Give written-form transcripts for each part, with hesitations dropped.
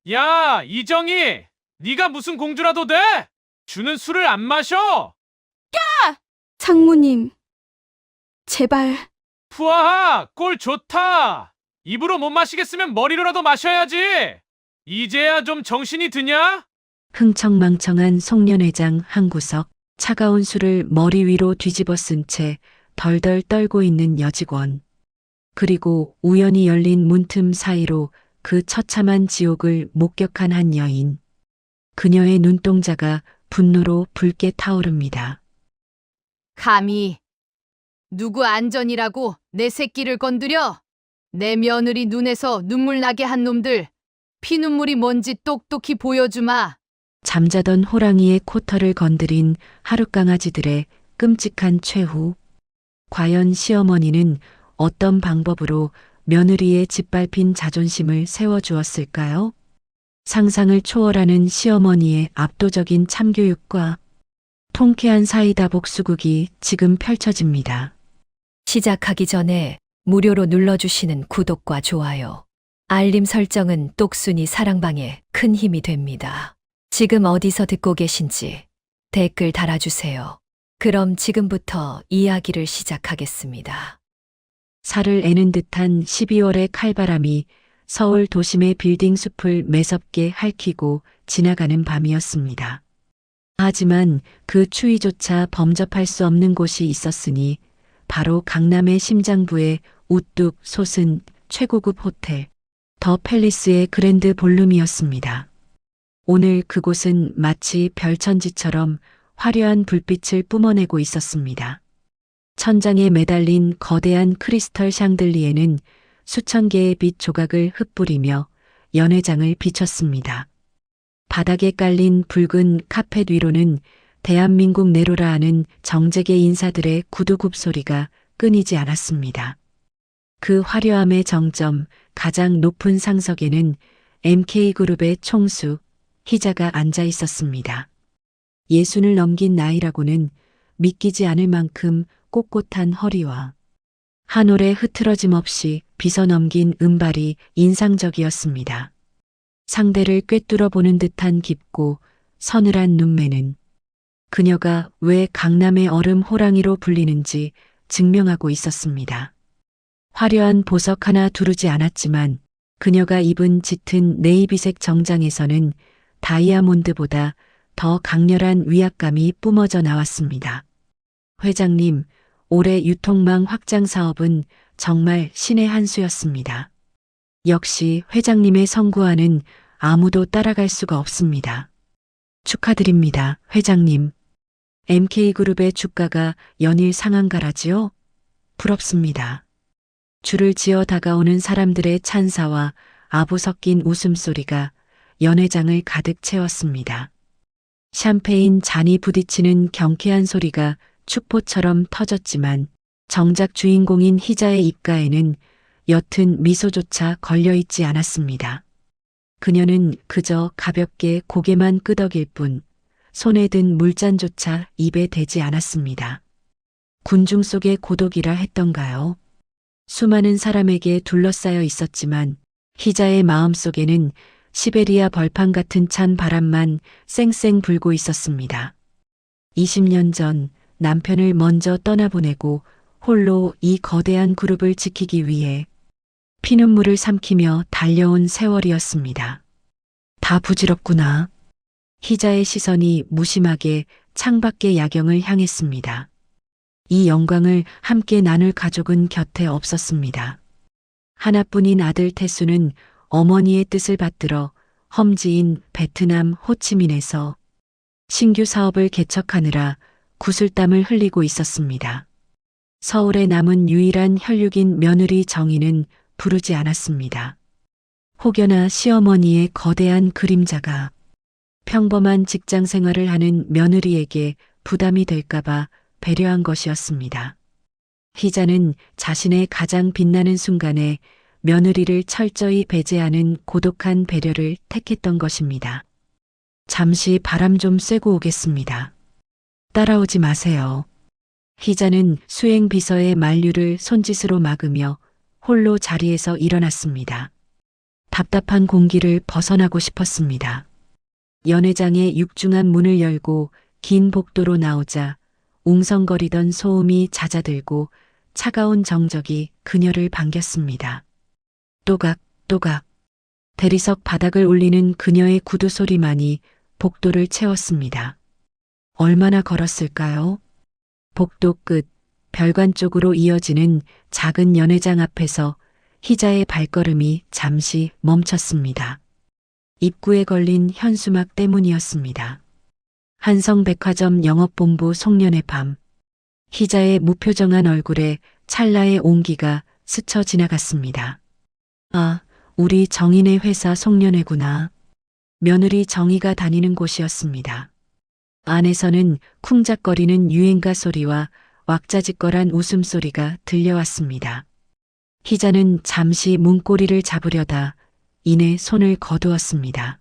야, 이정희! 네가 무슨 공주라도 돼? 주는 술을 안 마셔! 장모님, 제발. 푸아하! 꼴 좋다! 입으로 못 마시겠으면 머리로라도 마셔야지! 이제야 좀 정신이 드냐? 흥청망청한 송년회장 한 구석, 차가운 술을 머리 위로 뒤집어 쓴 채 덜덜 떨고 있는 여직원. 그리고 우연히 열린 문틈 사이로 그 처참한 지옥을 목격한 한 여인. 그녀의 눈동자가 분노로 붉게 타오릅니다. 감히 누구 안전이라고 내 새끼를 건드려? 내 며느리 눈에서 눈물 나게 한 놈들 피눈물이 뭔지 똑똑히 보여주마. 잠자던 호랑이의 코털을 건드린 하룻강아지들의 끔찍한 최후. 과연 시어머니는 어떤 방법으로 며느리의 짓밟힌 자존심을 세워주었을까요? 상상을 초월하는 시어머니의 압도적인 참교육과 통쾌한 사이다 복수극이 지금 펼쳐집니다. 시작하기 전에 무료로 눌러주시는 구독과 좋아요, 알림 설정은 똑순이 사랑방에 큰 힘이 됩니다. 지금 어디서 듣고 계신지 댓글 달아주세요. 그럼 지금부터 이야기를 시작하겠습니다. 살을 애는 듯한 12월의 칼바람이 서울 도심의 빌딩 숲을 매섭게 핥히고 지나가는 밤이었습니다. 하지만 그 추위조차 범접할 수 없는 곳이 있었으니 바로 강남의 심장부의 우뚝 솟은 최고급 호텔 더 팰리스의 그랜드 볼룸이었습니다. 오늘 그곳은 마치 별천지처럼 화려한 불빛을 뿜어내고 있었습니다. 천장에 매달린 거대한 크리스털 샹들리에는 수천 개의 빛 조각을 흩뿌리며 연회장을 비췄습니다. 바닥에 깔린 붉은 카펫 위로는 대한민국 내로라 하는 정재계 인사들의 구두굽 소리가 끊이지 않았습니다. 그 화려함의 정점, 가장 높은 상석에는 MK그룹의 총수, 희자가 앉아 있었습니다. 예순을 넘긴 나이라고는 믿기지 않을 만큼 꼿꼿한 허리와 한 올의 흐트러짐 없이 빗어넘긴 은발이 인상적이었습니다. 상대를 꿰뚫어 보는 듯한 깊고 서늘한 눈매는 그녀가 왜 강남의 얼음 호랑이로 불리는지 증명하고 있었습니다. 화려한 보석 하나 두르지 않았지만 그녀가 입은 짙은 네이비색 정장에서는 다이아몬드보다 더 강렬한 위압감이 뿜어져 나왔습니다. 회장님, 올해 유통망 확장 사업은 정말 신의 한 수였습니다. 역시 회장님의 성구와는 아무도 따라갈 수가 없습니다. 축하드립니다, 회장님. MK그룹의 주가가 연일 상한가라지요? 부럽습니다. 줄을 지어 다가오는 사람들의 찬사와 아부 섞인 웃음소리가 연회장을 가득 채웠습니다. 샴페인 잔이 부딪히는 경쾌한 소리가 축포처럼 터졌지만 정작 주인공인 희자의 입가에는 옅은 미소조차 걸려있지 않았습니다. 그녀는 그저 가볍게 고개만 끄덕일 뿐 손에 든 물잔조차 입에 대지 않았습니다. 군중 속의 고독이라 했던가요? 수많은 사람에게 둘러싸여 있었지만 희자의 마음속에는 시베리아 벌판 같은 찬 바람만 쌩쌩 불고 있었습니다. 20년 전 남편을 먼저 떠나보내고 홀로 이 거대한 그룹을 지키기 위해 피눈물을 삼키며 달려온 세월이었습니다. 다 부질없구나. 희자의 시선이 무심하게 창밖의 야경을 향했습니다. 이 영광을 함께 나눌 가족은 곁에 없었습니다. 하나뿐인 아들 태수는 어머니의 뜻을 받들어 험지인 베트남 호치민에서 신규 사업을 개척하느라 구슬땀을 흘리고 있었습니다. 서울에 남은 유일한 혈육인 며느리 정희는 부르지 않았습니다. 혹여나 시어머니의 거대한 그림자가 평범한 직장 생활을 하는 며느리에게 부담이 될까봐 배려한 것이었습니다. 희자는 자신의 가장 빛나는 순간에 며느리를 철저히 배제하는 고독한 배려를 택했던 것입니다. 잠시 바람 좀 쐬고 오겠습니다. 따라오지 마세요. 희자는 수행 비서의 만류를 손짓으로 막으며 홀로 자리에서 일어났습니다. 답답한 공기를 벗어나고 싶었습니다. 연회장의 육중한 문을 열고 긴 복도로 나오자 웅성거리던 소음이 잦아들고 차가운 정적이 그녀를 반겼습니다. 또각또각 대리석 바닥을 울리는 그녀의 구두 소리만이 복도를 채웠습니다. 얼마나 걸었을까요? 복도 끝 별관 쪽으로 이어지는 작은 연회장 앞에서 희자의 발걸음이 잠시 멈췄습니다. 입구에 걸린 현수막 때문이었습니다. 한성백화점 영업본부 송년회 밤. 희자의 무표정한 얼굴에 찰나의 온기가 스쳐 지나갔습니다. 아, 우리 정인의 회사 송년회구나. 며느리 정희가 다니는 곳이었습니다. 안에서는 쿵작거리는 유행가 소리와 왁자지껄한 웃음소리가 들려왔습니다. 희자는 잠시 문고리를 잡으려다 이내 손을 거두었습니다.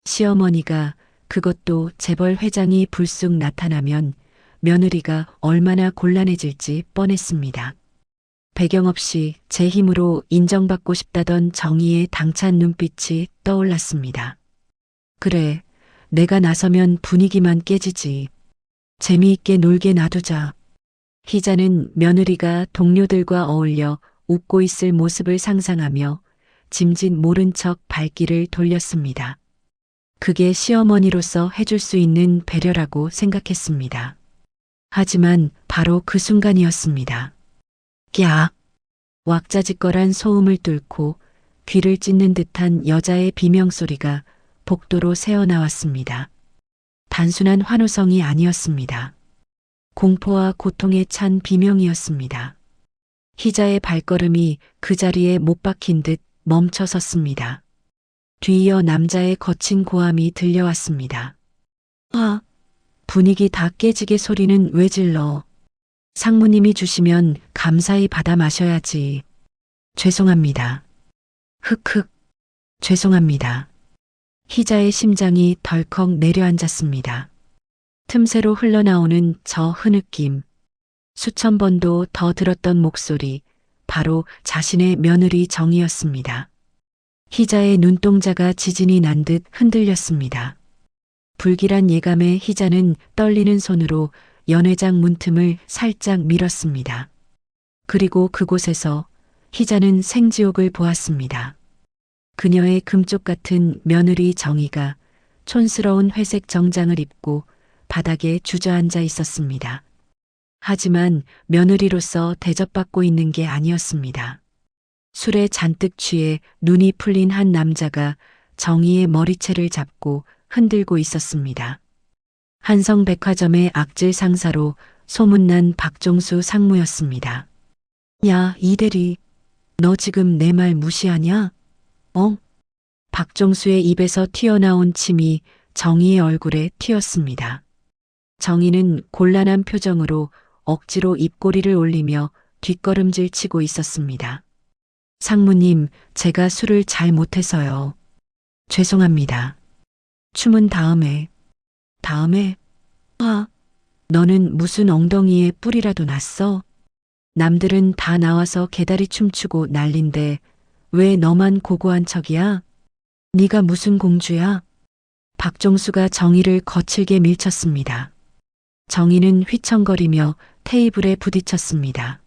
시어머니가 그것도 재벌 회장이 불쑥 나타나면 며느리가 얼마나 곤란해질지 뻔했습니다. 배경 없이 제 힘으로 인정받고 싶다던 정의의 당찬 눈빛이 떠올랐습니다. 그래, 내가 나서면 분위기만 깨지지. 재미있게 놀게 놔두자. 희자는 며느리가 동료들과 어울려 웃고 있을 모습을 상상하며 짐짓 모른 척 발길을 돌렸습니다. 그게 시어머니로서 해줄 수 있는 배려라고 생각했습니다. 하지만 바로 그 순간이었습니다. 꺄! 왁자지껄한 소음을 뚫고 귀를 찢는 듯한 여자의 비명소리가 복도로 새어나왔습니다. 단순한 환호성이 아니었습니다. 공포와 고통에 찬 비명이었습니다. 희자의 발걸음이 그 자리에 못 박힌 듯 멈춰 섰습니다. 뒤이어 남자의 거친 고함이 들려왔습니다. 아, 분위기 다 깨지게 소리는 왜 질러? 상무님이 주시면 감사히 받아 마셔야지. 죄송합니다. 흑흑, 죄송합니다. 희자의 심장이 덜컥 내려앉았습니다. 틈새로 흘러나오는 저 흐느낌, 수천 번도 더 들었던 목소리, 바로 자신의 며느리 정이었습니다. 희자의 눈동자가 지진이 난 듯 흔들렸습니다. 불길한 예감에 희자는 떨리는 손으로 연회장 문틈을 살짝 밀었습니다. 그리고 그곳에서 희자는 생지옥을 보았습니다. 그녀의 금쪽 같은 며느리 정희가 촌스러운 회색 정장을 입고 바닥에 주저앉아 있었습니다. 하지만 며느리로서 대접받고 있는 게 아니었습니다. 술에 잔뜩 취해 눈이 풀린 한 남자가 정희의 머리채를 잡고 흔들고 있었습니다. 한성백화점의 악질 상사로 소문난 박종수 상무였습니다. 야, 이대리, 너 지금 내 말 무시하냐? 박종수의 입에서 튀어나온 침이 정희의 얼굴에 튀었습니다. 정희는 곤란한 표정으로 억지로 입꼬리를 올리며 뒷걸음질 치고 있었습니다. 상무님, 제가 술을 잘 못해서요. 죄송합니다. 춤은 다음에. 다음에? 아, 너는 무슨 엉덩이에 뿔이라도 났어? 남들은 다 나와서 개다리 춤추고 난린데 왜 너만 고고한 척이야? 네가 무슨 공주야? 박종수가 정희를 거칠게 밀쳤습니다. 정희는 휘청거리며 테이블에 부딪혔습니다.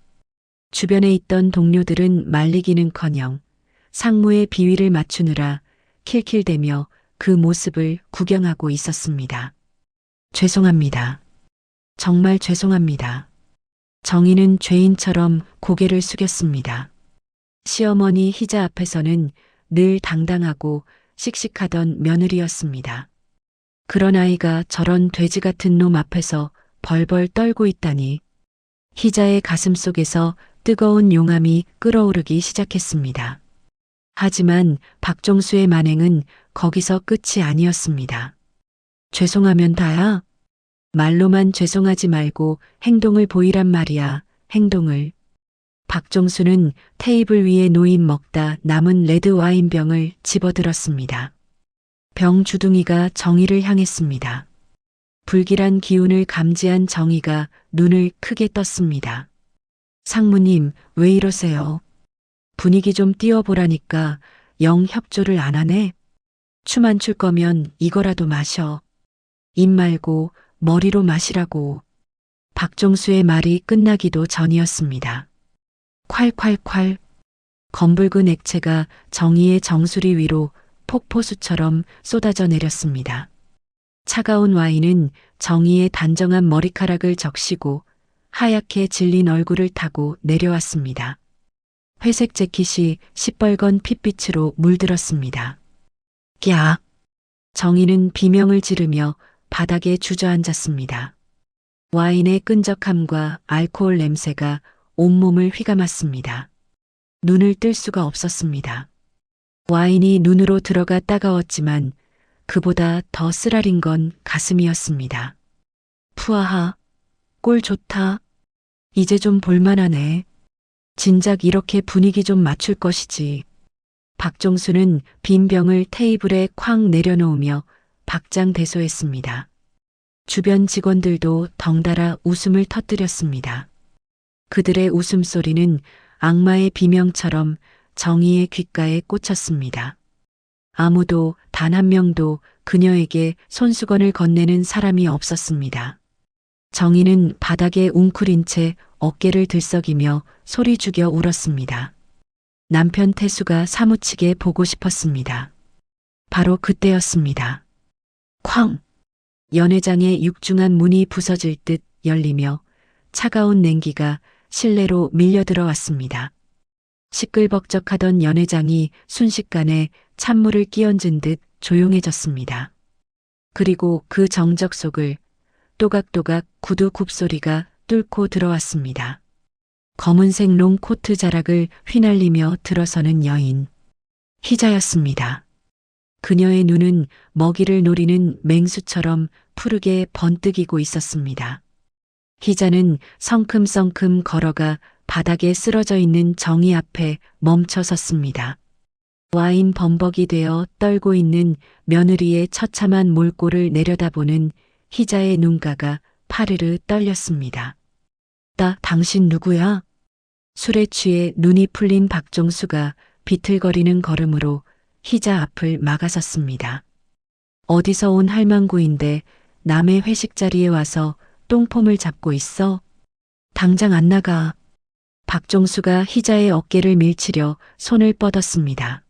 주변에 있던 동료들은 말리기는커녕 상무의 비위를 맞추느라 킬킬대며 그 모습을 구경하고 있었습니다. 죄송합니다. 정말 죄송합니다. 정희는 죄인처럼 고개를 숙였습니다. 시어머니 희자 앞에서는 늘 당당하고 씩씩하던 며느리였습니다. 그런 아이가 저런 돼지 같은 놈 앞에서 벌벌 떨고 있다니. 희자의 가슴 속에서 뜨거운 용암이 끓어오르기 시작했습니다. 하지만 박종수의 만행은 거기서 끝이 아니었습니다. 죄송하면 다야? 말로만 죄송하지 말고 행동을 보이란 말이야, 행동을. 박종수는 테이블 위에 놓인 먹다 남은 레드 와인병을 집어들었습니다. 병 주둥이가 정희를 향했습니다. 불길한 기운을 감지한 정희가 눈을 크게 떴습니다. 상무님, 왜 이러세요? 분위기 좀 띄워보라니까 영 협조를 안 하네. 춤 안 출 거면 이거라도 마셔. 입 말고 머리로 마시라고. 박종수의 말이 끝나기도 전이었습니다. 콸콸콸. 검붉은 액체가 정희의 정수리 위로 폭포수처럼 쏟아져 내렸습니다. 차가운 와인은 정희의 단정한 머리카락을 적시고 하얗게 질린 얼굴을 타고 내려왔습니다. 회색 재킷이 시뻘건 핏빛으로 물들었습니다. 야! 정희는 비명을 지르며 바닥에 주저앉았습니다. 와인의 끈적함과 알코올 냄새가 온몸을 휘감았습니다. 눈을 뜰 수가 없었습니다. 와인이 눈으로 들어가 따가웠지만 그보다 더 쓰라린 건 가슴이었습니다. 푸아하, 꼴 좋다. 이제 좀 볼만하네. 진작 이렇게 분위기 좀 맞출 것이지. 박종수는 빈 병을 테이블에 쾅 내려놓으며 박장대소했습니다. 주변 직원들도 덩달아 웃음을 터뜨렸습니다. 그들의 웃음소리는 악마의 비명처럼 정희의 귓가에 꽂혔습니다. 아무도 단 한 명도 그녀에게 손수건을 건네는 사람이 없었습니다. 정희는 바닥에 웅크린 채 어깨를 들썩이며 소리 죽여 울었습니다. 남편 태수가 사무치게 보고 싶었습니다. 바로 그때였습니다. 쾅! 연회장의 육중한 문이 부서질 듯 열리며 차가운 냉기가 실내로 밀려 들어왔습니다. 시끌벅적하던 연회장이 순식간에 찬물을 끼얹은 듯 조용해졌습니다. 그리고 그 정적 속을 또각또각 구두 굽소리가 뚫고 들어왔습니다. 검은색 롱 코트 자락을 휘날리며 들어서는 여인. 희자였습니다. 그녀의 눈은 먹이를 노리는 맹수처럼 푸르게 번뜩이고 있었습니다. 희자는 성큼성큼 걸어가 바닥에 쓰러져 있는 정희 앞에 멈춰 섰습니다. 와인 범벅이 되어 떨고 있는 며느리의 처참한 몰골을 내려다보는 희자의 눈가가 파르르 떨렸습니다. 당신 누구야? 술에 취해 눈이 풀린 박종수가 비틀거리는 걸음으로 희자 앞을 막아섰습니다. 어디서 온 할망구인데 남의 회식 자리에 와서 똥폼을 잡고 있어? 당장 안 나가. 박종수가 희자의 어깨를 밀치려 손을 뻗었습니다.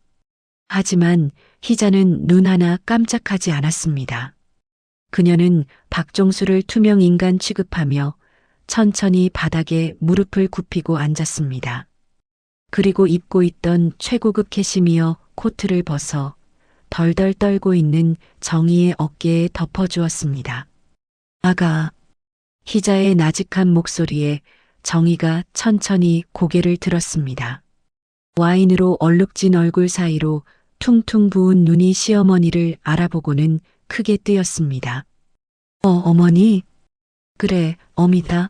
하지만 희자는 눈 하나 깜짝하지 않았습니다. 그녀는 박종수를 투명 인간 취급하며 천천히 바닥에 무릎을 굽히고 앉았습니다. 그리고 입고 있던 최고급 캐시미어 코트를 벗어 덜덜 떨고 있는 정희의 어깨에 덮어주었습니다. 아가. 희자의 나직한 목소리에 정희가 천천히 고개를 들었습니다. 와인으로 얼룩진 얼굴 사이로 퉁퉁 부은 눈이 시어머니를 알아보고는 크게 뜨였습니다. 어머니? 그래, 어미다.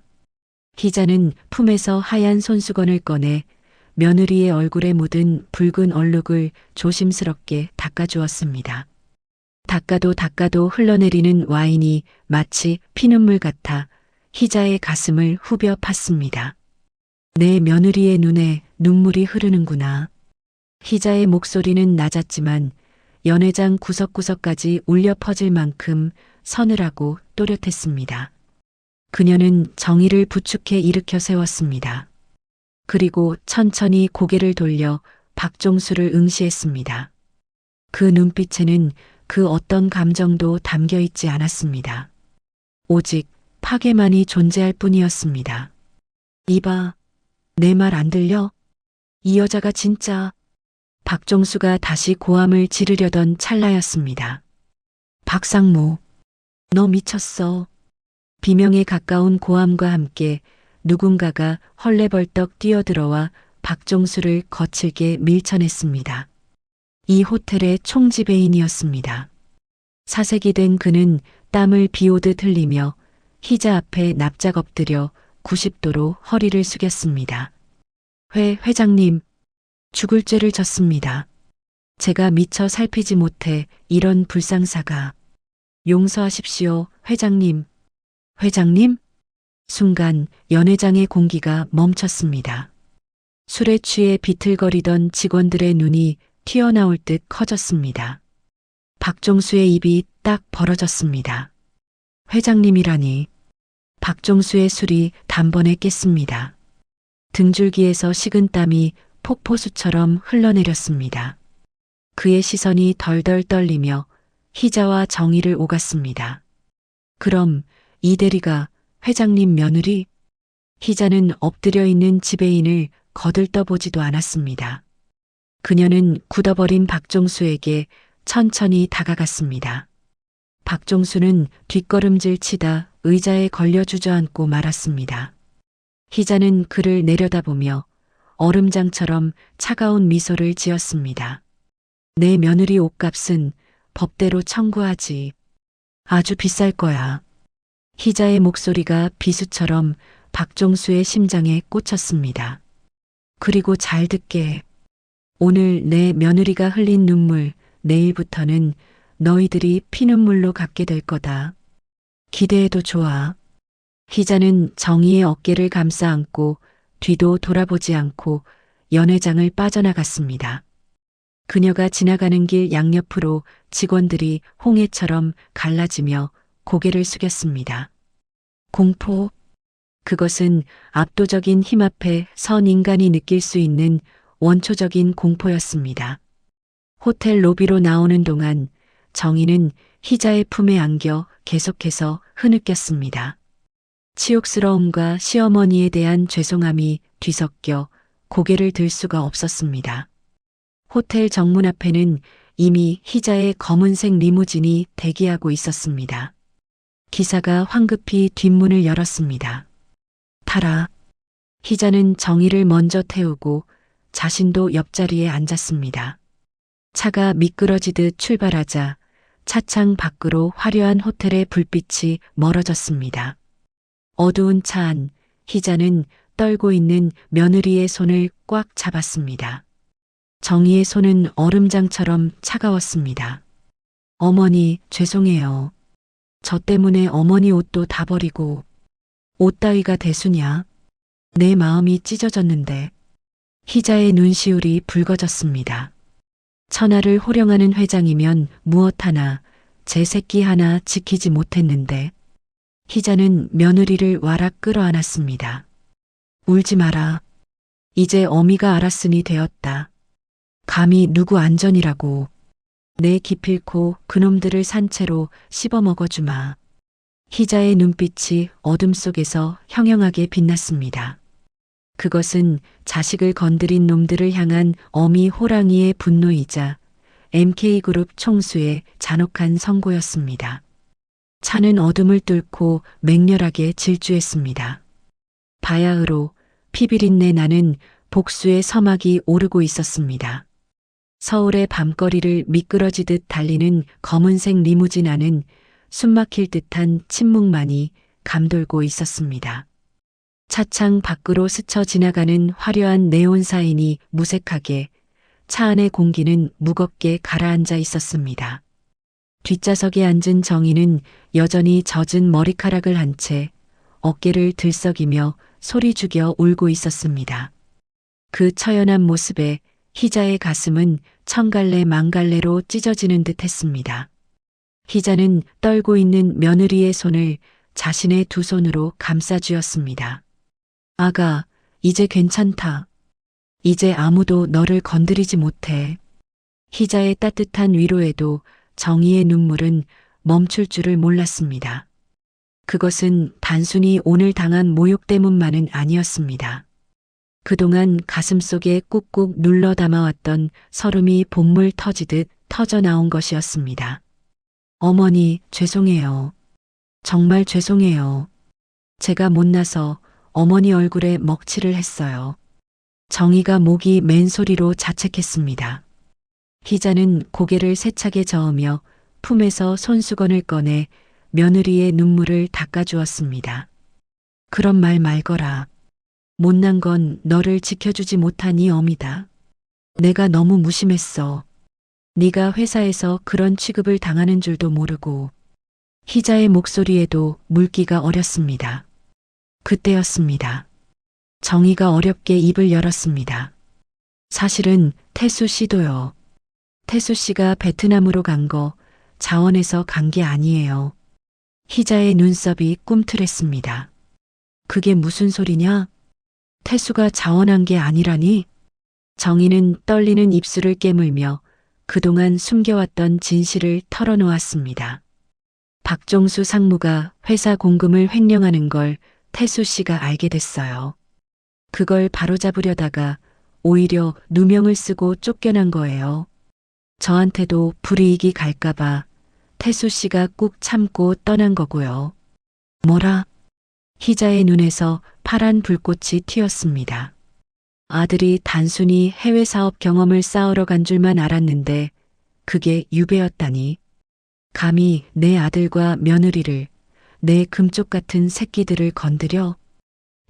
희자는 품에서 하얀 손수건을 꺼내 며느리의 얼굴에 묻은 붉은 얼룩을 조심스럽게 닦아주었습니다. 닦아도 흘러내리는 와인이 마치 피눈물 같아 희자의 가슴을 후벼 팠습니다. 내 며느리의 눈에 눈물이 흐르는구나. 희자의 목소리는 낮았지만 연회장 구석구석까지 울려 퍼질 만큼 서늘하고 또렷했습니다. 그녀는 정희를 부축해 일으켜 세웠습니다. 그리고 천천히 고개를 돌려 박종수를 응시했습니다. 그 눈빛에는 그 어떤 감정도 담겨 있지 않았습니다. 오직 파괴만이 존재할 뿐이었습니다. 이봐, 내 말 안 들려? 이 여자가 진짜... 박종수가 다시 고함을 지르려던 찰나였습니다. 박상무, 너 미쳤어. 비명에 가까운 고함과 함께 누군가가 헐레벌떡 뛰어들어와 박종수를 거칠게 밀쳐냈습니다. 이 호텔의 총지배인이었습니다. 사색이 된 그는 땀을 비오듯 흘리며 희자 앞에 납작 엎드려 90도로 허리를 숙였습니다. 회장님, 죽을 죄를 졌습니다. 제가 미처 살피지 못해 이런 불상사가. 용서하십시오, 회장님. 회장님? 순간 연회장의 공기가 멈췄습니다. 술에 취해 비틀거리던 직원들의 눈이 튀어나올 듯 커졌습니다. 박종수의 입이 딱 벌어졌습니다. 회장님이라니. 박종수의 술이 단번에 깼습니다. 등줄기에서 식은 땀이 폭포수처럼 흘러내렸습니다. 그의 시선이 덜덜 떨리며 희자와 정의를 오갔습니다. 그럼 이 대리가 회장님 며느리? 희자는 엎드려 있는 지배인을 거들떠보지도 않았습니다. 그녀는 굳어버린 박종수에게 천천히 다가갔습니다. 박종수는 뒷걸음질 치다 의자에 걸려 주저앉고 말았습니다. 희자는 그를 내려다보며 얼음장처럼 차가운 미소를 지었습니다. 내 며느리 옷값은 법대로 청구하지. 아주 비쌀 거야. 희자의 목소리가 비수처럼 박종수의 심장에 꽂혔습니다. 그리고 잘 듣게. 오늘 내 며느리가 흘린 눈물, 내일부터는 너희들이 피눈물로 갚게 될 거다. 기대해도 좋아. 희자는 정의의 어깨를 감싸 안고 뒤도 돌아보지 않고 연회장을 빠져나갔습니다. 그녀가 지나가는 길 양옆으로 직원들이 홍해처럼 갈라지며 고개를 숙였습니다. 공포. 그것은 압도적인 힘 앞에 선 인간이 느낄 수 있는 원초적인 공포였습니다. 호텔 로비로 나오는 동안 정희는 희자의 품에 안겨 계속해서 흐느꼈습니다. 치욕스러움과 시어머니에 대한 죄송함이 뒤섞여 고개를 들 수가 없었습니다. 호텔 정문 앞에는 이미 희자의 검은색 리무진이 대기하고 있었습니다. 기사가 황급히 뒷문을 열었습니다. 타라. 희자는 정희를 먼저 태우고 자신도 옆자리에 앉았습니다. 차가 미끄러지듯 출발하자 차창 밖으로 화려한 호텔의 불빛이 멀어졌습니다. 어두운 차 안 희자는 떨고 있는 며느리의 손을 꽉 잡았습니다. 정희의 손은 얼음장처럼 차가웠습니다. 어머니, 죄송해요. 저 때문에 어머니 옷도 다 버리고. 옷 따위가 대수냐? 내 마음이 찢어졌는데. 희자의 눈시울이 붉어졌습니다. 천하를 호령하는 회장이면 무엇 하나, 제 새끼 하나 지키지 못했는데. 희자는 며느리를 와락 끌어안았습니다. 울지 마라. 이제 어미가 알았으니 되었다. 감히 누구 안전이라고. 내 기필코 그놈들을 산채로 씹어먹어주마. 희자의 눈빛이 어둠 속에서 형형하게 빛났습니다. 그것은 자식을 건드린 놈들을 향한 어미 호랑이의 분노이자 MK그룹 총수의 잔혹한 선고였습니다. 차는 어둠을 뚫고 맹렬하게 질주했습니다. 바야흐로 피비린내 나는 복수의 서막이 오르고 있었습니다. 서울의 밤거리를 미끄러지듯 달리는 검은색 리무진 안은 숨막힐 듯한 침묵만이 감돌고 있었습니다. 차창 밖으로 스쳐 지나가는 화려한 네온 사인이 무색하게 차 안의 공기는 무겁게 가라앉아 있었습니다. 뒷좌석에 앉은 정희는 여전히 젖은 머리카락을 한 채 어깨를 들썩이며 소리 죽여 울고 있었습니다. 그 처연한 모습에 희자의 가슴은 천갈래 만갈래로 찢어지는 듯 했습니다. 희자는 떨고 있는 며느리의 손을 자신의 두 손으로 감싸쥐었습니다. 아가, 이제 괜찮다. 이제 아무도 너를 건드리지 못해. 희자의 따뜻한 위로에도 정희의 눈물은 멈출 줄을 몰랐습니다. 그것은 단순히 오늘 당한 모욕 때문만은 아니었습니다. 그동안 가슴속에 꾹꾹 눌러 담아왔던 서름이 본물 터지듯 터져나온 것이었습니다. 어머니, 죄송해요. 정말 죄송해요. 제가 못나서 어머니 얼굴에 먹칠을 했어요. 정희가 목이 맨 소리로 자책했습니다. 희자는 고개를 세차게 저으며 품에서 손수건을 꺼내 며느리의 눈물을 닦아주었습니다. 그런 말 말거라. 못난 건 너를 지켜주지 못한 이 어미다. 내가 너무 무심했어. 네가 회사에서 그런 취급을 당하는 줄도 모르고. 희자의 목소리에도 물기가 어렸습니다. 그때였습니다. 정희가 어렵게 입을 열었습니다. 사실은 태수 씨도요. 태수 씨가 베트남으로 간 거 자원해서 간 게 아니에요. 희자의 눈썹이 꿈틀했습니다. 그게 무슨 소리냐? 태수가 자원한 게 아니라니? 정희는 떨리는 입술을 깨물며 그동안 숨겨왔던 진실을 털어놓았습니다. 박종수 상무가 회사 공금을 횡령하는 걸 태수 씨가 알게 됐어요. 그걸 바로잡으려다가 오히려 누명을 쓰고 쫓겨난 거예요. 저한테도 불이익이 갈까봐 태수 씨가 꾹 참고 떠난 거고요. 뭐라? 희자의 눈에서 파란 불꽃이 튀었습니다. 아들이 단순히 해외 사업 경험을 쌓으러 간 줄만 알았는데 그게 유배였다니. 감히 내 아들과 며느리를, 내 금쪽 같은 새끼들을 건드려?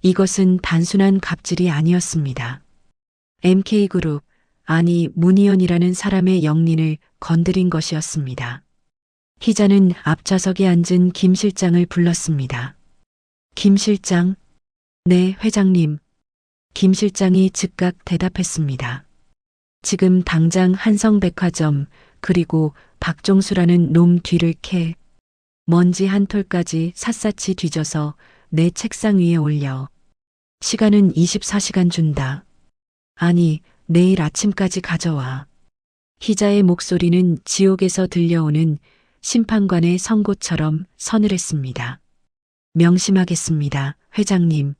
이것은 단순한 갑질이 아니었습니다. MK그룹, 아니 문희연이라는 사람의 영린을 건드린 것이었습니다. 희자는 앞좌석에 앉은 김 실장을 불렀습니다. 김 실장? 네, 회장님. 김 실장이 즉각 대답했습니다. 지금 당장 한성백화점 그리고 박종수라는 놈 뒤를 캐 먼지 한 톨까지 샅샅이 뒤져서 내 책상 위에 올려. 시간은 24시간 준다. 아니, 내일 아침까지 가져와. 희자의 목소리는 지옥에서 들려오는 심판관의 선고처럼 서늘했습니다. 명심하겠습니다, 회장님.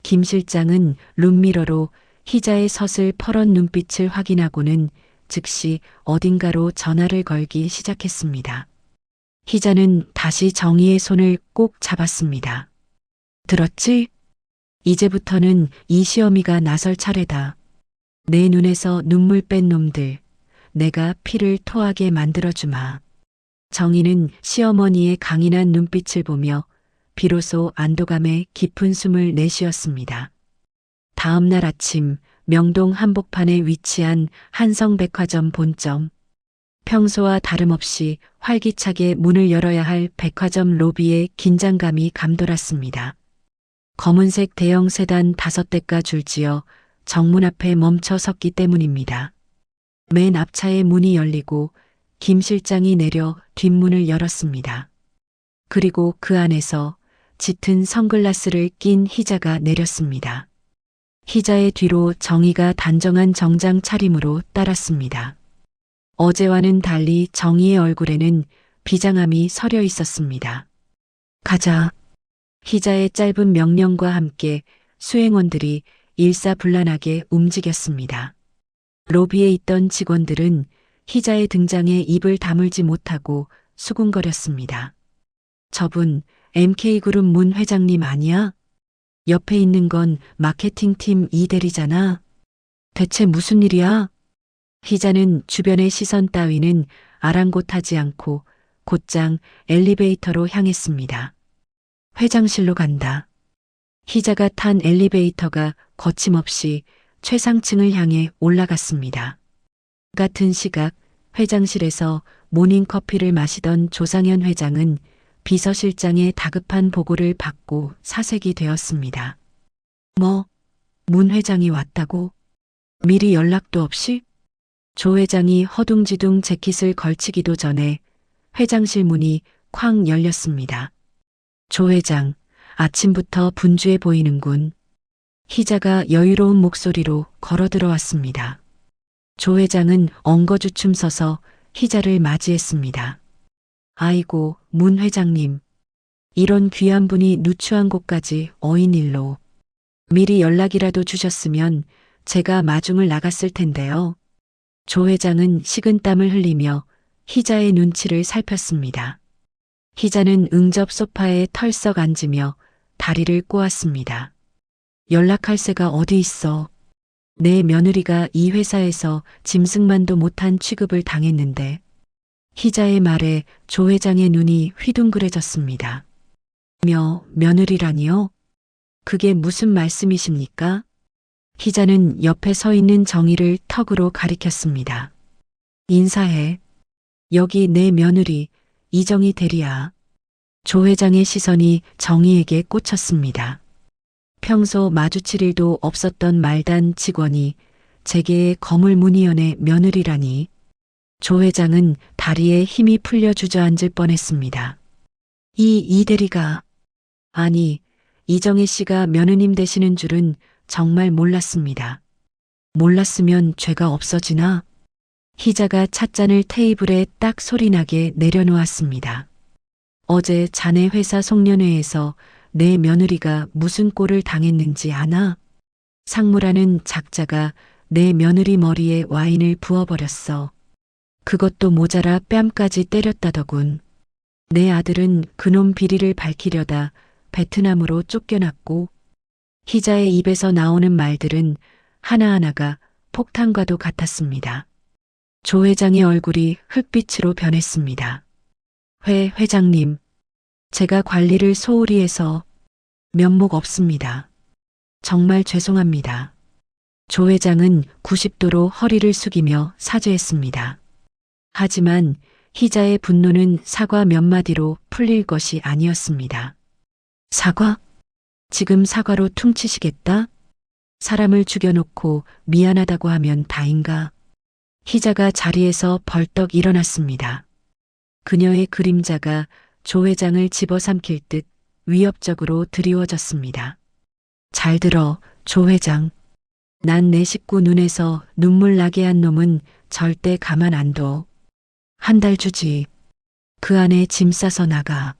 김 실장은 룸미러로 희자의 서슬 퍼런 눈빛을 확인하고는 즉시 어딘가로 전화를 걸기 시작했습니다. 희자는 다시 정희의 손을 꼭 잡았습니다. 들었지? 이제부터는 이 시어미가 나설 차례다. 내 눈에서 눈물 뺀 놈들, 내가 피를 토하게 만들어주마. 정희는 시어머니의 강인한 눈빛을 보며 비로소 안도감에 깊은 숨을 내쉬었습니다. 다음 날 아침 명동 한복판에 위치한 한성백화점 본점. 평소와 다름없이 활기차게 문을 열어야 할 백화점 로비에 긴장감이 감돌았습니다. 검은색 대형 세단 5대가 줄지어 정문 앞에 멈춰 섰기 때문입니다. 맨 앞차의 문이 열리고 김 실장이 내려 뒷문을 열었습니다. 그리고 그 안에서 짙은 선글라스를 낀 희자가 내렸습니다. 희자의 뒤로 정희가 단정한 정장 차림으로 따랐습니다. 어제와는 달리 정희의 얼굴에는 비장함이 서려 있었습니다. 가자. 희자의 짧은 명령과 함께 수행원들이 일사불란하게 움직였습니다. 로비에 있던 직원들은 희자의 등장에 입을 다물지 못하고 수군거렸습니다. 저분 MK그룹 문 회장님 아니야? 옆에 있는 건 마케팅팀 이대리잖아. 대체 무슨 일이야? 희자는 주변의 시선 따위는 아랑곳하지 않고 곧장 엘리베이터로 향했습니다. 회장실로 간다. 희자가 탄 엘리베이터가 거침없이 최상층을 향해 올라갔습니다. 같은 시각 회장실에서 모닝커피를 마시던 조상현 회장은 비서실장의 다급한 보고를 받고 사색이 되었습니다. 뭐, 문 회장이 왔다고? 미리 연락도 없이? 조 회장이 허둥지둥 재킷을 걸치기도 전에 회장실 문이 쾅 열렸습니다. 조 회장, 아침부터 분주해 보이는군. 희자가 여유로운 목소리로 걸어 들어왔습니다. 조 회장은 엉거주춤 서서 희자를 맞이했습니다. 아이고, 문 회장님. 이런 귀한 분이 누추한 곳까지 어인일로. 미리 연락이라도 주셨으면 제가 마중을 나갔을 텐데요. 조 회장은 식은땀을 흘리며 희자의 눈치를 살폈습니다. 희자는 응접 소파에 털썩 앉으며 다리를 꼬았습니다. 연락할 새가 어디 있어. 내 며느리가 이 회사에서 짐승만도 못한 취급을 당했는데. 희자의 말에 조 회장의 눈이 휘둥그레졌습니다. 며느리라니요? 그게 무슨 말씀이십니까? 희자는 옆에 서 있는 정희를 턱으로 가리켰습니다. 인사해. 여기 내 며느리 이정희 대리야. 조 회장의 시선이 정희에게 꽂혔습니다. 평소 마주칠 일도 없었던 말단 직원이 재계의 거물 문희연의 며느리라니. 조 회장은 다리에 힘이 풀려 주저앉을 뻔했습니다. 이 대리가, 아니, 이정혜 씨가 며느님 되시는 줄은 정말 몰랐습니다. 몰랐으면 죄가 없어지나? 희자가 찻잔을 테이블에 딱 소리나게 내려놓았습니다. 어제 자네 회사 송년회에서 내 며느리가 무슨 꼴을 당했는지 아나? 상무라는 작자가 내 며느리 머리에 와인을 부어버렸어. 그것도 모자라 뺨까지 때렸다더군. 내 아들은 그놈 비리를 밝히려다 베트남으로 쫓겨났고, 희자의 입에서 나오는 말들은 하나하나가 폭탄과도 같았습니다. 조 회장의 얼굴이 흙빛으로 변했습니다. 회장님, 제가 관리를 소홀히 해서 면목 없습니다. 정말 죄송합니다. 조 회장은 90도로 허리를 숙이며 사죄했습니다. 하지만 희자의 분노는 사과 몇 마디로 풀릴 것이 아니었습니다. 사과? 지금 사과로 퉁치시겠다? 사람을 죽여놓고 미안하다고 하면 다인가? 희자가 자리에서 벌떡 일어났습니다. 그녀의 그림자가 조 회장을 집어삼킬 듯 위협적으로 드리워졌습니다. 잘 들어, 조 회장. 난 내 식구 눈에서 눈물 나게 한 놈은 절대 가만 안 둬. 한 달 주지. 그 안에 짐 싸서 나가.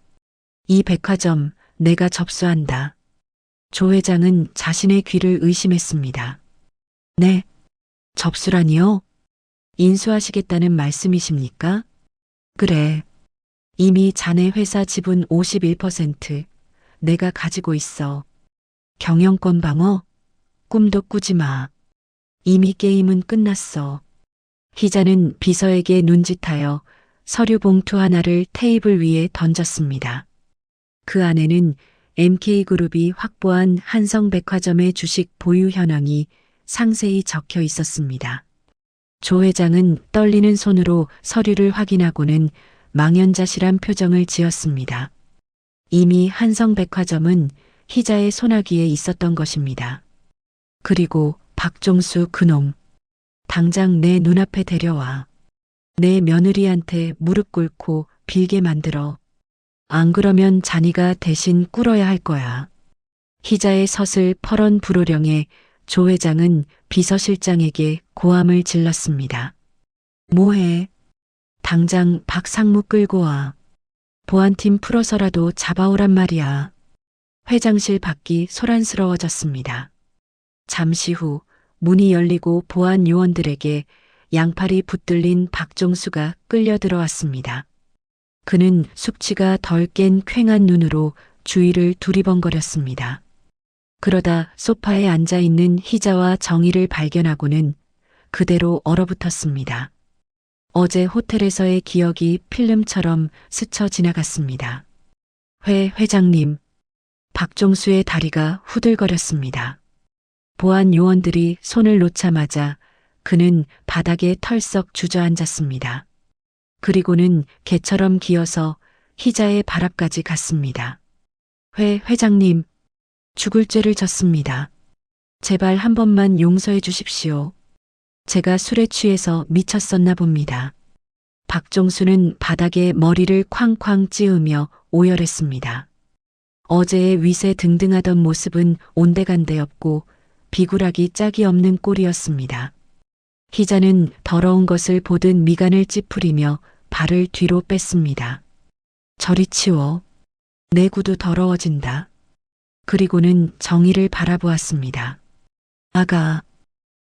이 백화점 내가 접수한다. 조 회장은 자신의 귀를 의심했습니다. 네, 접수라니요? 인수하시겠다는 말씀이십니까? 그래. 이미 자네 회사 지분 51% 내가 가지고 있어. 경영권 방어? 꿈도 꾸지 마. 이미 게임은 끝났어. 희자는 비서에게 눈짓하여 서류 봉투 하나를 테이블 위에 던졌습니다. 그 안에는 MK그룹이 확보한 한성백화점의 주식 보유 현황이 상세히 적혀 있었습니다. 조 회장은 떨리는 손으로 서류를 확인하고는 망연자실한 표정을 지었습니다. 이미 한성백화점은 희자의 손아귀에 있었던 것입니다. 그리고 박종수 그놈, 당장 내 눈앞에 데려와. 내 며느리한테 무릎 꿇고 빌게 만들어. 안 그러면 자니가 대신 꿇어야 할 거야. 희자의 서슬 퍼런 불호령에 조 회장은 비서실장에게 고함을 질렀습니다. 뭐해? 당장 박 상무 끌고 와. 보안팀 풀어서라도 잡아오란 말이야. 회장실 밖이 소란스러워졌습니다. 잠시 후 문이 열리고 보안 요원들에게 양팔이 붙들린 박종수가 끌려 들어왔습니다. 그는 숙취가 덜 깬 퀭한 눈으로 주위를 두리번거렸습니다. 그러다 소파에 앉아있는 희자와 정희를 발견하고는 그대로 얼어붙었습니다. 어제 호텔에서의 기억이 필름처럼 스쳐 지나갔습니다. 회장님, 박종수의 다리가 후들거렸습니다. 보안 요원들이 손을 놓자마자 그는 바닥에 털썩 주저앉았습니다. 그리고는 개처럼 기어서 희자의 발 앞까지 갔습니다. 회장님, 죽을 죄를 졌습니다. 제발 한 번만 용서해 주십시오. 제가 술에 취해서 미쳤었나 봅니다. 박종수는 바닥에 머리를 쾅쾅 찌으며 오열했습니다. 어제의 위세 등등하던 모습은 온데간데 없고 비굴하기 짝이 없는 꼴이었습니다. 희자는 더러운 것을 보듯 미간을 찌푸리며 발을 뒤로 뺐습니다. 저리 치워. 내 구두 더러워진다. 그리고는 정희를 바라보았습니다. 아가,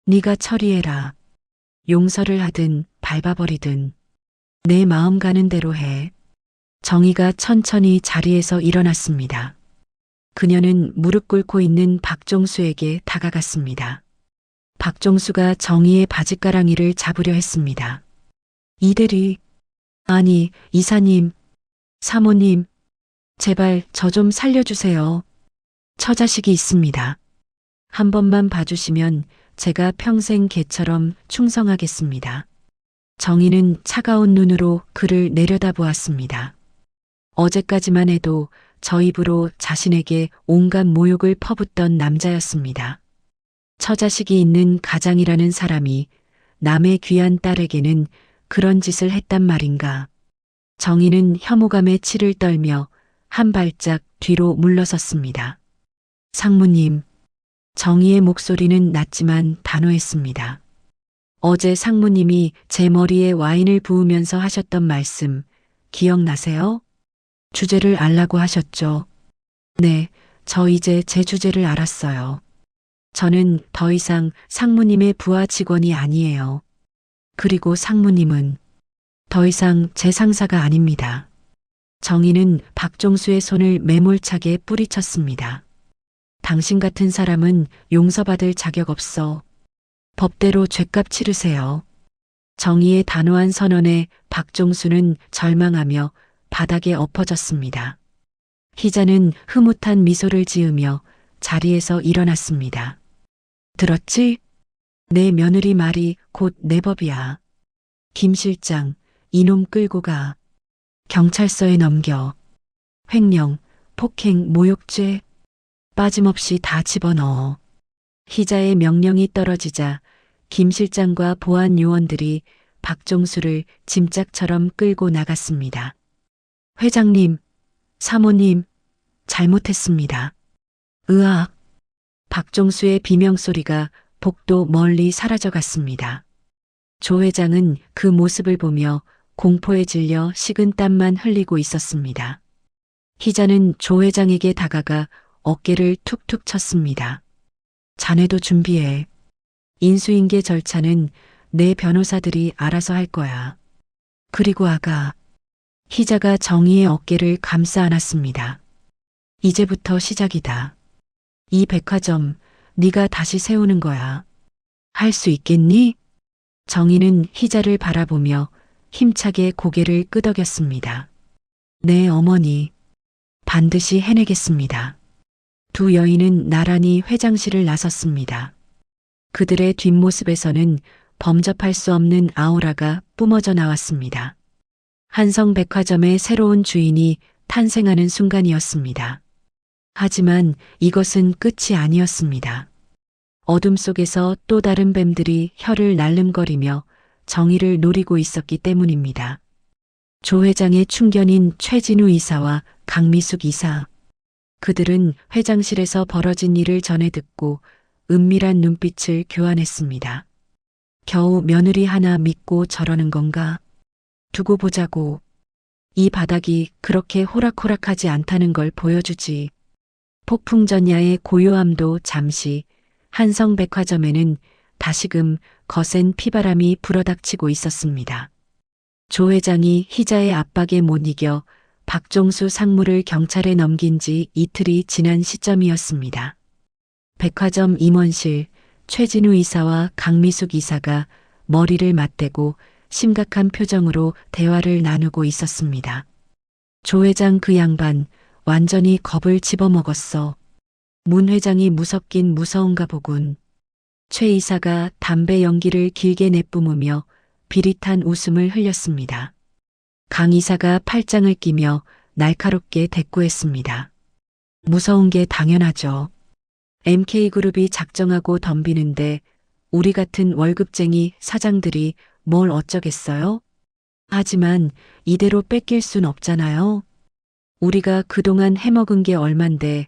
네가 처리해라. 용서를 하든 밟아버리든 내 마음 가는 대로 해. 정희가 천천히 자리에서 일어났습니다. 그녀는 무릎 꿇고 있는 박종수에게 다가갔습니다. 박종수가 정희의 바짓가랑이를 잡으려 했습니다. 이대리, 아니 이사님, 사모님, 제발 저 좀 살려주세요. 처자식이 있습니다. 한 번만 봐주시면 제가 평생 개처럼 충성하겠습니다. 정희는 차가운 눈으로 그를 내려다보았습니다. 어제까지만 해도 저 입으로 자신에게 온갖 모욕을 퍼붓던 남자였습니다. 처자식이 있는 가장이라는 사람이 남의 귀한 딸에게는 그런 짓을 했단 말인가. 정희는 혐오감에 치를 떨며 한 발짝 뒤로 물러섰습니다. 상무님, 정희의 목소리는 낮지만 단호했습니다. 어제 상무님이 제 머리에 와인을 부으면서 하셨던 말씀 기억나세요? 주제를 알라고 하셨죠. 네, 저 이제 제 주제를 알았어요. 저는 더 이상 상무님의 부하 직원이 아니에요. 그리고 상무님은 더 이상 제 상사가 아닙니다. 정희는 박종수의 손을 매몰차게 뿌리쳤습니다. 당신 같은 사람은 용서받을 자격 없어. 법대로 죗값 치르세요. 정희의 단호한 선언에 박종수는 절망하며 바닥에 엎어졌습니다. 희자는 흐뭇한 미소를 지으며 자리에서 일어났습니다. 들었지? 내 며느리 말이 곧 내 법이야. 김 실장, 이놈 끌고 가. 경찰서에 넘겨. 횡령, 폭행, 모욕죄 빠짐없이 다 집어넣어. 희자의 명령이 떨어지자 김 실장과 보안 요원들이 박종수를 짐짝처럼 끌고 나갔습니다. 회장님, 사모님, 잘못했습니다. 으악. 박종수의 비명소리가 복도 멀리 사라져갔습니다. 조 회장은 그 모습을 보며 공포에 질려 식은 땀만 흘리고 있었습니다. 희자는 조 회장에게 다가가 어깨를 툭툭 쳤습니다. 자네도 준비해. 인수인계 절차는 내 변호사들이 알아서 할 거야. 그리고 아가. 희자가 정희의 어깨를 감싸 안았습니다. 이제부터 시작이다. 이 백화점 네가 다시 세우는 거야. 할 수 있겠니? 정희는 희자를 바라보며 힘차게 고개를 끄덕였습니다. 네, 어머니. 반드시 해내겠습니다. 두 여인은 나란히 회장실을 나섰습니다. 그들의 뒷모습에서는 범접할 수 없는 아우라가 뿜어져 나왔습니다. 한성백화점의 새로운 주인이 탄생하는 순간이었습니다. 하지만 이것은 끝이 아니었습니다. 어둠 속에서 또 다른 뱀들이 혀를 날름거리며 정의를 노리고 있었기 때문입니다. 조 회장의 충견인 최진우 이사와 강미숙 이사. 그들은 회장실에서 벌어진 일을 전해 듣고 은밀한 눈빛을 교환했습니다. 겨우 며느리 하나 믿고 저러는 건가? 두고 보자고. 이 바닥이 그렇게 호락호락하지 않다는 걸 보여주지. 폭풍전야의 고요함도 잠시 한성백화점에는 다시금 거센 피바람이 불어닥치고 있었습니다. 조 회장이 희자의 압박에 못 이겨 박종수 상무를 경찰에 넘긴 지 이틀이 지난 시점이었습니다. 백화점 임원실 최진우 이사와 강미숙 이사가 머리를 맞대고 심각한 표정으로 대화를 나누고 있었습니다. 조 회장 그 양반 완전히 겁을 집어먹었어. 문 회장이 무섭긴 무서운가 보군. 최 이사가 담배 연기를 길게 내뿜으며 비릿한 웃음을 흘렸습니다. 강 이사가 팔짱을 끼며 날카롭게 대꾸했습니다. 무서운 게 당연하죠. MK그룹이 작정하고 덤비는데 우리 같은 월급쟁이 사장들이 뭘 어쩌겠어요? 하지만 이대로 뺏길 순 없잖아요. 우리가 그동안 해먹은 게 얼만데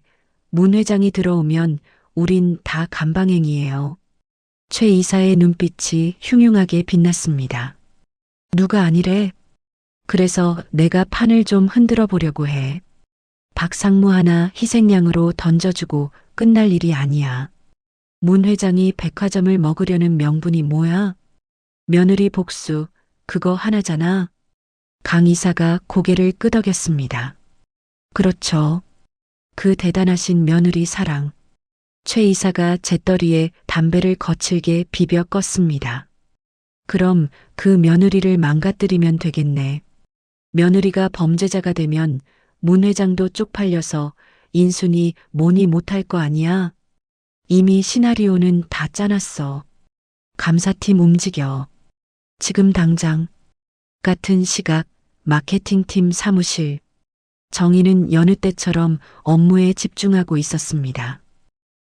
문 회장이 들어오면 우린 다 간방행이에요. 최 이사의 눈빛이 흉흉하게 빛났습니다. 누가 아니래? 그래서 내가 판을 좀 흔들어 보려고 해. 박상무 하나 희생양으로 던져주고 끝날 일이 아니야. 문 회장이 백화점을 먹으려는 명분이 뭐야? 며느리 복수, 그거 하나잖아. 강 이사가 고개를 끄덕였습니다. 그렇죠. 그 대단하신 며느리 사랑. 최 이사가 재떨이에 담배를 거칠게 비벼 껐습니다. 그럼 그 며느리를 망가뜨리면 되겠네. 며느리가 범죄자가 되면 문 회장도 쪽팔려서 인순이 뭐니 못할 거 아니야? 이미 시나리오는 다 짜놨어. 감사팀 움직여. 지금 당장. 같은 시각 마케팅팀 사무실. 정희는 여느 때처럼 업무에 집중하고 있었습니다.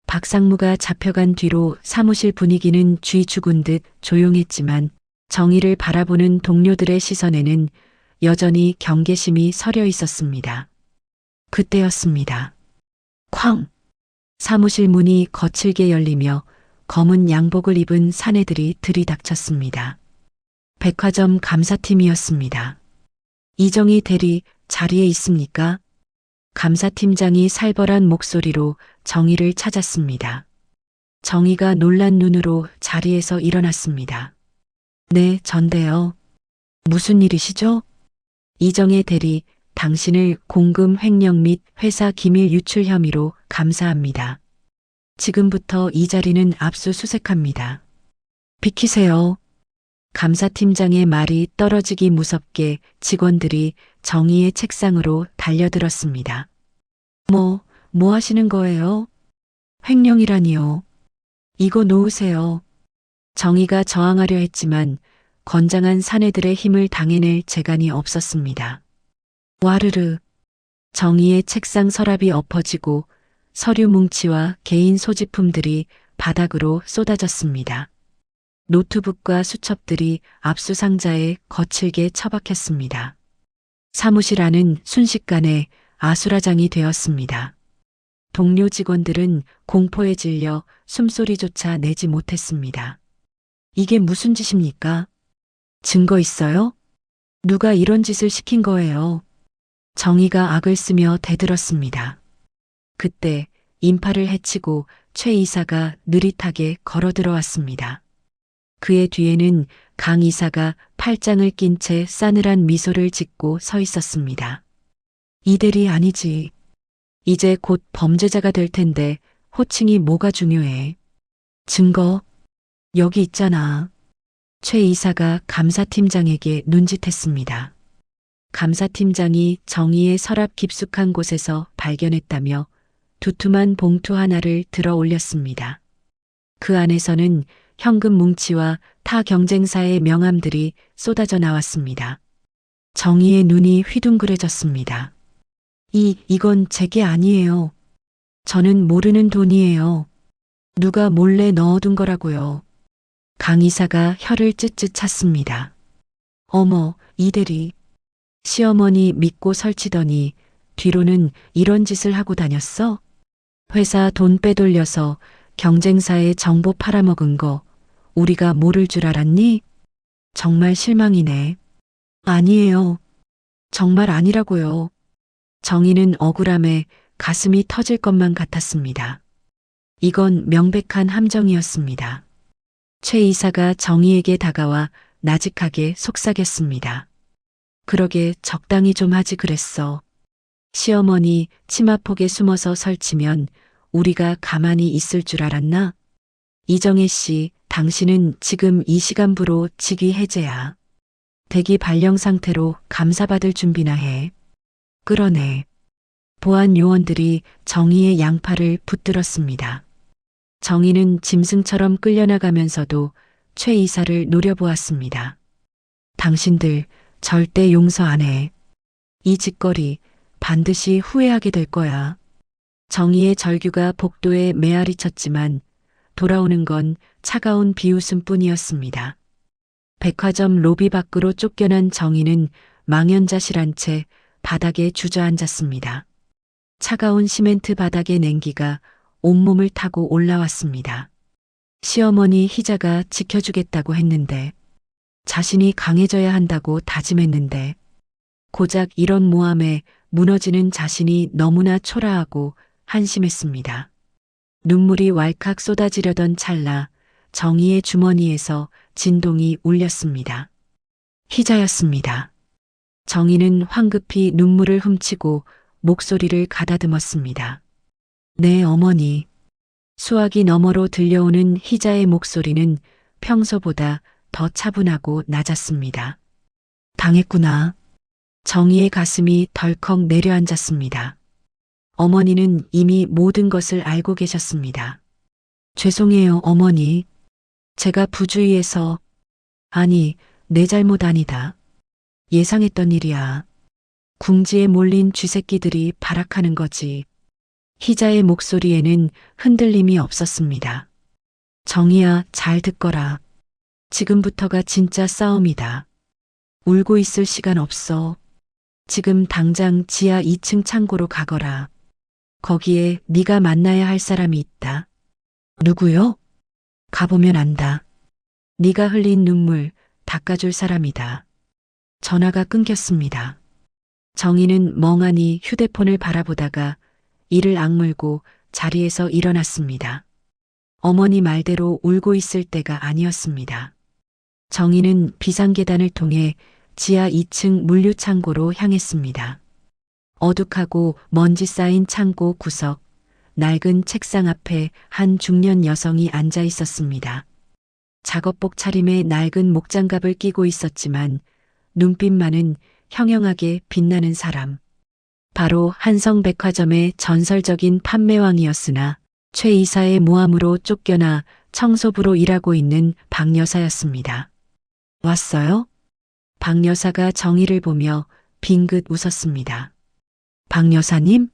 박상무가 잡혀간 뒤로 사무실 분위기는 쥐 죽은 듯 조용했지만 정의를 바라보는 동료들의 시선에는 여전히 경계심이 서려 있었습니다. 그때였습니다. 쾅! 사무실 문이 거칠게 열리며 검은 양복을 입은 사내들이 들이닥쳤습니다. 백화점 감사팀이었습니다. 이정희 대리 자리에 있습니까? 감사팀장이 살벌한 목소리로 정의를 찾았습니다. 정의가 놀란 눈으로 자리에서 일어났습니다. 네, 전데요. 무슨 일이시죠? 이정혜 대리, 당신을 공금 횡령 및 회사 기밀 유출 혐의로 감사합니다. 지금부터 이 자리는 압수수색합니다. 비키세요. 감사팀장의 말이 떨어지기 무섭게 직원들이 정의의 책상으로 달려들었습니다. 뭐 하시는 거예요? 횡령이라니요. 이거 놓으세요. 정의가 저항하려 했지만 건장한 사내들의 힘을 당해낼 재간이 없었습니다. 와르르. 정의의 책상 서랍이 엎어지고 서류 뭉치와 개인 소지품들이 바닥으로 쏟아졌습니다. 노트북과 수첩들이 압수상자에 거칠게 처박혔습니다. 사무실 안은 순식간에 아수라장이 되었습니다. 동료 직원들은 공포에 질려 숨소리조차 내지 못했습니다. 이게 무슨 짓입니까? 증거 있어요? 누가 이런 짓을 시킨 거예요? 정의가 악을 쓰며 대들었습니다. 그때 인파를 헤치고 최 이사가 느릿하게 걸어 들어왔습니다. 그의 뒤에는 강 이사가 팔짱을 낀 채 싸늘한 미소를 짓고 서 있었습니다. 이대리 아니지. 이제 곧 범죄자가 될 텐데 호칭이 뭐가 중요해. 증거 여기 있잖아. 최 이사가 감사팀장에게 눈짓했습니다. 감사팀장이 정의의 서랍 깊숙한 곳에서 발견했다며 두툼한 봉투 하나를 들어 올렸습니다. 그 안에서는 현금 뭉치와 타 경쟁사의 명함들이 쏟아져 나왔습니다. 정의의 눈이 휘둥그레졌습니다. 이건 제게 아니에요. 저는 모르는 돈이에요. 누가 몰래 넣어둔 거라고요. 강 이사가 혀를 찢찢 찼습니다. 어머, 이대리. 시어머니 믿고 설치더니 뒤로는 이런 짓을 하고 다녔어? 회사 돈 빼돌려서 경쟁사의 정보 팔아먹은 거 우리가 모를 줄 알았니? 정말 실망이네. 아니에요. 정말 아니라고요. 정의는 억울함에 가슴이 터질 것만 같았습니다. 이건 명백한 함정이었습니다. 최 이사가 정의에게 다가와 나직하게 속삭였습니다. 그러게 적당히 좀 하지 그랬어. 시어머니 치마폭에 숨어서 설치면 우리가 가만히 있을 줄 알았나? 이정혜 씨, 당신은 지금 이 시간부로 직위 해제야. 대기 발령 상태로 감사받을 준비나 해. 끌어내. 보안 요원들이 정의의 양팔을 붙들었습니다. 정의는 짐승처럼 끌려나가면서도 최 이사를 노려보았습니다. 당신들 절대 용서 안 해. 이 짓거리 반드시 후회하게 될 거야. 정의의 절규가 복도에 메아리 쳤지만 돌아오는 건 차가운 비웃음뿐이었습니다. 백화점 로비 밖으로 쫓겨난 정의는 망연자실한 채 바닥에 주저앉았습니다. 차가운 시멘트 바닥의 냉기가 온몸을 타고 올라왔습니다. 시어머니 희자가 지켜주겠다고 했는데, 자신이 강해져야 한다고 다짐했는데, 고작 이런 모함에 무너지는 자신이 너무나 초라하고 한심했습니다. 눈물이 왈칵 쏟아지려던 찰나 정의의 주머니에서 진동이 울렸습니다. 희자였습니다. 정의는 황급히 눈물을 훔치고 목소리를 가다듬었습니다. 네, 어머니. 수화기 너머로 들려오는 희자의 목소리는 평소보다 더 차분하고 낮았습니다. 당했구나. 정의의 가슴이 덜컥 내려앉았습니다. 어머니는 이미 모든 것을 알고 계셨습니다. 죄송해요, 어머니. 제가 부주의해서. 아니, 내 잘못 아니다. 예상했던 일이야. 궁지에 몰린 쥐새끼들이 발악하는 거지. 희자의 목소리에는 흔들림이 없었습니다. 정의야, 잘 듣거라. 지금부터가 진짜 싸움이다. 울고 있을 시간 없어. 지금 당장 지하 2층 창고로 가거라. 거기에 네가 만나야 할 사람이 있다. 누구요? 가보면 안다. 네가 흘린 눈물 닦아줄 사람이다. 전화가 끊겼습니다. 정희는 멍하니 휴대폰을 바라보다가 이를 악물고 자리에서 일어났습니다. 어머니 말대로 울고 있을 때가 아니었습니다. 정희는 비상계단을 통해 지하 2층 물류창고로 향했습니다. 어둑하고 먼지 쌓인 창고 구석, 낡은 책상 앞에 한 중년 여성이 앉아 있었습니다. 작업복 차림에 낡은 목장갑을 끼고 있었지만 눈빛만은 형형하게 빛나는 사람. 바로 한성백화점의 전설적인 판매왕이었으나 최 이사의 모함으로 쫓겨나 청소부로 일하고 있는 박 여사였습니다. 왔어요? 박 여사가 정희를 보며 빙긋 웃었습니다. 박 여사님?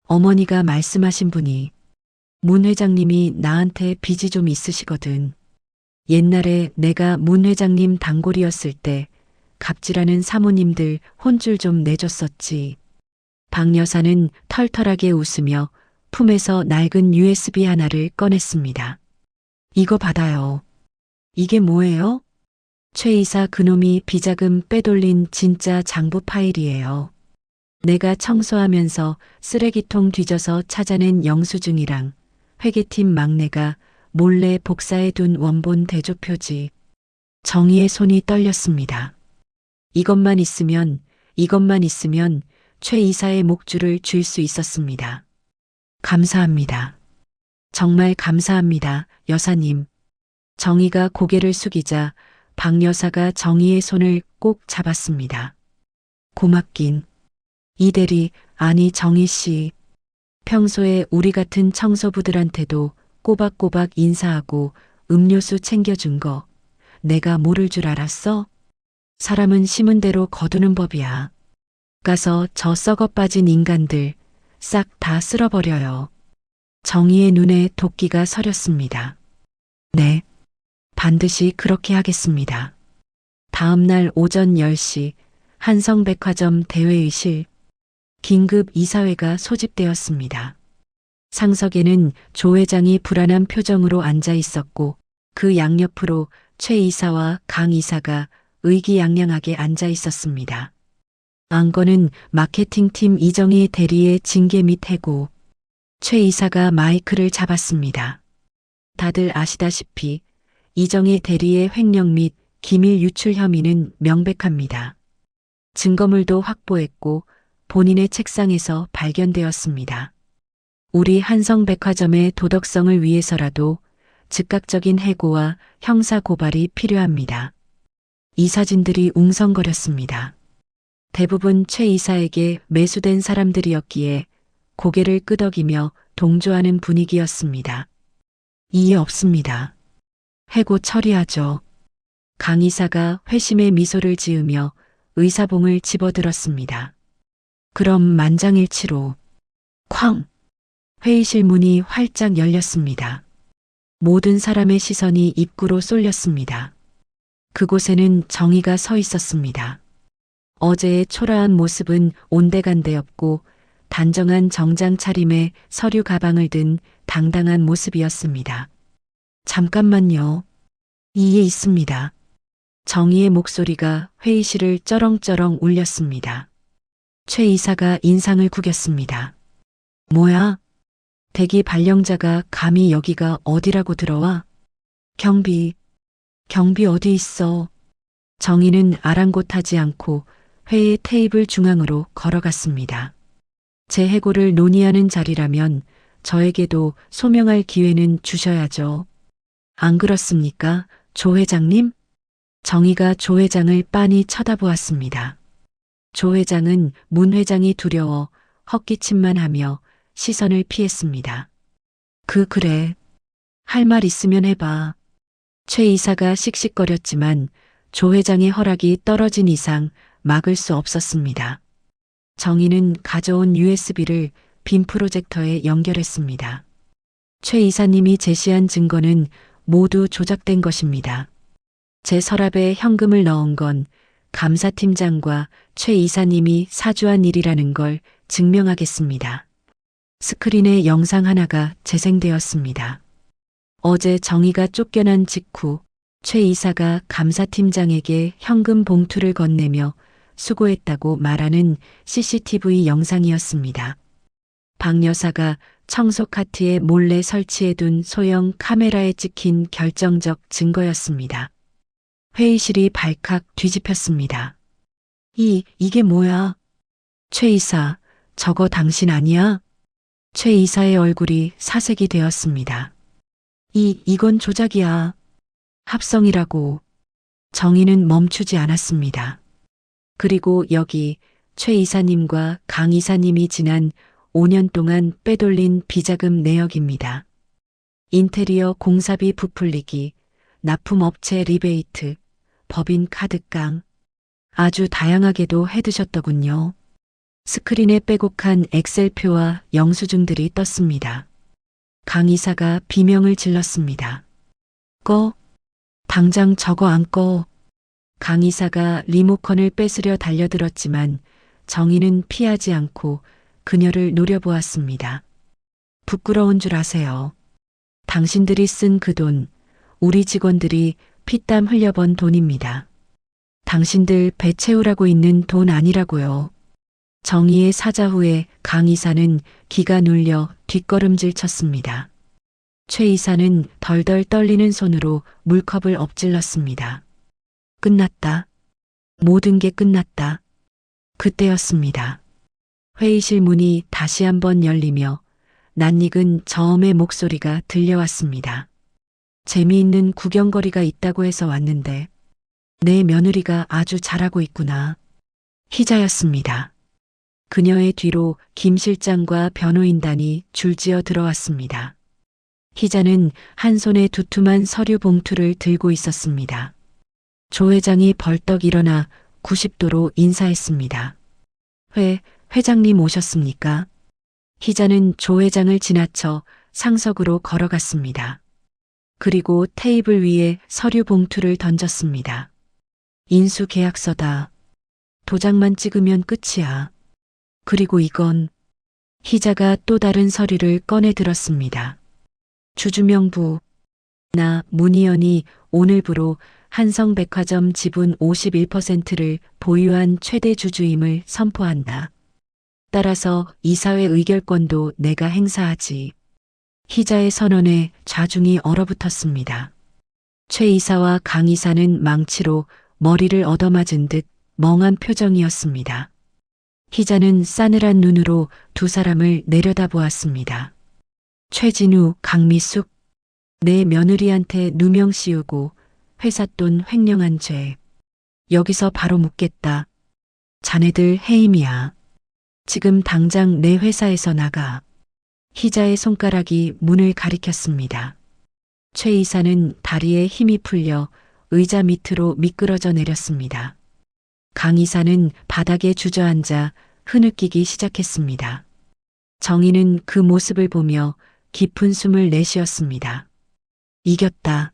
어머니가 말씀하신 분이 문 회장님이 나한테 빚이 좀 있으시거든. 옛날에 내가 문 회장님 단골이었을 때 갑질하는 사모님들 혼줄 좀 내줬었지. 박 여사는 털털하게 웃으며 품에서 낡은 USB 하나를 꺼냈습니다. 이거 받아요. 이게 뭐예요? 최 이사 그놈이 비자금 빼돌린 진짜 장부 파일이에요. 내가 청소하면서 쓰레기통 뒤져서 찾아낸 영수증이랑 회계팀 막내가 몰래 복사해둔 원본 대조표지. 정희의 손이 떨렸습니다. 이것만 있으면 최 이사의 목줄을 쥘 수 있었습니다. 감사합니다. 정말 감사합니다, 여사님. 정희가 고개를 숙이자 박 여사가 정희의 손을 꼭 잡았습니다. 고맙긴. 이대리, 아니 정희 씨. 평소에 우리 같은 청소부들한테도 꼬박꼬박 인사하고 음료수 챙겨준 거 내가 모를 줄 알았어? 사람은 심은 대로 거두는 법이야. 가서 저 썩어 빠진 인간들 싹 다 쓸어버려요. 정희의 눈에 도끼가 서렸습니다. 네, 반드시 그렇게 하겠습니다. 다음 날 오전 10시 한성백화점 대회의실 긴급 이사회가 소집되었습니다. 상석에는 조 회장이 불안한 표정으로 앉아 있었고 그 양옆으로 최 이사와 강 이사가 의기양양하게 앉아 있었습니다. 안건은 마케팅팀 이정희 대리의 징계 및 해고. 최 이사가 마이크를 잡았습니다. 다들 아시다시피 이정희 대리의 횡령 및 기밀 유출 혐의는 명백합니다. 증거물도 확보했고 본인의 책상에서 발견되었습니다. 우리 한성백화점의 도덕성을 위해서라도 즉각적인 해고와 형사고발이 필요합니다. 이사진들이 웅성거렸습니다. 대부분 최 이사에게 매수된 사람들이었기에 고개를 끄덕이며 동조하는 분위기였습니다. 이해 없습니다. 해고 처리하죠. 강 이사가 회심의 미소를 지으며 의사봉을 집어들었습니다. 그럼 만장일치로. 쾅! 회의실 문이 활짝 열렸습니다. 모든 사람의 시선이 입구로 쏠렸습니다. 그곳에는 정희가 서 있었습니다. 어제의 초라한 모습은 온데간데없고 단정한 정장 차림에 서류 가방을 든 당당한 모습이었습니다. 잠깐만요. 이에 있습니다. 정희의 목소리가 회의실을 쩌렁쩌렁 울렸습니다. 최 이사가 인상을 구겼습니다. 뭐야? 대기 발령자가 감히 여기가 어디라고 들어와? 경비 어디 있어? 정희는 아랑곳하지 않고 회의 테이블 중앙으로 걸어갔습니다. 제 해고를 논의하는 자리라면 저에게도 소명할 기회는 주셔야죠. 안 그렇습니까, 조 회장님? 정희가 조 회장을 빤히 쳐다보았습니다. 조 회장은 문 회장이 두려워 헛기침만 하며 시선을 피했습니다. 그래. 할 말 있으면 해봐. 최 이사가 씩씩거렸지만 조 회장의 허락이 떨어진 이상 막을 수 없었습니다. 정희는 가져온 USB를 빔 프로젝터에 연결했습니다. 최 이사님이 제시한 증거는 모두 조작된 것입니다. 제 서랍에 현금을 넣은 건 감사팀장과 최 이사님이 사주한 일이라는 걸 증명하겠습니다. 스크린에 영상 하나가 재생되었습니다. 어제 정희가 쫓겨난 직후 최 이사가 감사팀장에게 현금 봉투를 건네며 수고했다고 말하는 CCTV 영상이었습니다. 박 여사가 청소 카트에 몰래 설치해둔 소형 카메라에 찍힌 결정적 증거였습니다. 회의실이 발칵 뒤집혔습니다. 이게 뭐야? 최 이사, 저거 당신 아니야? 최 이사의 얼굴이 사색이 되었습니다. 이건 조작이야. 합성이라고. 정의는 멈추지 않았습니다. 그리고 여기 최 이사님과 강 이사님이 지난 5년 동안 빼돌린 비자금 내역입니다. 인테리어 공사비 부풀리기, 납품업체 리베이트, 법인 카드깡. 아주 다양하게도 해두셨더군요. 스크린에 빼곡한 엑셀표와 영수증들이 떴습니다. 강 이사가 비명을 질렀습니다. 꺼. 당장 저거 안 꺼. 강 이사가 리모컨을 뺏으려 달려들었지만 정희는 피하지 않고 그녀를 노려보았습니다. 부끄러운 줄 아세요. 당신들이 쓴 그 돈, 우리 직원들이 피땀 흘려번 돈입니다. 당신들 배 채우라고 있는 돈 아니라고요. 정희의 사자 후에 강 이사는 기가 눌려 뒷걸음질 쳤습니다. 최 이사는 덜덜 떨리는 손으로 물컵을 엎질렀습니다. 끝났다. 모든 게 끝났다. 그때였습니다. 회의실 문이 다시 한번 열리며 낯익은 저음의 목소리가 들려왔습니다. 재미있는 구경거리가 있다고 해서 왔는데 내 며느리가 아주 잘하고 있구나. 희자였습니다. 그녀의 뒤로 김 실장과 변호인단이 줄지어 들어왔습니다. 희자는 한 손에 두툼한 서류 봉투를 들고 있었습니다. 조 회장이 벌떡 일어나 90도로 인사했습니다. 회장님 오셨습니까? 희자는 조 회장을 지나쳐 상석으로 걸어갔습니다. 그리고 테이블 위에 서류 봉투를 던졌습니다. 인수 계약서다. 도장만 찍으면 끝이야. 그리고 이건 희자가 또 다른 서류를 꺼내 들었습니다. 주주명부. 나 문희연이 오늘부로 한성백화점 지분 51%를 보유한 최대 주주임을 선포한다. 따라서 이사회 의결권도 내가 행사하지. 희자의 선언에 좌중이 얼어붙었습니다. 최 이사와 강 이사는 망치로 머리를 얻어맞은 듯 멍한 표정이었습니다. 희자는 싸늘한 눈으로 두 사람을 내려다보았습니다. 최진우, 강미숙, 내 며느리한테 누명 씌우고 회사 돈 횡령한 죄. 여기서 바로 묻겠다. 자네들 해임이야. 지금 당장 내 회사에서 나가. 희자의 손가락이 문을 가리켰습니다. 최 이사는 다리에 힘이 풀려 의자 밑으로 미끄러져 내렸습니다. 강 이사는 바닥에 주저앉아 흐느끼기 시작했습니다. 정희는 그 모습을 보며 깊은 숨을 내쉬었습니다. 이겼다.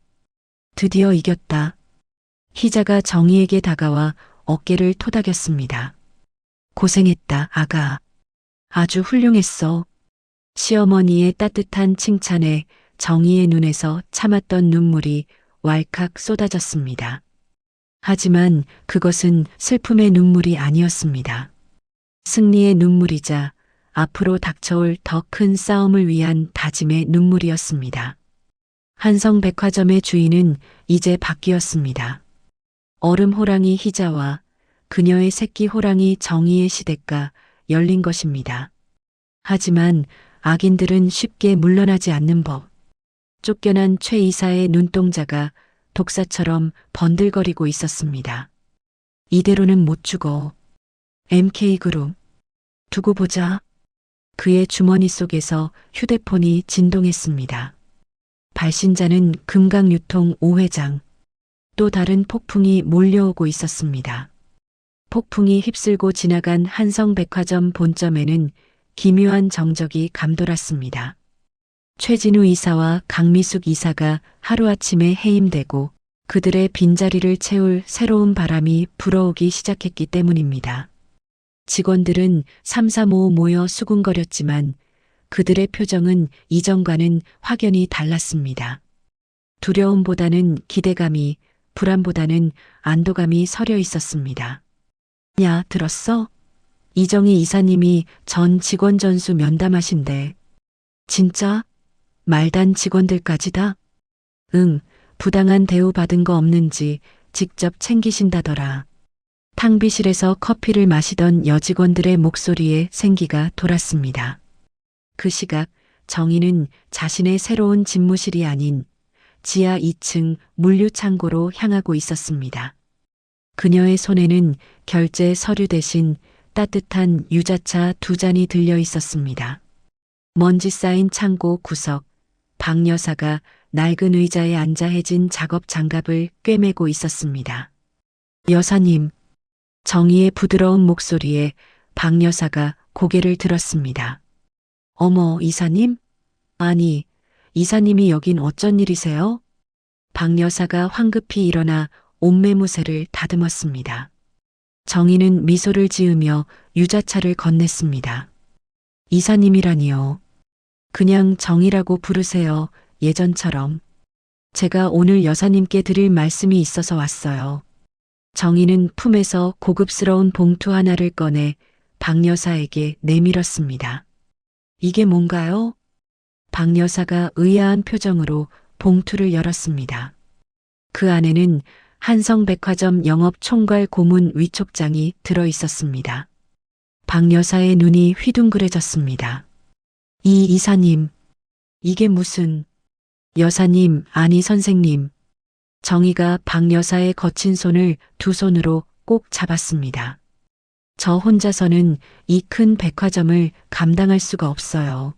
드디어 이겼다. 희자가 정희에게 다가와 어깨를 토닥였습니다. 고생했다, 아가. 아주 훌륭했어. 시어머니의 따뜻한 칭찬에 정희의 눈에서 참았던 눈물이 왈칵 쏟아졌습니다. 하지만 그것은 슬픔의 눈물이 아니었습니다. 승리의 눈물이자 앞으로 닥쳐올 더 큰 싸움을 위한 다짐의 눈물이었습니다. 한성백화점의 주인은 이제 바뀌었습니다. 얼음 호랑이 희자와 그녀의 새끼 호랑이 정희의 시대가 열린 것입니다. 하지만 악인들은 쉽게 물러나지 않는 법. 쫓겨난 최 이사의 눈동자가 독사처럼 번들거리고 있었습니다. 이대로는 못 죽어. MK그룹. 두고 보자. 그의 주머니 속에서 휴대폰이 진동했습니다. 발신자는 금강유통 5회장. 또 다른 폭풍이 몰려오고 있었습니다. 폭풍이 휩쓸고 지나간 한성백화점 본점에는 기묘한 정적이 감돌았습니다. 최진우 이사와 강미숙 이사가 하루아침에 해임되고 그들의 빈자리를 채울 새로운 바람이 불어오기 시작했기 때문입니다. 직원들은 삼삼오오 모여 수군거렸지만 그들의 표정은 이전과는 확연히 달랐습니다. 두려움보다는 기대감이, 불안보다는 안도감이 서려 있었습니다. 야, 들었어? 이정희 이사님이 전 직원 전수 면담하신대. 진짜? 말단 직원들까지다? 응, 부당한 대우 받은 거 없는지 직접 챙기신다더라. 탕비실에서 커피를 마시던 여직원들의 목소리에 생기가 돌았습니다. 그 시각 정희는 자신의 새로운 집무실이 아닌 지하 2층 물류창고로 향하고 있었습니다. 그녀의 손에는 결제 서류 대신 따뜻한 유자차 2잔이 들려 있었습니다. 먼지 쌓인 창고 구석, 박 여사가 낡은 의자에 앉아 해진 작업 장갑을 꿰매고 있었습니다. 여사님, 정희의 부드러운 목소리에 박 여사가 고개를 들었습니다. 어머, 이사님? 아니, 이사님이 여긴 어쩐 일이세요? 박 여사가 황급히 일어나 옷매무새를 다듬었습니다. 정희는 미소를 지으며 유자차를 건넸습니다. 이사님이라니요. 그냥 정희라고 부르세요. 예전처럼. 제가 오늘 여사님께 드릴 말씀이 있어서 왔어요. 정희는 품에서 고급스러운 봉투 하나를 꺼내 박 여사에게 내밀었습니다. 이게 뭔가요? 박 여사가 의아한 표정으로 봉투를 열었습니다. 그 안에는 한성백화점 영업 총괄 고문 위촉장이 들어 있었습니다. 박 여사의 눈이 휘둥그레졌습니다. 이 이사님, 이게 무슨... 여사님, 아니 선생님. 정희가 박 여사의 거친 손을 두 손으로 꼭 잡았습니다. 저 혼자서는 이 큰 백화점을 감당할 수가 없어요.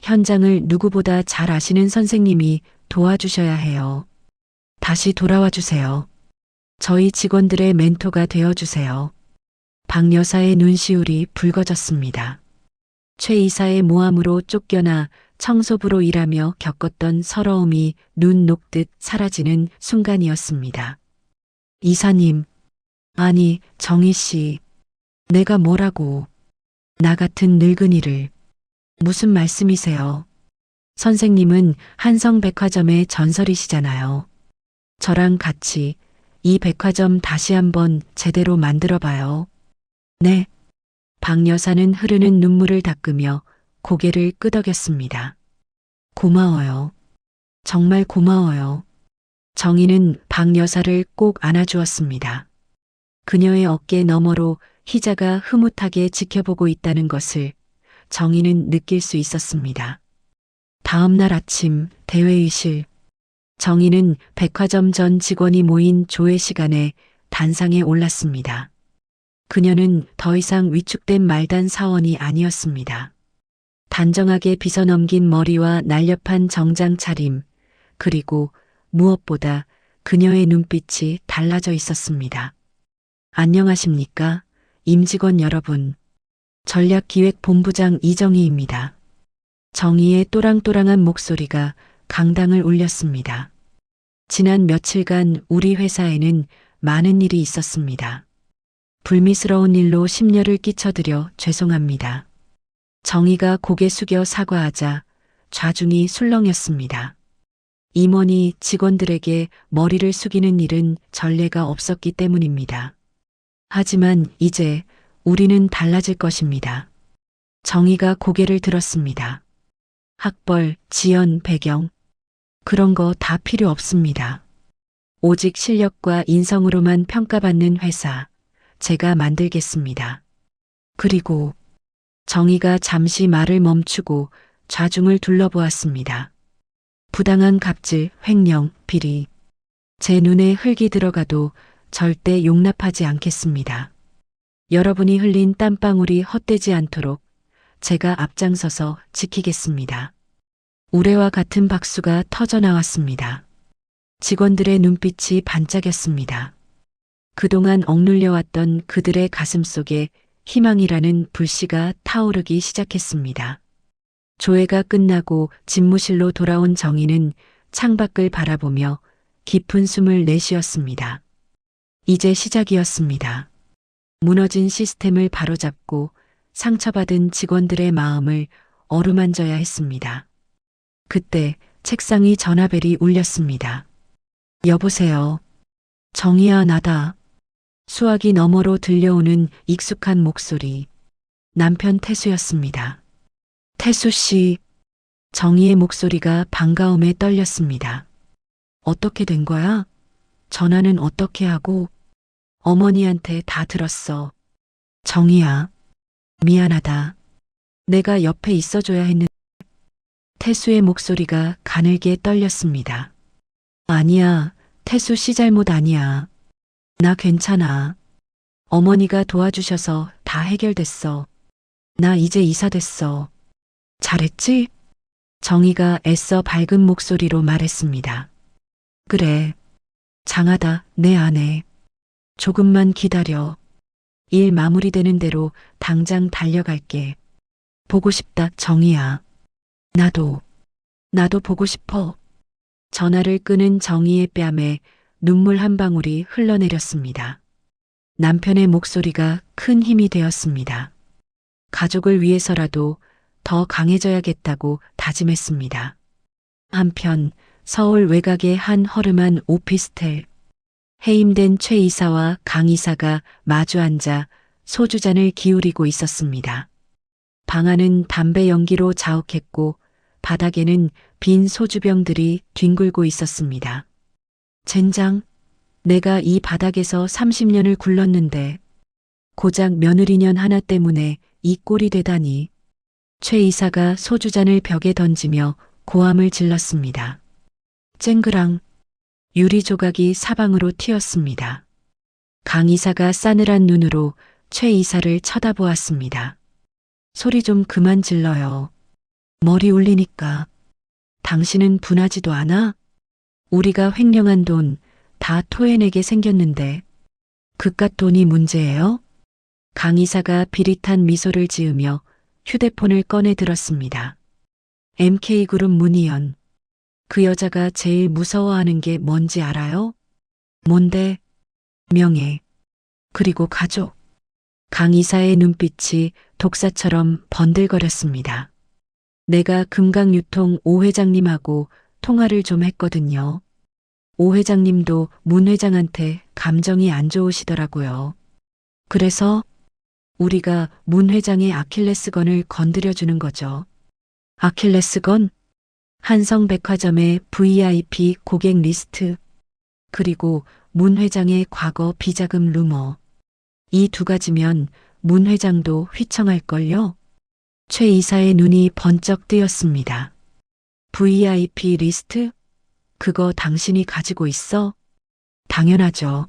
현장을 누구보다 잘 아시는 선생님이 도와주셔야 해요. 다시 돌아와 주세요. 저희 직원들의 멘토가 되어주세요. 박 여사의 눈시울이 붉어졌습니다. 최 이사의 모함으로 쫓겨나 청소부로 일하며 겪었던 서러움이 눈 녹듯 사라지는 순간이었습니다. 이사님, 아니 정희 씨, 내가 뭐라고, 나 같은 늙은이를. 무슨 말씀이세요? 선생님은 한성백화점의 전설이시잖아요. 저랑 같이 이 백화점 다시 한번 제대로 만들어봐요. 네. 박 여사는 흐르는 눈물을 닦으며 고개를 끄덕였습니다. 고마워요. 정말 고마워요. 정희는 박 여사를 꼭 안아주었습니다. 그녀의 어깨 너머로 희자가 흐뭇하게 지켜보고 있다는 것을 정희는 느낄 수 있었습니다. 다음 날 아침 대회의실. 정희는 백화점 전 직원이 모인 조회 시간에 단상에 올랐습니다. 그녀는 더 이상 위축된 말단 사원이 아니었습니다. 단정하게 빗어넘긴 머리와 날렵한 정장 차림, 그리고 무엇보다 그녀의 눈빛이 달라져 있었습니다. 안녕하십니까, 임직원 여러분. 전략기획본부장 이정희입니다. 정희의 또랑또랑한 목소리가 강당을 울렸습니다. 지난 며칠간 우리 회사에는 많은 일이 있었습니다. 불미스러운 일로 심려를 끼쳐드려 죄송합니다. 정희가 고개 숙여 사과하자 좌중이 술렁였습니다. 임원이 직원들에게 머리를 숙이는 일은 전례가 없었기 때문입니다. 하지만 이제 우리는 달라질 것입니다. 정희가 고개를 들었습니다. 학벌, 지연, 배경, 그런 거 다 필요 없습니다. 오직 실력과 인성으로만 평가받는 회사, 제가 만들겠습니다. 그리고 정희가 잠시 말을 멈추고 좌중을 둘러보았습니다. 부당한 갑질, 횡령, 비리. 제 눈에 흙이 들어가도 절대 용납하지 않겠습니다. 여러분이 흘린 땀방울이 헛되지 않도록 제가 앞장서서 지키겠습니다. 우레와 같은 박수가 터져나왔습니다. 직원들의 눈빛이 반짝였습니다. 그동안 억눌려왔던 그들의 가슴 속에 희망이라는 불씨가 타오르기 시작했습니다. 조회가 끝나고 집무실로 돌아온 정희는 창밖을 바라보며 깊은 숨을 내쉬었습니다. 이제 시작이었습니다. 무너진 시스템을 바로잡고 상처받은 직원들의 마음을 어루만져야 했습니다. 그때 책상이 전화벨이 울렸습니다. 여보세요. 정희야, 나다. 수화기 너머로 들려오는 익숙한 목소리. 남편 태수였습니다. 태수 씨. 정희의 목소리가 반가움에 떨렸습니다. 어떻게 된 거야? 전화는 어떻게 하고? 어머니한테 다 들었어. 정희야. 미안하다. 내가 옆에 있어줘야 했는데. 태수의 목소리가 가늘게 떨렸습니다. 아니야, 태수 씨 잘못 아니야. 나 괜찮아. 어머니가 도와주셔서 다 해결됐어. 나 이제 이사 됐어. 잘했지? 정희가 애써 밝은 목소리로 말했습니다. 그래. 장하다, 내 아내. 조금만 기다려. 일 마무리되는 대로 당장 달려갈게. 보고 싶다, 정희야. 나도 보고 싶어. 전화를 끄는 정희의 뺨에 눈물 한 방울이 흘러내렸습니다. 남편의 목소리가 큰 힘이 되었습니다. 가족을 위해서라도 더 강해져야겠다고 다짐했습니다. 한편 서울 외곽의 한 허름한 오피스텔. 해임된 최 이사와 강 이사가 마주 앉아 소주잔을 기울이고 있었습니다. 방 안은 담배 연기로 자욱했고 바닥에는 빈 소주병들이 뒹굴고 있었습니다. 젠장, 내가 이 바닥에서 30년을 굴렀는데 고작 며느리년 하나 때문에 이 꼴이 되다니. 최 이사가 소주잔을 벽에 던지며 고함을 질렀습니다. 쨍그랑. 유리 조각이 사방으로 튀었습니다. 강 이사가 싸늘한 눈으로 최 이사를 쳐다보았습니다. 소리 좀 그만 질러요. 머리 울리니까. 당신은 분하지도 않아? 우리가 횡령한 돈 다 토해내게 생겼는데 그깟 돈이 문제예요? 강 이사가 비릿한 미소를 지으며 휴대폰을 꺼내 들었습니다. MK그룹 문희연. 그 여자가 제일 무서워하는 게 뭔지 알아요? 뭔데? 명예. 그리고 가족. 강 이사의 눈빛이 독사처럼 번들거렸습니다. 내가 금강유통 오 회장님하고 통화를 좀 했거든요. 오 회장님도 문 회장한테 감정이 안 좋으시더라고요. 그래서 우리가 문 회장의 아킬레스건을 건드려주는 거죠. 아킬레스건? 한성백화점의 VIP 고객 리스트, 그리고 문 회장의 과거 비자금 루머. 이 두 가지면 문 회장도 휘청할걸요? 최 이사의 눈이 번쩍 뜨였습니다. VIP 리스트? 그거 당신이 가지고 있어? 당연하죠.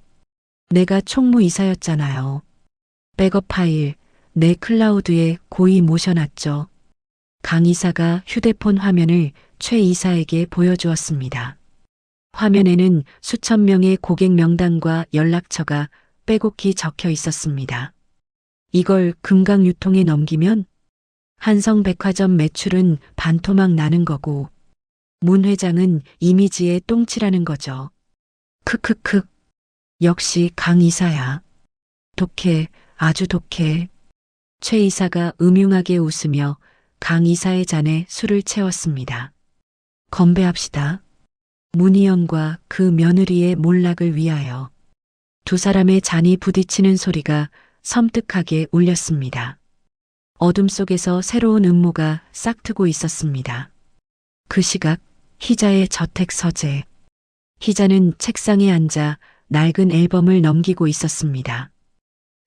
내가 총무이사였잖아요. 백업 파일, 내 클라우드에 고이 모셔놨죠. 강 이사가 휴대폰 화면을 최 이사에게 보여주었습니다. 화면에는 수천 명의 고객 명단과 연락처가 빼곡히 적혀 있었습니다. 이걸 금강유통에 넘기면 한성백화점 매출은 반토막 나는 거고 문 회장은 이미지에 똥칠하는 거죠. 크크크. 역시 강 이사야. 독해, 아주 독해. 최 이사가 음흉하게 웃으며 강 이사의 잔에 술을 채웠습니다. 건배합시다. 문희연과 그 며느리의 몰락을 위하여. 두 사람의 잔이 부딪히는 소리가 섬뜩하게 울렸습니다. 어둠 속에서 새로운 음모가 싹트고 있었습니다. 그 시각 희자의 저택 서재. 희자는 책상에 앉아 낡은 앨범을 넘기고 있었습니다.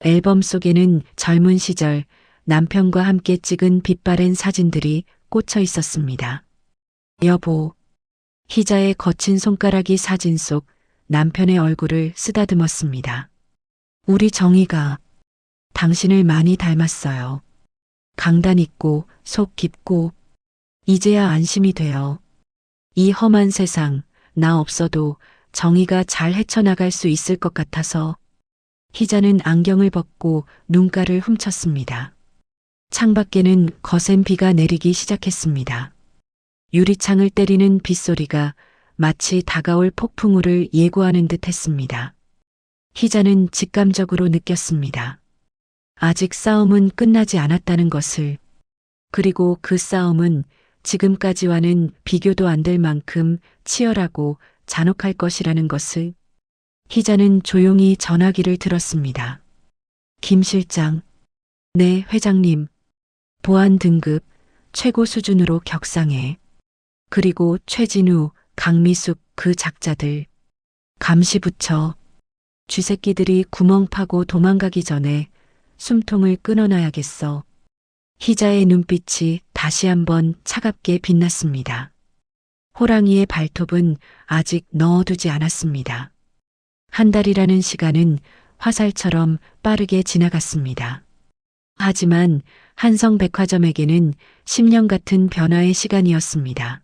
앨범 속에는 젊은 시절 남편과 함께 찍은 빛바랜 사진들이 꽂혀 있었습니다. 여보. 희자의 거친 손가락이 사진 속 남편의 얼굴을 쓰다듬었습니다. 우리 정희가 당신을 많이 닮았어요. 강단 있고 속 깊고 이제야 안심이 돼요. 이 험한 세상 나 없어도 정희가 잘 헤쳐나갈 수 있을 것 같아서. 희자는 안경을 벗고 눈가를 훔쳤습니다. 창밖에는 거센 비가 내리기 시작했습니다. 유리창을 때리는 빗소리가 마치 다가올 폭풍우를 예고하는 듯 했습니다. 희자는 직감적으로 느꼈습니다. 아직 싸움은 끝나지 않았다는 것을, 그리고 그 싸움은 지금까지와는 비교도 안 될 만큼 치열하고 잔혹할 것이라는 것을. 희자는 조용히 전화기를 들었습니다. 김 실장. 네, 회장님. 보안 등급 최고 수준으로 격상해. 그리고 최진우, 강미숙 그 작자들. 감시 붙여. 쥐새끼들이 구멍 파고 도망가기 전에 숨통을 끊어놔야겠어. 희자의 눈빛이 다시 한번 차갑게 빛났습니다. 호랑이의 발톱은 아직 넣어두지 않았습니다. 한 달이라는 시간은 화살처럼 빠르게 지나갔습니다. 하지만 한성백화점에게는 10년 같은 변화의 시간이었습니다.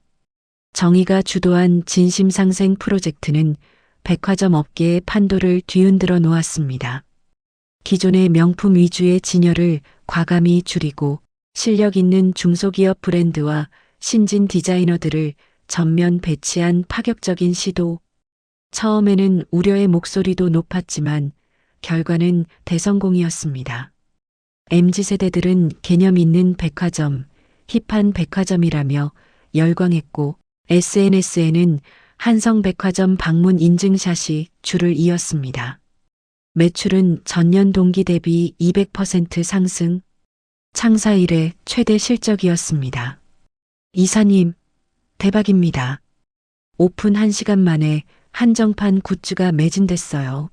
정의가 주도한 진심상생 프로젝트는 백화점 업계의 판도를 뒤흔들어 놓았습니다. 기존의 명품 위주의 진열을 과감히 줄이고 실력 있는 중소기업 브랜드와 신진 디자이너들을 전면 배치한 파격적인 시도. 처음에는 우려의 목소리도 높았지만 결과는 대성공이었습니다. MZ세대들은 개념 있는 백화점, 힙한 백화점이라며 열광했고 SNS에는 한성백화점 방문 인증샷이 줄을 이었습니다. 매출은 전년 동기 대비 200% 상승, 창사 이래 최대 실적이었습니다. 이사님, 대박입니다. 오픈 1시간 만에 한정판 굿즈가 매진됐어요.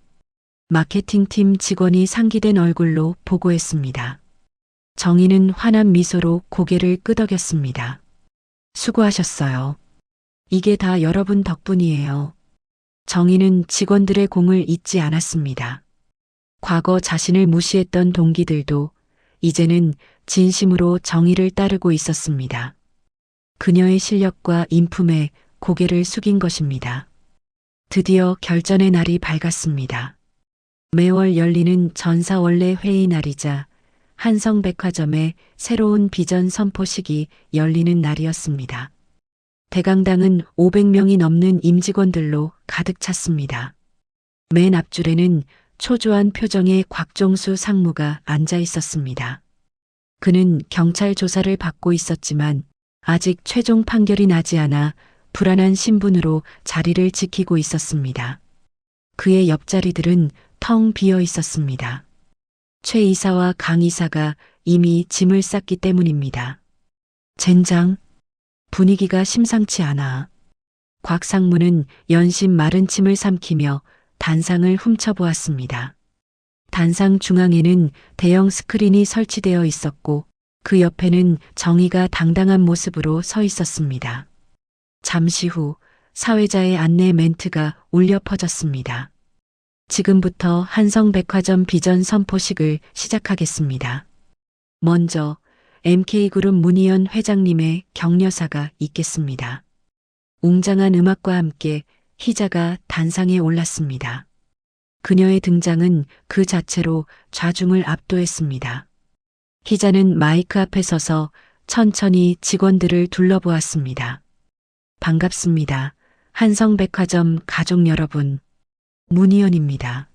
마케팅팀 직원이 상기된 얼굴로 보고했습니다. 정희는 환한 미소로 고개를 끄덕였습니다. 수고하셨어요. 이게 다 여러분 덕분이에요. 정희는 직원들의 공을 잊지 않았습니다. 과거 자신을 무시했던 동기들도 이제는 진심으로 정의를 따르고 있었습니다. 그녀의 실력과 인품에 고개를 숙인 것입니다. 드디어 결전의 날이 밝았습니다. 매월 열리는 전사원래 회의 날이자 한성백화점의 새로운 비전 선포식이 열리는 날이었습니다. 대강당은 500명이 넘는 임직원들로 가득 찼습니다. 맨 앞줄에는 초조한 표정의 곽종수 상무가 앉아 있었습니다. 그는 경찰 조사를 받고 있었지만 아직 최종 판결이 나지 않아 불안한 신분으로 자리를 지키고 있었습니다. 그의 옆자리들은 텅 비어 있었습니다. 최 이사와 강 이사가 이미 짐을 쌌기 때문입니다. 젠장, 분위기가 심상치 않아. 곽 상무는 연신 마른 침을 삼키며 단상을 훔쳐보았습니다. 단상 중앙에는 대형 스크린이 설치되어 있었고 그 옆에는 정의가 당당한 모습으로 서 있었습니다. 잠시 후 사회자의 안내 멘트가 울려 퍼졌습니다. 지금부터 한성백화점 비전 선포식을 시작하겠습니다. 먼저 MK그룹 문희연 회장님의 격려사가 있겠습니다. 웅장한 음악과 함께 희자가 단상에 올랐습니다. 그녀의 등장은 그 자체로 좌중을 압도했습니다. 희자는 마이크 앞에 서서 천천히 직원들을 둘러보았습니다. 반갑습니다. 한성백화점 가족 여러분. 문희연입니다.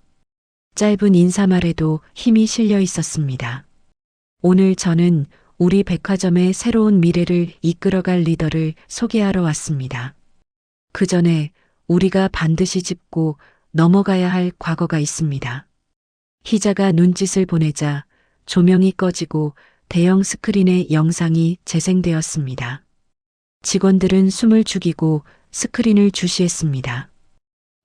짧은 인사말에도 힘이 실려 있었습니다. 오늘 저는 우리 백화점의 새로운 미래를 이끌어갈 리더를 소개하러 왔습니다. 그 전에 우리가 반드시 짚고 넘어가야 할 과거가 있습니다. 희자가 눈짓을 보내자 조명이 꺼지고 대형 스크린의 영상이 재생되었습니다. 직원들은 숨을 죽이고 스크린을 주시했습니다.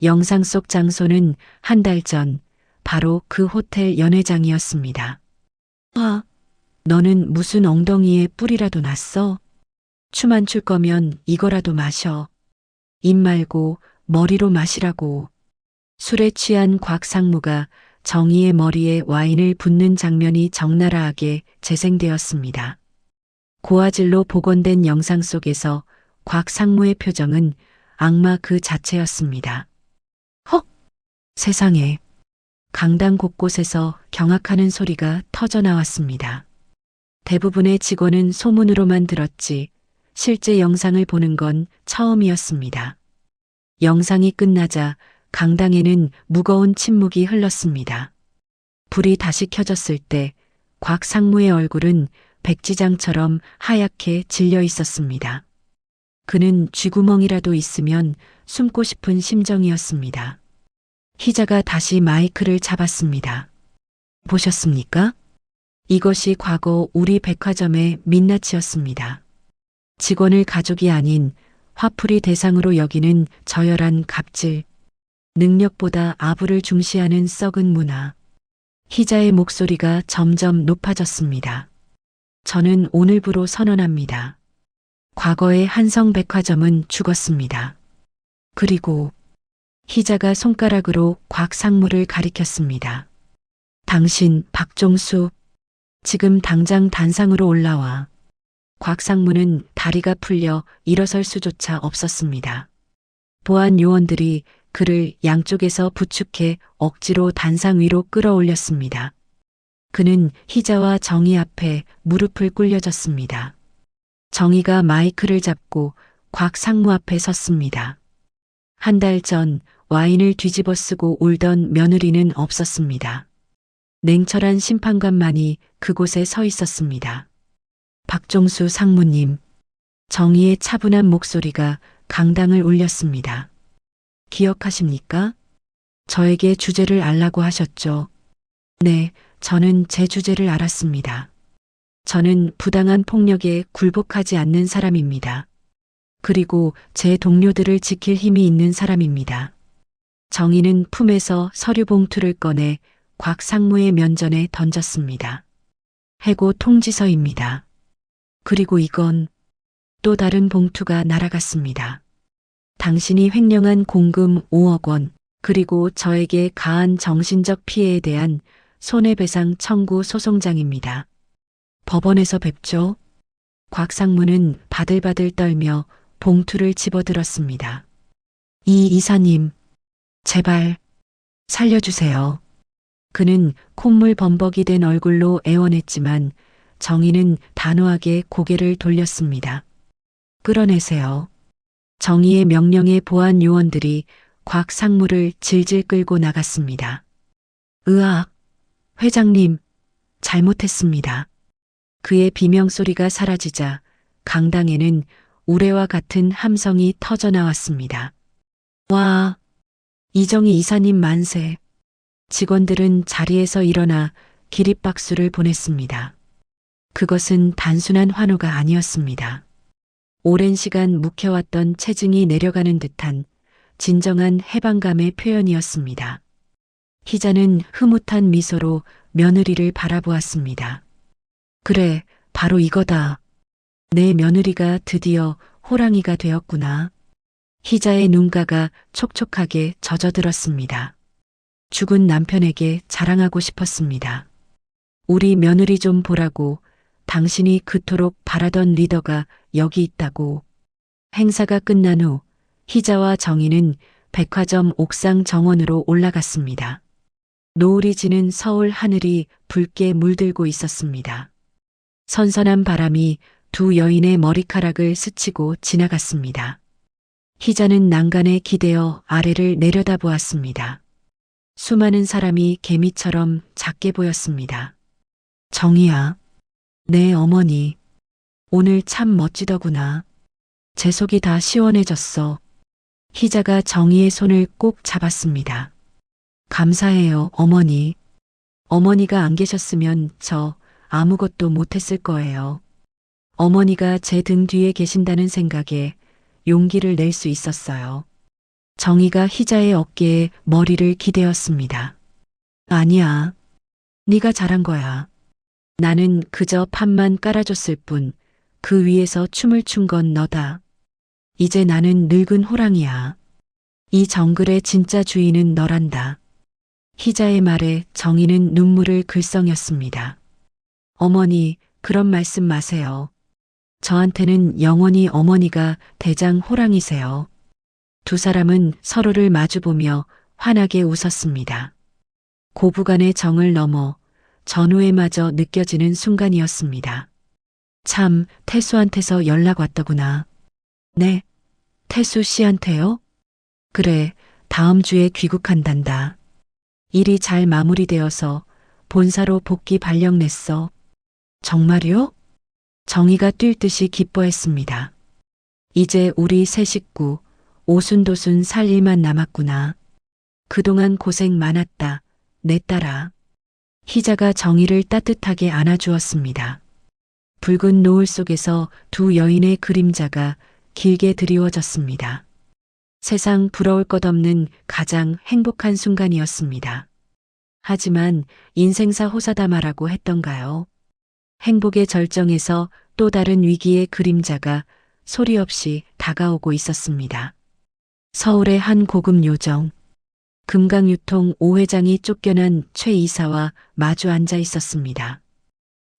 영상 속 장소는 한 달 전 바로 그 호텔 연회장이었습니다. 너는 무슨 엉덩이에 뿔이라도 났어? 춤 안 출 거면 이거라도 마셔. 입 말고 머리로 마시라고. 술에 취한 곽 상무가 정희의 머리에 와인을 붓는 장면이 적나라하게 재생되었습니다. 고화질로 복원된 영상 속에서 곽 상무의 표정은 악마 그 자체였습니다. 헉! 세상에. 강당 곳곳에서 경악하는 소리가 터져 나왔습니다. 대부분의 직원은 소문으로만 들었지 실제 영상을 보는 건 처음이었습니다. 영상이 끝나자 강당에는 무거운 침묵이 흘렀습니다. 불이 다시 켜졌을 때 곽 상무의 얼굴은 백지장처럼 하얗게 질려 있었습니다. 그는 쥐구멍이라도 있으면 숨고 싶은 심정이었습니다. 희자가 다시 마이크를 잡았습니다. 보셨습니까? 이것이 과거 우리 백화점의 민낯이었습니다. 직원을 가족이 아닌 화풀이 대상으로 여기는 저열한 갑질, 능력보다 아부를 중시하는 썩은 문화. 희자의 목소리가 점점 높아졌습니다. 저는 오늘부로 선언합니다. 과거의 한성백화점은 죽었습니다. 그리고 희자가 손가락으로 곽 상무를 가리켰습니다. 당신 박종수, 지금 당장 단상으로 올라와. 곽 상무는 다리가 풀려 일어설 수조차 없었습니다. 보안 요원들이 그를 양쪽에서 부축해 억지로 단상 위로 끌어올렸습니다. 그는 희자와 정희 앞에 무릎을 꿇려졌습니다. 정희가 마이크를 잡고 곽 상무 앞에 섰습니다. 한 달 전 와인을 뒤집어 쓰고 울던 며느리는 없었습니다. 냉철한 심판관만이 그곳에 서 있었습니다. 박종수 상무님, 정희의 차분한 목소리가 강당을 울렸습니다. 기억하십니까? 저에게 주제를 알라고 하셨죠. 네, 저는 제 주제를 알았습니다. 저는 부당한 폭력에 굴복하지 않는 사람입니다. 그리고 제 동료들을 지킬 힘이 있는 사람입니다. 정희는 품에서 서류 봉투를 꺼내 곽 상무의 면전에 던졌습니다. 해고 통지서입니다. 그리고 이건 또 다른 봉투가 날아갔습니다. 당신이 횡령한 공금 5억 원, 그리고 저에게 가한 정신적 피해에 대한 손해배상 청구 소송장입니다. 법원에서 뵙죠. 곽 상무는 바들바들 떨며 봉투를 집어들었습니다. 이 이사님, 제발 살려주세요. 그는 콧물 범벅이 된 얼굴로 애원했지만 정희는 단호하게 고개를 돌렸습니다. 끌어내세요. 정희의 명령에 보안 요원들이 곽 상무를 질질 끌고 나갔습니다. 으악, 회장님, 잘못했습니다. 그의 비명소리가 사라지자 강당에는 우레와 같은 함성이 터져 나왔습니다. 와, 이정희 이사님 만세. 직원들은 자리에서 일어나 기립박수를 보냈습니다. 그것은 단순한 환호가 아니었습니다. 오랜 시간 묵혀왔던 체증이 내려가는 듯한 진정한 해방감의 표현이었습니다. 희자는 흐뭇한 미소로 며느리를 바라보았습니다. 그래, 바로 이거다. 내 며느리가 드디어 호랑이가 되었구나. 희자의 눈가가 촉촉하게 젖어들었습니다. 죽은 남편에게 자랑하고 싶었습니다. 우리 며느리 좀 보라고. 당신이 그토록 바라던 리더가 여기 있다고. 행사가 끝난 후 희자와 정희는 백화점 옥상 정원으로 올라갔습니다. 노을이 지는 서울 하늘이 붉게 물들고 있었습니다. 선선한 바람이 두 여인의 머리카락을 스치고 지나갔습니다. 희자는 난간에 기대어 아래를 내려다보았습니다. 수많은 사람이 개미처럼 작게 보였습니다. 정희야, 내 어머니, 오늘 참 멋지더구나. 제 속이 다 시원해졌어. 희자가 정희의 손을 꼭 잡았습니다. 감사해요, 어머니. 어머니가 안 계셨으면 저 아무것도 못했을 거예요. 어머니가 제 등 뒤에 계신다는 생각에 용기를 낼 수 있었어요. 정희가 희자의 어깨에 머리를 기대었습니다. 아니야. 네가 잘한 거야. 나는 그저 판만 깔아줬을 뿐 그 위에서 춤을 춘 건 너다. 이제 나는 늙은 호랑이야. 이 정글의 진짜 주인은 너란다. 희자의 말에 정희는 눈물을 글썽였습니다. 어머니, 그런 말씀 마세요. 저한테는 영원히 어머니가 대장 호랑이세요. 두 사람은 서로를 마주보며 환하게 웃었습니다. 고부간의 정을 넘어 전우에마저 느껴지는 순간이었습니다. 참, 태수한테서 연락 왔더구나. 네, 태수 씨한테요? 그래, 다음 주에 귀국한단다. 일이 잘 마무리되어서 본사로 복귀 발령 냈어. 정말요? 정희가 뛸 듯이 기뻐했습니다. 이제 우리 새 식구 오순도순 살 일만 남았구나. 그동안 고생 많았다, 내 딸아. 희자가 정희를 따뜻하게 안아주었습니다. 붉은 노을 속에서 두 여인의 그림자가 길게 드리워졌습니다. 세상 부러울 것 없는 가장 행복한 순간이었습니다. 하지만 인생사 호사다마라고 했던가요? 행복의 절정에서 또 다른 위기의 그림자가 소리 없이 다가오고 있었습니다. 서울의 한 고급 요정. 금강유통 오 회장이 쫓겨난 최 이사와 마주 앉아 있었습니다.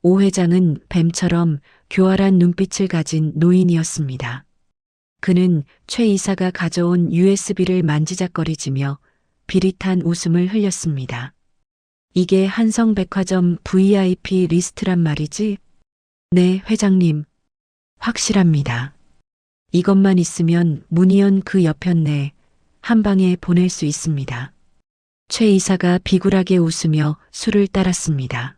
오 회장은 뱀처럼 교활한 눈빛을 가진 노인이었습니다. 그는 최 이사가 가져온 USB를 만지작거리지며 비릿한 웃음을 흘렸습니다. 이게 한성백화점 VIP 리스트란 말이지? 네, 회장님. 확실합니다. 이것만 있으면 문희연 그 여편네 한 방에 보낼 수 있습니다. 최 이사가 비굴하게 웃으며 술을 따랐습니다.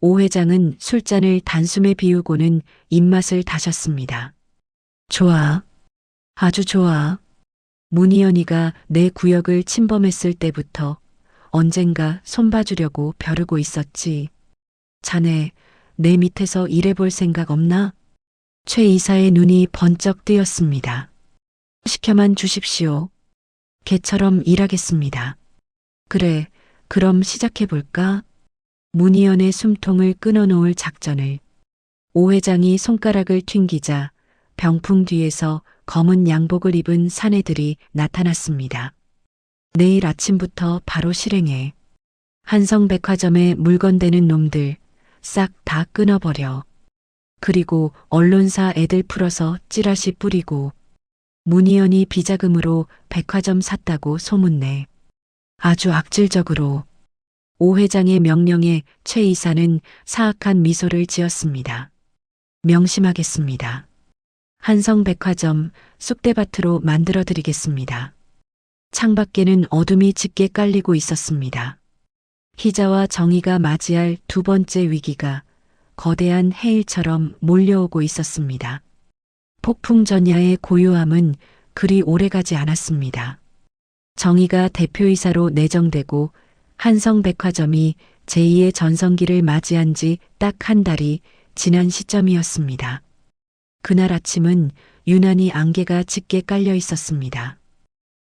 오 회장은 술잔을 단숨에 비우고는 입맛을 다셨습니다. 좋아. 아주 좋아. 문희연이가 내 구역을 침범했을 때부터 언젠가 손봐주려고 벼르고 있었지. 자네, 내 밑에서 일해볼 생각 없나? 최 이사의 눈이 번쩍 뜨였습니다. 시켜만 주십시오. 개처럼 일하겠습니다. 그래, 그럼 시작해볼까? 문희연의 숨통을 끊어놓을 작전을. 오 회장이 손가락을 튕기자 병풍 뒤에서 검은 양복을 입은 사내들이 나타났습니다. 내일 아침부터 바로 실행해. 한성백화점에 물건 대는 놈들 싹 다 끊어버려. 그리고 언론사 애들 풀어서 찌라시 뿌리고 문희연이 비자금으로 백화점 샀다고 소문내. 아주 악질적으로. 오 회장의 명령에 최 이사는 사악한 미소를 지었습니다. 명심하겠습니다. 한성백화점 쑥대밭으로 만들어드리겠습니다. 창밖에는 어둠이 짙게 깔리고 있었습니다. 희자와 정희가 맞이할 두 번째 위기가 거대한 해일처럼 몰려오고 있었습니다. 폭풍 전야의 고요함은 그리 오래가지 않았습니다. 정희가 대표이사로 내정되고 한성백화점이 제2의 전성기를 맞이한 지 딱 한 달이 지난 시점이었습니다. 그날 아침은 유난히 안개가 짙게 깔려 있었습니다.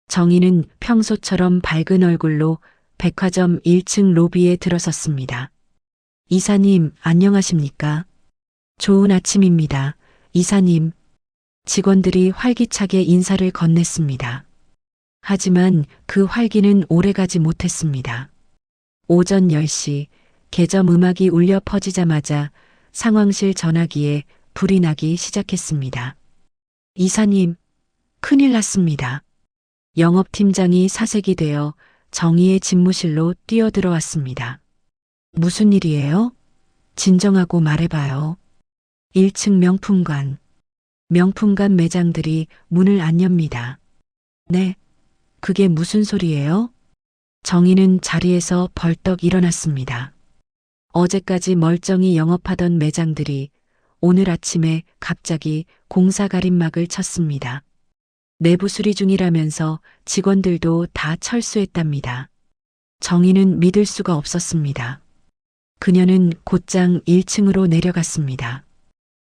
정희는 평소처럼 밝은 얼굴로 백화점 1층 로비에 들어섰습니다. 이사님, 안녕하십니까? 좋은 아침입니다. 이사님. 직원들이 활기차게 인사를 건넸습니다. 하지만 그 활기는 오래가지 못했습니다. 오전 10시 개점 음악이 울려 퍼지자마자 상황실 전화기에 불이 나기 시작했습니다. 이사님, 큰일 났습니다. 영업팀장이 사색이 되어 정희의 집무실로 뛰어들어왔습니다. 무슨 일이에요? 진정하고 말해봐요. 1층 명품관. 명품관 매장들이 문을 안 엽니다. 네, 그게 무슨 소리예요? 정희는 자리에서 벌떡 일어났습니다. 어제까지 멀쩡히 영업하던 매장들이 오늘 아침에 갑자기 공사 가림막을 쳤습니다. 내부 수리 중이라면서 직원들도 다 철수했답니다. 정희는 믿을 수가 없었습니다. 그녀는 곧장 1층으로 내려갔습니다.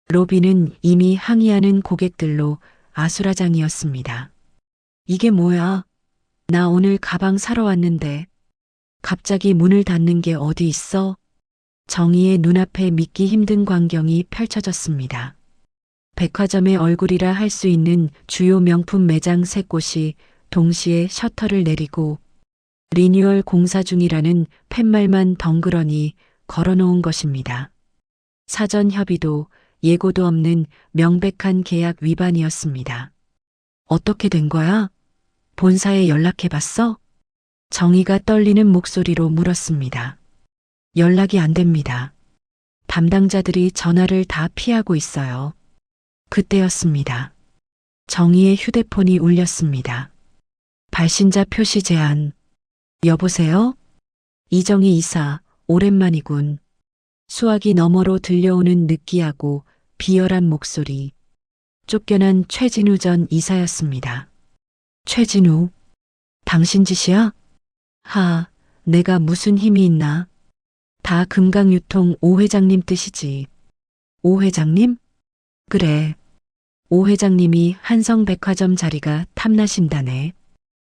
로비는 이미 항의하는 고객들로 아수라장이었습니다. 이게 뭐야? 나 오늘 가방 사러 왔는데 갑자기 문을 닫는 게 어디 있어? 정희의 눈앞에 믿기 힘든 광경이 펼쳐졌습니다. 백화점의 얼굴이라 할 수 있는 주요 명품 매장 3곳이 동시에 셔터를 내리고 리뉴얼 공사 중이라는 팻말만 덩그러니 걸어놓은 것입니다. 사전 협의도 예고도 없는 명백한 계약 위반이었습니다. 어떻게 된 거야? 본사에 연락해봤어? 정희가 떨리는 목소리로 물었습니다. 연락이 안 됩니다. 담당자들이 전화를 다 피하고 있어요. 그때였습니다. 정희의 휴대폰이 울렸습니다. 발신자 표시 제한. 여보세요? 이정희 이사, 오랜만이군. 수화기 너머로 들려오는 느끼하고 비열한 목소리. 쫓겨난 최진우 전 이사였습니다. 최진우? 당신 짓이야? 내가 무슨 힘이 있나? 다 금강유통 오 회장님 뜻이지. 오 회장님? 그래. 오 회장님이 한성백화점 자리가 탐나신다네.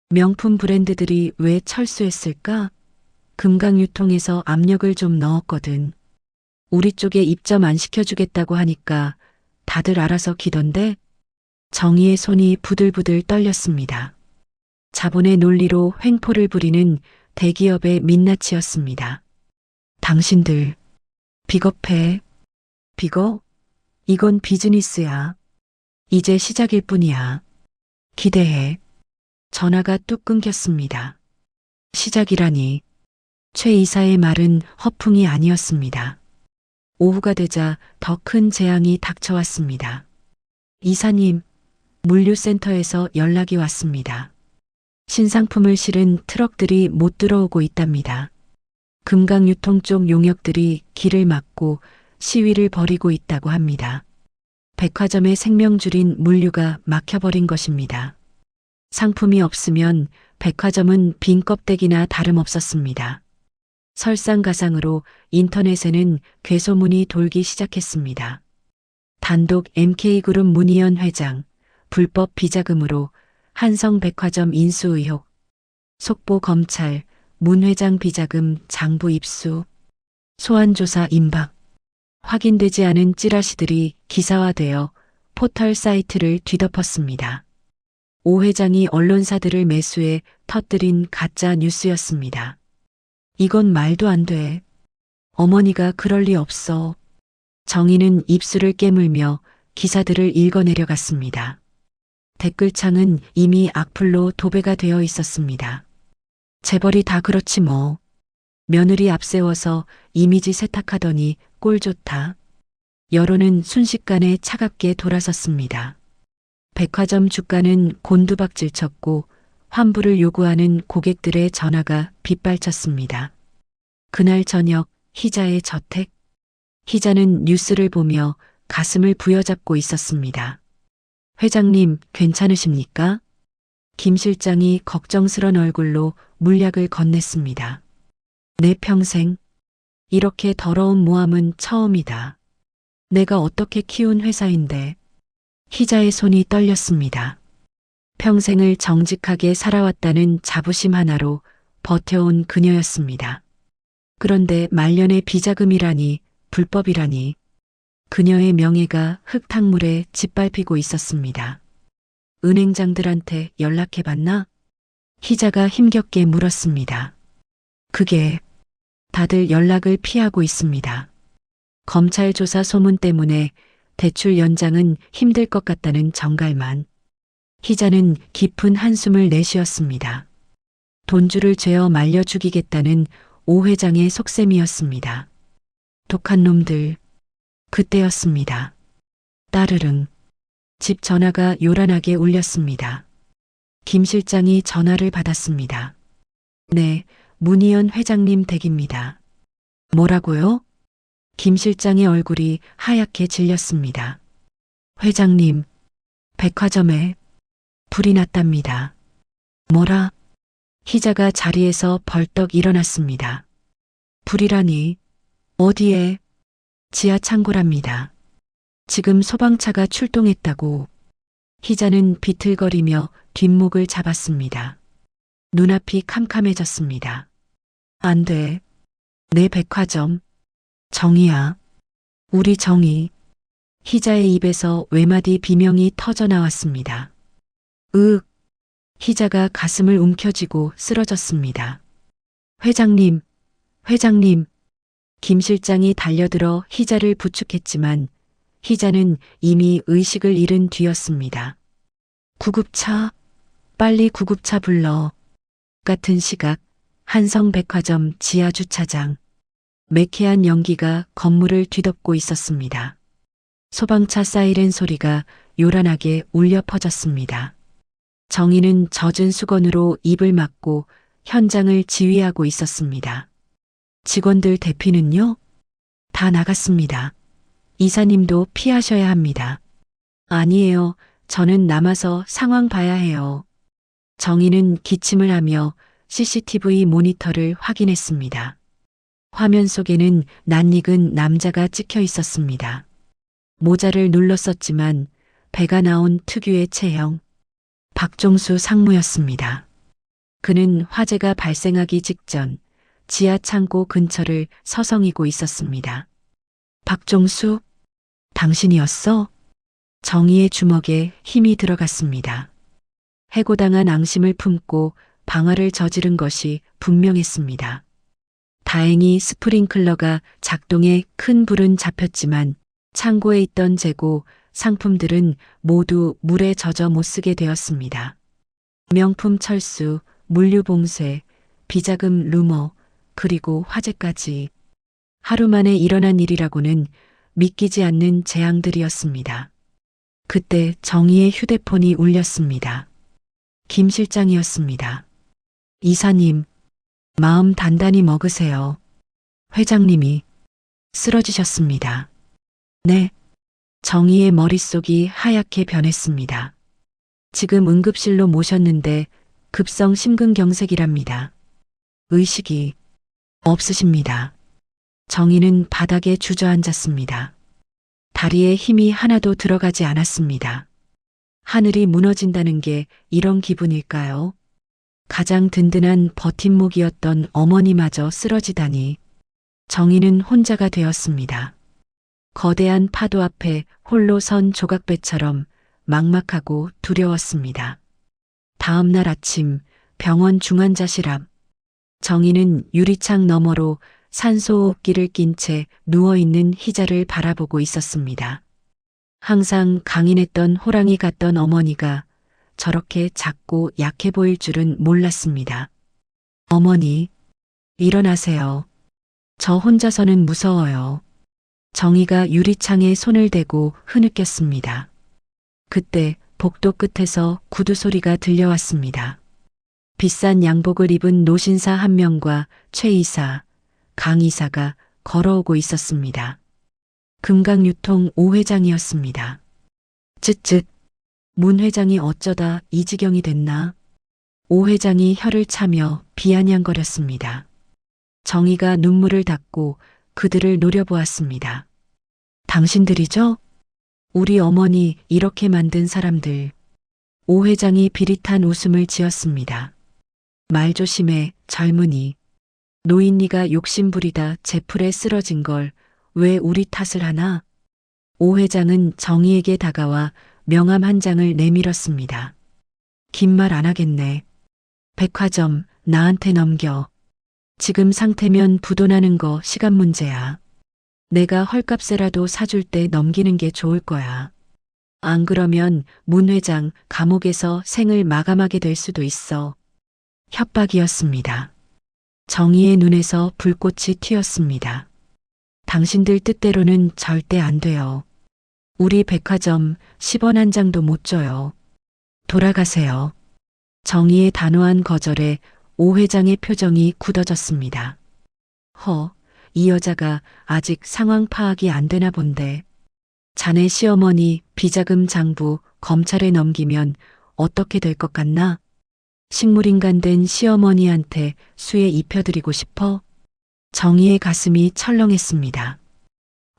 명품 브랜드들이 왜 철수했을까? 금강유통에서 압력을 좀 넣었거든. 우리 쪽에 입점 안 시켜주겠다고 하니까 다들 알아서 기던데 정의의 손이 부들부들 떨렸습니다. 자본의 논리로 횡포를 부리는 대기업의 민낯이었습니다. 당신들 비겁해. 비거? 이건 비즈니스야. 이제 시작일 뿐이야. 기대해. 전화가 뚝 끊겼습니다. 시작이라니. 최 이사의 말은 허풍이 아니었습니다. 오후가 되자 더 큰 재앙이 닥쳐왔습니다. 이사님, 물류센터에서 연락이 왔습니다. 신상품을 실은 트럭들이 못 들어오고 있답니다. 금강유통 쪽 용역들이 길을 막고 시위를 벌이고 있다고 합니다. 백화점의 생명줄인 물류가 막혀버린 것입니다. 상품이 없으면 백화점은 빈 껍데기나 다름없었습니다. 설상가상으로 인터넷에는 괴소문이 돌기 시작했습니다. 단독 MK그룹 문희연 회장, 불법 비자금으로 한성백화점 인수 의혹, 속보 검찰, 문 회장 비자금 장부 입수, 소환조사 임박, 확인되지 않은 찌라시들이 기사화되어 포털 사이트를 뒤덮었습니다. 오 회장이 언론사들을 매수해 터뜨린 가짜 뉴스였습니다. 이건 말도 안 돼. 어머니가 그럴 리 없어. 정의는 입술을 깨물며 기사들을 읽어내려갔습니다. 댓글창은 이미 악플로 도배가 되어 있었습니다. 재벌이 다 그렇지 뭐. 며느리 앞세워서 이미지 세탁하더니 꼴 좋다. 여론은 순식간에 차갑게 돌아섰습니다. 백화점 주가는 곤두박질 쳤고 환불을 요구하는 고객들의 전화가 빗발쳤습니다. 그날 저녁 희자의 저택. 희자는 뉴스를 보며 가슴을 부여잡고 있었습니다. 회장님, 괜찮으십니까? 김 실장이 걱정스런 얼굴로 물약을 건넸습니다. 내 평생 이렇게 더러운 모함은 처음이다. 내가 어떻게 키운 회사인데. 희자의 손이 떨렸습니다. 평생을 정직하게 살아왔다는 자부심 하나로 버텨온 그녀였습니다. 그런데 말년의 비자금이라니, 불법이라니. 그녀의 명예가 흙탕물에 짓밟히고 있었습니다. 은행장들한테 연락해봤나? 희자가 힘겹게 물었습니다. 그게 다들 연락을 피하고 있습니다. 검찰 조사 소문 때문에 대출 연장은 힘들 것 같다는 정갈만. 희자는 깊은 한숨을 내쉬었습니다. 돈줄을 죄어 말려 죽이겠다는 오 회장의 속셈이었습니다. 독한 놈들. 그때였습니다. 따르릉. 집 전화가 요란하게 울렸습니다. 김 실장이 전화를 받았습니다. 네, 문희연 회장님 댁입니다. 뭐라고요? 김 실장의 얼굴이 하얗게 질렸습니다. 회장님, 백화점에 불이 났답니다. 뭐라? 희자가 자리에서 벌떡 일어났습니다. 불이라니? 어디에? 지하 창고랍니다. 지금 소방차가 출동했다고. 희자는 비틀거리며 뒷목을 잡았습니다. 눈앞이 캄캄해졌습니다. 안 돼. 내 백화점. 정의야. 우리 정의. 희자의 입에서 외마디 비명이 터져 나왔습니다. 으윽. 희자가 가슴을 움켜쥐고 쓰러졌습니다. 회장님, 회장님. 김 실장이 달려들어 희자를 부축했지만 희자는 이미 의식을 잃은 뒤였습니다. 구급차, 빨리 구급차 불러. 같은 시각 한성백화점 지하 주차장. 매캐한 연기가 건물을 뒤덮고 있었습니다. 소방차 사이렌 소리가 요란하게 울려 퍼졌습니다. 정희는 젖은 수건으로 입을 막고 현장을 지휘하고 있었습니다. 직원들 대피는요? 다 나갔습니다. 이사님도 피하셔야 합니다. 아니에요. 저는 남아서 상황 봐야 해요. 정희는 기침을 하며 CCTV 모니터를 확인했습니다. 화면 속에는 낯익은 남자가 찍혀 있었습니다. 모자를 눌렀었지만 배가 나온 특유의 체형. 박종수 상무였습니다. 그는 화재가 발생하기 직전 지하 창고 근처를 서성이고 있었습니다. 박종수, 당신이었어? 정희의 주먹에 힘이 들어갔습니다. 해고당한 앙심을 품고 방화를 저지른 것이 분명했습니다. 다행히 스프링클러가 작동해 큰 불은 잡혔지만 창고에 있던 재고, 상품들은 모두 물에 젖어 못 쓰게 되었습니다. 명품 철수, 물류 봉쇄, 비자금 루머, 그리고 화재까지. 하루 만에 일어난 일이라고는 믿기지 않는 재앙들이었습니다. 그때 정희의 휴대폰이 울렸습니다. 김 실장이었습니다. 이사님, 마음 단단히 먹으세요. 회장님이 쓰러지셨습니다. 네. 정희의 머릿속이 하얗게 변했습니다. 지금 응급실로 모셨는데 급성 심근경색이랍니다. 의식이 없으십니다. 정희는 바닥에 주저앉았습니다. 다리에 힘이 하나도 들어가지 않았습니다. 하늘이 무너진다는 게 이런 기분일까요? 가장 든든한 버팀목이었던 어머니마저 쓰러지다니. 정희는 혼자가 되었습니다. 거대한 파도 앞에 홀로 선 조각배처럼 막막하고 두려웠습니다. 다음 날 아침 병원 중환자실 앞. 정희는 유리창 너머로 산소호흡기를 낀 채 누워있는 희자를 바라보고 있었습니다. 항상 강인했던 호랑이 같던 어머니가 저렇게 작고 약해 보일 줄은 몰랐습니다. 어머니, 일어나세요. 저 혼자서는 무서워요. 정희가 유리창에 손을 대고 흐느꼈습니다. 그때 복도 끝에서 구두 소리가 들려왔습니다. 비싼 양복을 입은 노신사 한 명과 최 이사, 강 이사가 걸어오고 있었습니다. 금강유통 오 회장이었습니다. 쯧쯧, 문 회장이 어쩌다 이 지경이 됐나? 오 회장이 혀를 차며 비아냥거렸습니다. 정희가 눈물을 닦고 그들을 노려보았습니다. 당신들이죠? 우리 어머니 이렇게 만든 사람들. 오 회장이 비릿한 웃음을 지었습니다. 말 조심해, 젊은이. 노인네가 욕심부리다 제풀에 쓰러진 걸 왜 우리 탓을 하나? 오 회장은 정희에게 다가와 명함 한 장을 내밀었습니다. 긴 말 안 하겠네. 백화점 나한테 넘겨. 지금 상태면 부도나는 거 시간 문제야. 내가 헐값에라도 사줄 때 넘기는 게 좋을 거야. 안 그러면 문 회장 감옥에서 생을 마감하게 될 수도 있어. 협박이었습니다. 정희의 눈에서 불꽃이 튀었습니다. 당신들 뜻대로는 절대 안 돼요. 우리 백화점 10원 한 장도 못 줘요. 돌아가세요. 정희의 단호한 거절에 오 회장의 표정이 굳어졌습니다. 이 여자가 아직 상황 파악이 안 되나 본데. 자네 시어머니 비자금 장부 검찰에 넘기면 어떻게 될 것 같나? 식물인간 된 시어머니한테 수에 입혀드리고 싶어? 정희의 가슴이 철렁했습니다.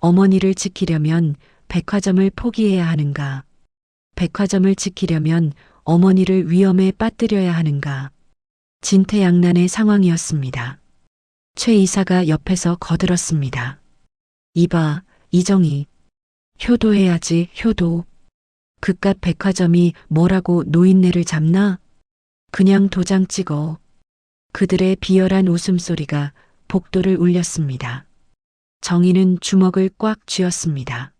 어머니를 지키려면 백화점을 포기해야 하는가? 백화점을 지키려면 어머니를 위험에 빠뜨려야 하는가? 진퇴양난의 상황이었습니다. 최 이사가 옆에서 거들었습니다. 이봐, 이정희. 효도해야지, 효도. 그깟 백화점이 뭐라고 노인네를 잡나? 그냥 도장 찍어. 그들의 비열한 웃음소리가 복도를 울렸습니다. 정희는 주먹을 꽉 쥐었습니다.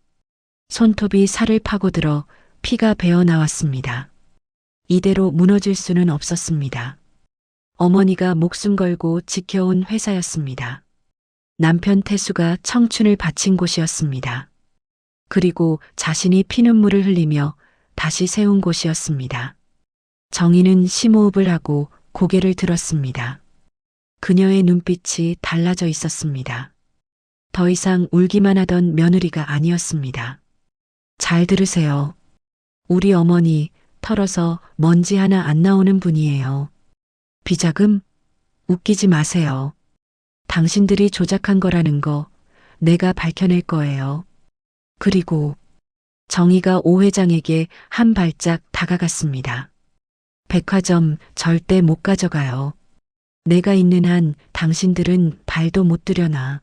손톱이 살을 파고들어 피가 배어 나왔습니다. 이대로 무너질 수는 없었습니다. 어머니가 목숨 걸고 지켜온 회사였습니다. 남편 태수가 청춘을 바친 곳이었습니다. 그리고 자신이 피눈물을 흘리며 다시 세운 곳이었습니다. 정희는 심호흡을 하고 고개를 들었습니다. 그녀의 눈빛이 달라져 있었습니다. 더 이상 울기만 하던 며느리가 아니었습니다. 잘 들으세요. 우리 어머니 털어서 먼지 하나 안 나오는 분이에요. 비자금? 웃기지 마세요. 당신들이 조작한 거라는 거 내가 밝혀낼 거예요. 그리고 정희가 오 회장에게 한 발짝 다가갔습니다. 백화점 절대 못 가져가요. 내가 있는 한 당신들은 발도 못 들여놔.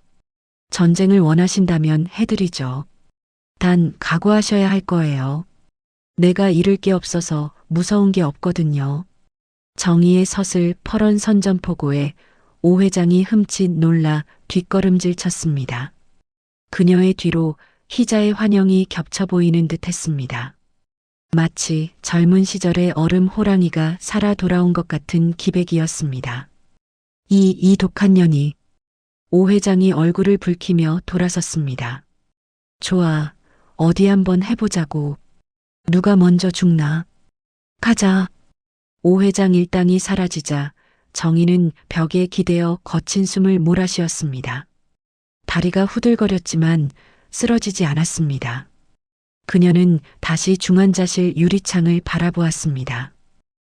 전쟁을 원하신다면 해드리죠. 단 각오하셔야 할 거예요. 내가 잃을 게 없어서 무서운 게 없거든요. 정희의 서슬 퍼런 선전포고에 오 회장이 흠칫 놀라 뒷걸음질 쳤습니다. 그녀의 뒤로 희자의 환영이 겹쳐 보이는 듯 했습니다. 마치 젊은 시절의 얼음 호랑이가 살아 돌아온 것 같은 기백이었습니다. 이 독한 년이. 오 회장이 얼굴을 붉히며 돌아섰습니다. 좋아, 어디 한번 해보자고. 누가 먼저 죽나? 가자. 오 회장 일당이 사라지자 정희는 벽에 기대어 거친 숨을 몰아쉬었습니다. 다리가 후들거렸지만 쓰러지지 않았습니다. 그녀는 다시 중환자실 유리창을 바라보았습니다.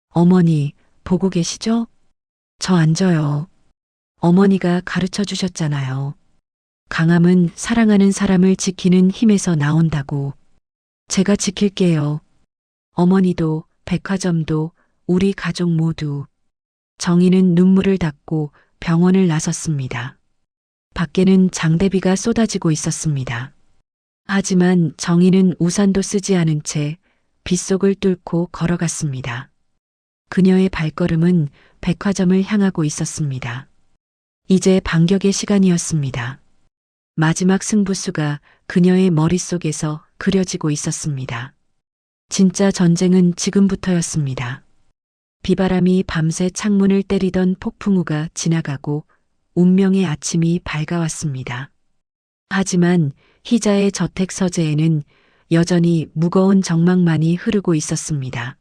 어머니, 보고 계시죠? 저 앉아요. 어머니가 가르쳐 주셨잖아요. 강함은 사랑하는 사람을 지키는 힘에서 나온다고. 제가 지킬게요. 어머니도 백화점도 우리 가족 모두. 정희는 눈물을 닦고 병원을 나섰습니다. 밖에는 장대비가 쏟아지고 있었습니다. 하지만 정희는 우산도 쓰지 않은 채 빗속을 뚫고 걸어갔습니다. 그녀의 발걸음은 백화점을 향하고 있었습니다. 이제 반격의 시간이었습니다. 마지막 승부수가 그녀의 머릿속에서 그려지고 있었습니다. 진짜 전쟁은 지금부터였습니다. 비바람이 밤새 창문을 때리던 폭풍우가 지나가고 운명의 아침이 밝아왔습니다. 하지만 희자의 저택 서재에는 여전히 무거운 정막만이 흐르고 있었습니다.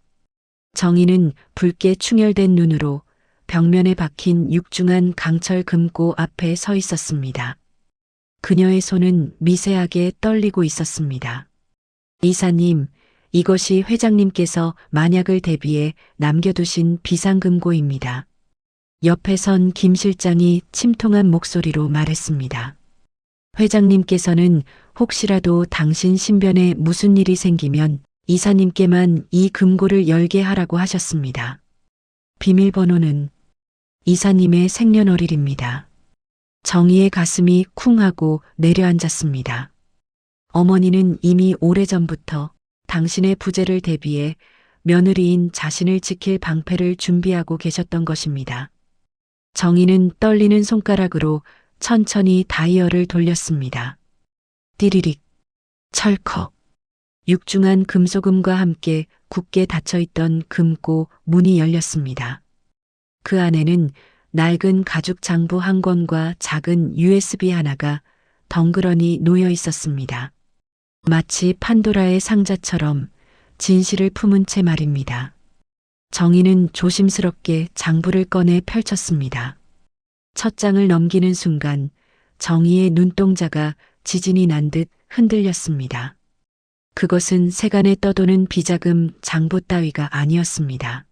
정희는 붉게 충혈된 눈으로 벽면에 박힌 육중한 강철 금고 앞에 서 있었습니다. 그녀의 손은 미세하게 떨리고 있었습니다. 이사님, 이것이 회장님께서 만약을 대비해 남겨두신 비상금고입니다. 옆에 선 김 실장이 침통한 목소리로 말했습니다. 회장님께서는 혹시라도 당신 신변에 무슨 일이 생기면 이사님께만 이 금고를 열게 하라고 하셨습니다. 비밀번호는 이사님의 생년월일입니다. 정희의 가슴이 쿵 하고 내려앉았습니다. 어머니는 이미 오래전부터 당신의 부재를 대비해 며느리인 자신을 지킬 방패를 준비하고 계셨던 것입니다. 정희는 떨리는 손가락으로 천천히 다이얼을 돌렸습니다. 띠리릭, 철컥. 육중한 금소금과 함께 굳게 닫혀있던 금고 문이 열렸습니다. 그 안에는 낡은 가죽 장부 한 권과 작은 USB 하나가 덩그러니 놓여 있었습니다. 마치 판도라의 상자처럼 진실을 품은 채 말입니다. 정희는 조심스럽게 장부를 꺼내 펼쳤습니다. 첫 장을 넘기는 순간 정희의 눈동자가 지진이 난 듯 흔들렸습니다. 그것은 세간에 떠도는 비자금 장부 따위가 아니었습니다.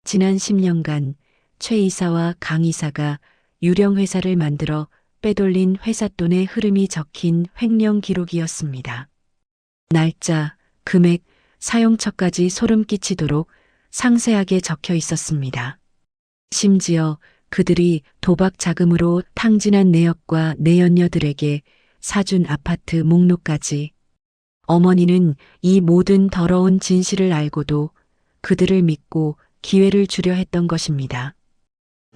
지난 10년간 최 이사와 강 이사가 유령 회사를 만들어 빼돌린 회삿돈의 흐름이 적힌 횡령 기록이었습니다. 날짜, 금액, 사용처까지 소름 끼치도록 상세하게 적혀 있었습니다. 심지어 그들이 도박 자금으로 탕진한 내역과 내연녀들에게 사준 아파트 목록까지. 어머니는 이 모든 더러운 진실을 알고도 그들을 믿고 기회를 주려 했던 것입니다.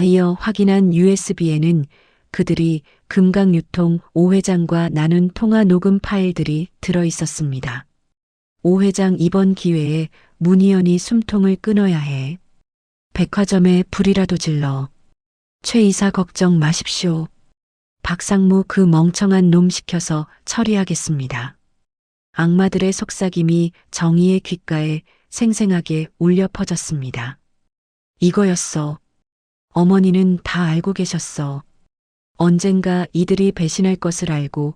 이어 확인한 USB에는 그들이 금강유통 오 회장과 나눈 통화 녹음 파일들이 들어 있었습니다. 오 회장 이번 기회에 문희연이 숨통을 끊어야 해. 백화점에 불이라도 질러. 최 이사 걱정 마십시오. 박상무 그 멍청한 놈 시켜서 처리하겠습니다. 악마들의 속삭임이 정의의 귓가에 생생하게 울려 퍼졌습니다. 이거였어. 어머니는 다 알고 계셨어. 언젠가 이들이 배신할 것을 알고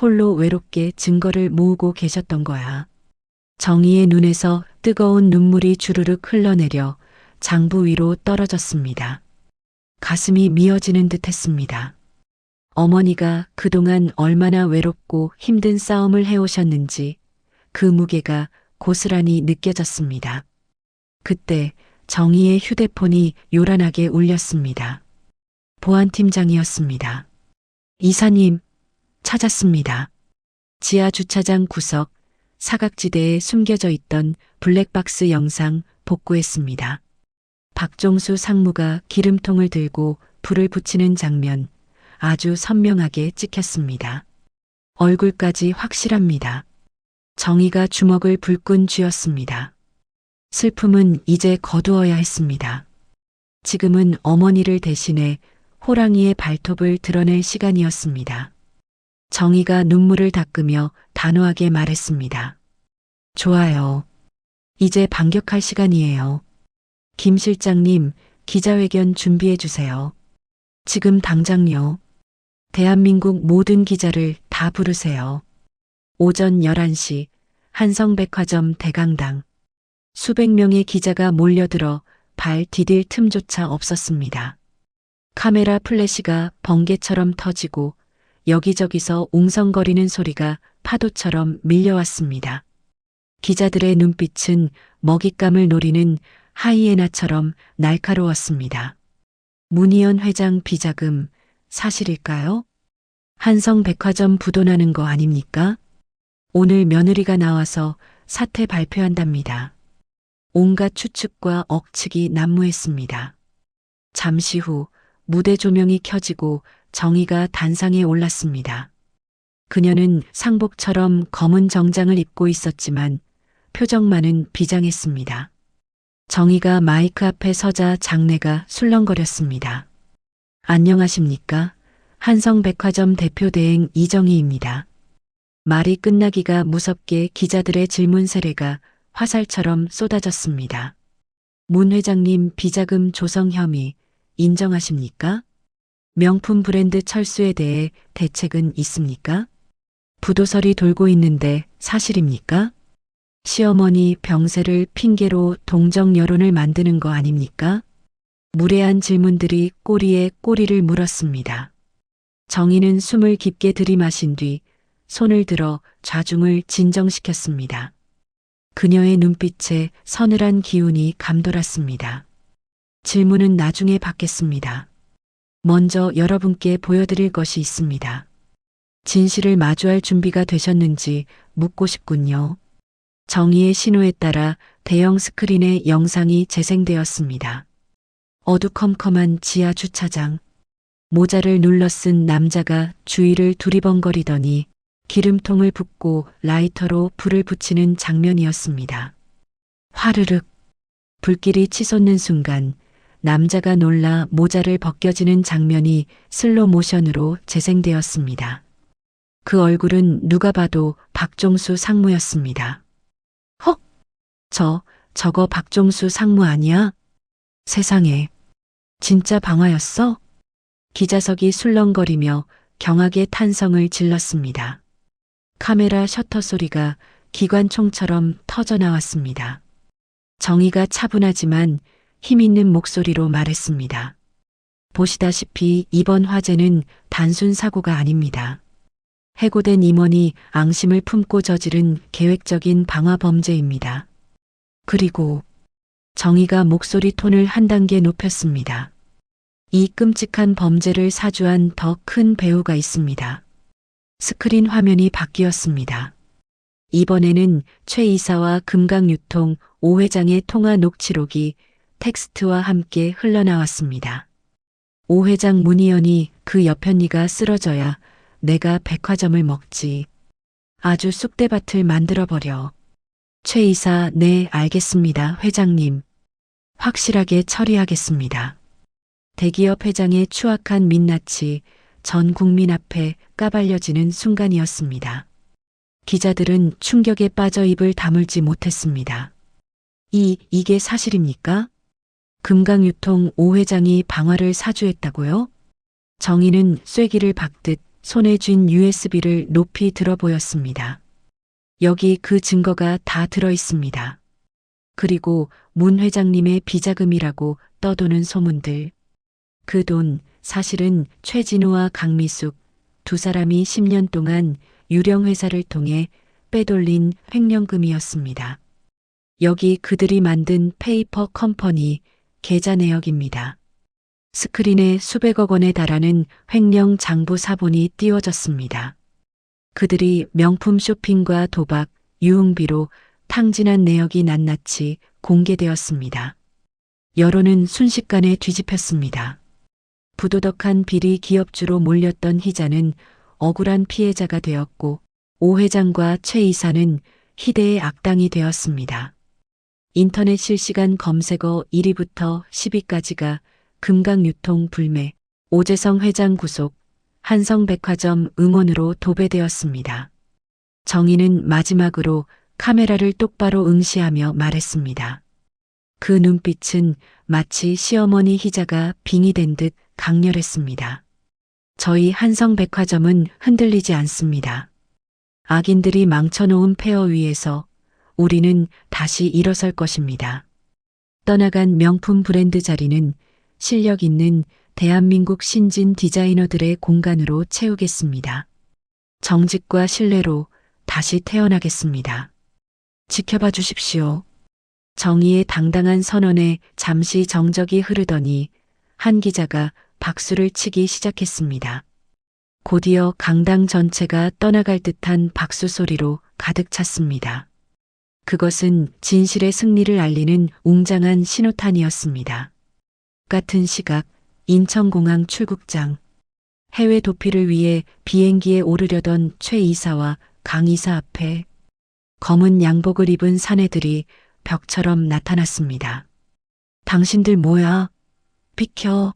홀로 외롭게 증거를 모으고 계셨던 거야. 정희의 눈에서 뜨거운 눈물이 주르륵 흘러내려 장부 위로 떨어졌습니다. 가슴이 미어지는 듯 했습니다. 어머니가 그동안 얼마나 외롭고 힘든 싸움을 해오셨는지 그 무게가 고스란히 느껴졌습니다. 그때 정희의 휴대폰이 요란하게 울렸습니다. 보안팀장이었습니다. 이사님, 찾았습니다. 지하 주차장 구석 사각지대에 숨겨져 있던 블랙박스 영상 복구했습니다. 박종수 상무가 기름통을 들고 불을 붙이는 장면 아주 선명하게 찍혔습니다. 얼굴까지 확실합니다. 정희가 주먹을 불끈 쥐었습니다. 슬픔은 이제 거두어야 했습니다. 지금은 어머니를 대신해 호랑이의 발톱을 드러낼 시간이었습니다. 정희가 눈물을 닦으며 단호하게 말했습니다. 좋아요. 이제 반격할 시간이에요. 김 실장님, 기자회견 준비해 주세요. 지금 당장요. 대한민국 모든 기자를 다 부르세요. 오전 11시 한성백화점 대강당. 수백 명의 기자가 몰려들어 발 디딜 틈조차 없었습니다. 카메라 플래시가 번개처럼 터지고 여기저기서 웅성거리는 소리가 파도처럼 밀려왔습니다. 기자들의 눈빛은 먹잇감을 노리는 하이에나처럼 날카로웠습니다. 문희연 회장 비자금 사실일까요? 한성백화점 부도나는 거 아닙니까? 오늘 며느리가 나와서 사퇴 발표한답니다. 온갖 추측과 억측이 난무했습니다. 잠시 후 무대 조명이 켜지고 정희가 단상에 올랐습니다. 그녀는 상복처럼 검은 정장을 입고 있었지만 표정만은 비장했습니다. 정희가 마이크 앞에 서자 장내가 술렁거렸습니다. 안녕하십니까? 한성백화점 대표 대행 이정희입니다. 말이 끝나기가 무섭게 기자들의 질문 세례가 화살처럼 쏟아졌습니다. 문 회장님 비자금 조성 혐의 인정하십니까? 명품 브랜드 철수에 대해 대책은 있습니까? 부도설이 돌고 있는데 사실입니까? 시어머니 병세를 핑계로 동정 여론을 만드는 거 아닙니까? 무례한 질문들이 꼬리에 꼬리를 물었습니다. 정희는 숨을 깊게 들이마신 뒤 손을 들어 좌중을 진정시켰습니다. 그녀의 눈빛에 서늘한 기운이 감돌았습니다. 질문은 나중에 받겠습니다. 먼저 여러분께 보여드릴 것이 있습니다. 진실을 마주할 준비가 되셨는지 묻고 싶군요. 정희의 신호에 따라 대형 스크린에 영상이 재생되었습니다. 어두컴컴한 지하 주차장. 모자를 눌러 쓴 남자가 주위를 두리번거리더니 기름통을 붓고 라이터로 불을 붙이는 장면이었습니다. 화르륵. 불길이 치솟는 순간 남자가 놀라 모자를 벗겨지는 장면이 슬로 모션으로 재생되었습니다. 그 얼굴은 누가 봐도 박종수 상무였습니다. 헉! 저거 박종수 상무 아니야? 세상에. 진짜 방화였어? 기자석이 술렁거리며 경악의 탄성을 질렀습니다. 카메라 셔터 소리가 기관총처럼 터져나왔습니다. 정희가 차분하지만 힘있는 목소리로 말했습니다. 보시다시피 이번 화재는 단순 사고가 아닙니다. 해고된 임원이 앙심을 품고 저지른 계획적인 방화 범죄입니다. 그리고 정희가 목소리 톤을 한 단계 높였습니다. 이 끔찍한 범죄를 사주한 더 큰 배우가 있습니다. 스크린 화면이 바뀌었습니다. 이번에는 최 이사와 금강유통 오 회장의 통화 녹취록이 텍스트와 함께 흘러나왔습니다. 오 회장 문희연이 그 여편니가 쓰러져야 내가 백화점을 먹지. 아주 쑥대밭을 만들어버려. 최 이사, 네, 알겠습니다, 회장님. 확실하게 처리하겠습니다. 대기업 회장의 추악한 민낯이 전 국민 앞에 까발려지는 순간이었습니다. 기자들은 충격에 빠져 입을 다물지 못했습니다. 이게 사실입니까? 금강유통 오 회장이 방화를 사주했다고요? 정희는 쐐기를 박듯 손에 쥔 USB를 높이 들어 보였습니다. 여기 그 증거가 다 들어 있습니다. 그리고 문 회장님의 비자금이라고 떠도는 소문들. 그 돈 사실은 최진우와 강미숙 두 사람이 10년 동안 유령 회사를 통해 빼돌린 횡령금이었습니다. 여기 그들이 만든 페이퍼 컴퍼니 계좌 내역입니다. 스크린에 수백억 원에 달하는 횡령 장부 사본이 띄워졌습니다. 그들이 명품 쇼핑과 도박, 유흥비로 탕진한 내역이 낱낱이 공개되었습니다. 여론은 순식간에 뒤집혔습니다. 부도덕한 비리 기업주로 몰렸던 희자는 억울한 피해자가 되었고 오 회장과 최 이사는 희대의 악당이 되었습니다. 인터넷 실시간 검색어 1위부터 10위까지가 금강유통 불매, 오재성 회장 구속, 한성백화점 응원으로 도배되었습니다. 정희는 마지막으로 카메라를 똑바로 응시하며 말했습니다. 그 눈빛은 마치 시어머니 희자가 빙의된 듯 강렬했습니다. 저희 한성백화점은 흔들리지 않습니다. 악인들이 망쳐놓은 폐허 위에서 우리는 다시 일어설 것입니다. 떠나간 명품 브랜드 자리는 실력 있는 대한민국 신진 디자이너들의 공간으로 채우겠습니다. 정직과 신뢰로 다시 태어나겠습니다. 지켜봐 주십시오. 정의의 당당한 선언에 잠시 정적이 흐르더니 한 기자가 박수를 치기 시작했습니다. 곧이어 강당 전체가 떠나갈 듯한 박수 소리로 가득 찼습니다. 그것은 진실의 승리를 알리는 웅장한 신호탄이었습니다. 같은 시각 인천공항 출국장, 해외 도피를 위해 비행기에 오르려던 최 이사와 강 이사 앞에 검은 양복을 입은 사내들이 벽처럼 나타났습니다. 당신들 뭐야? 비켜.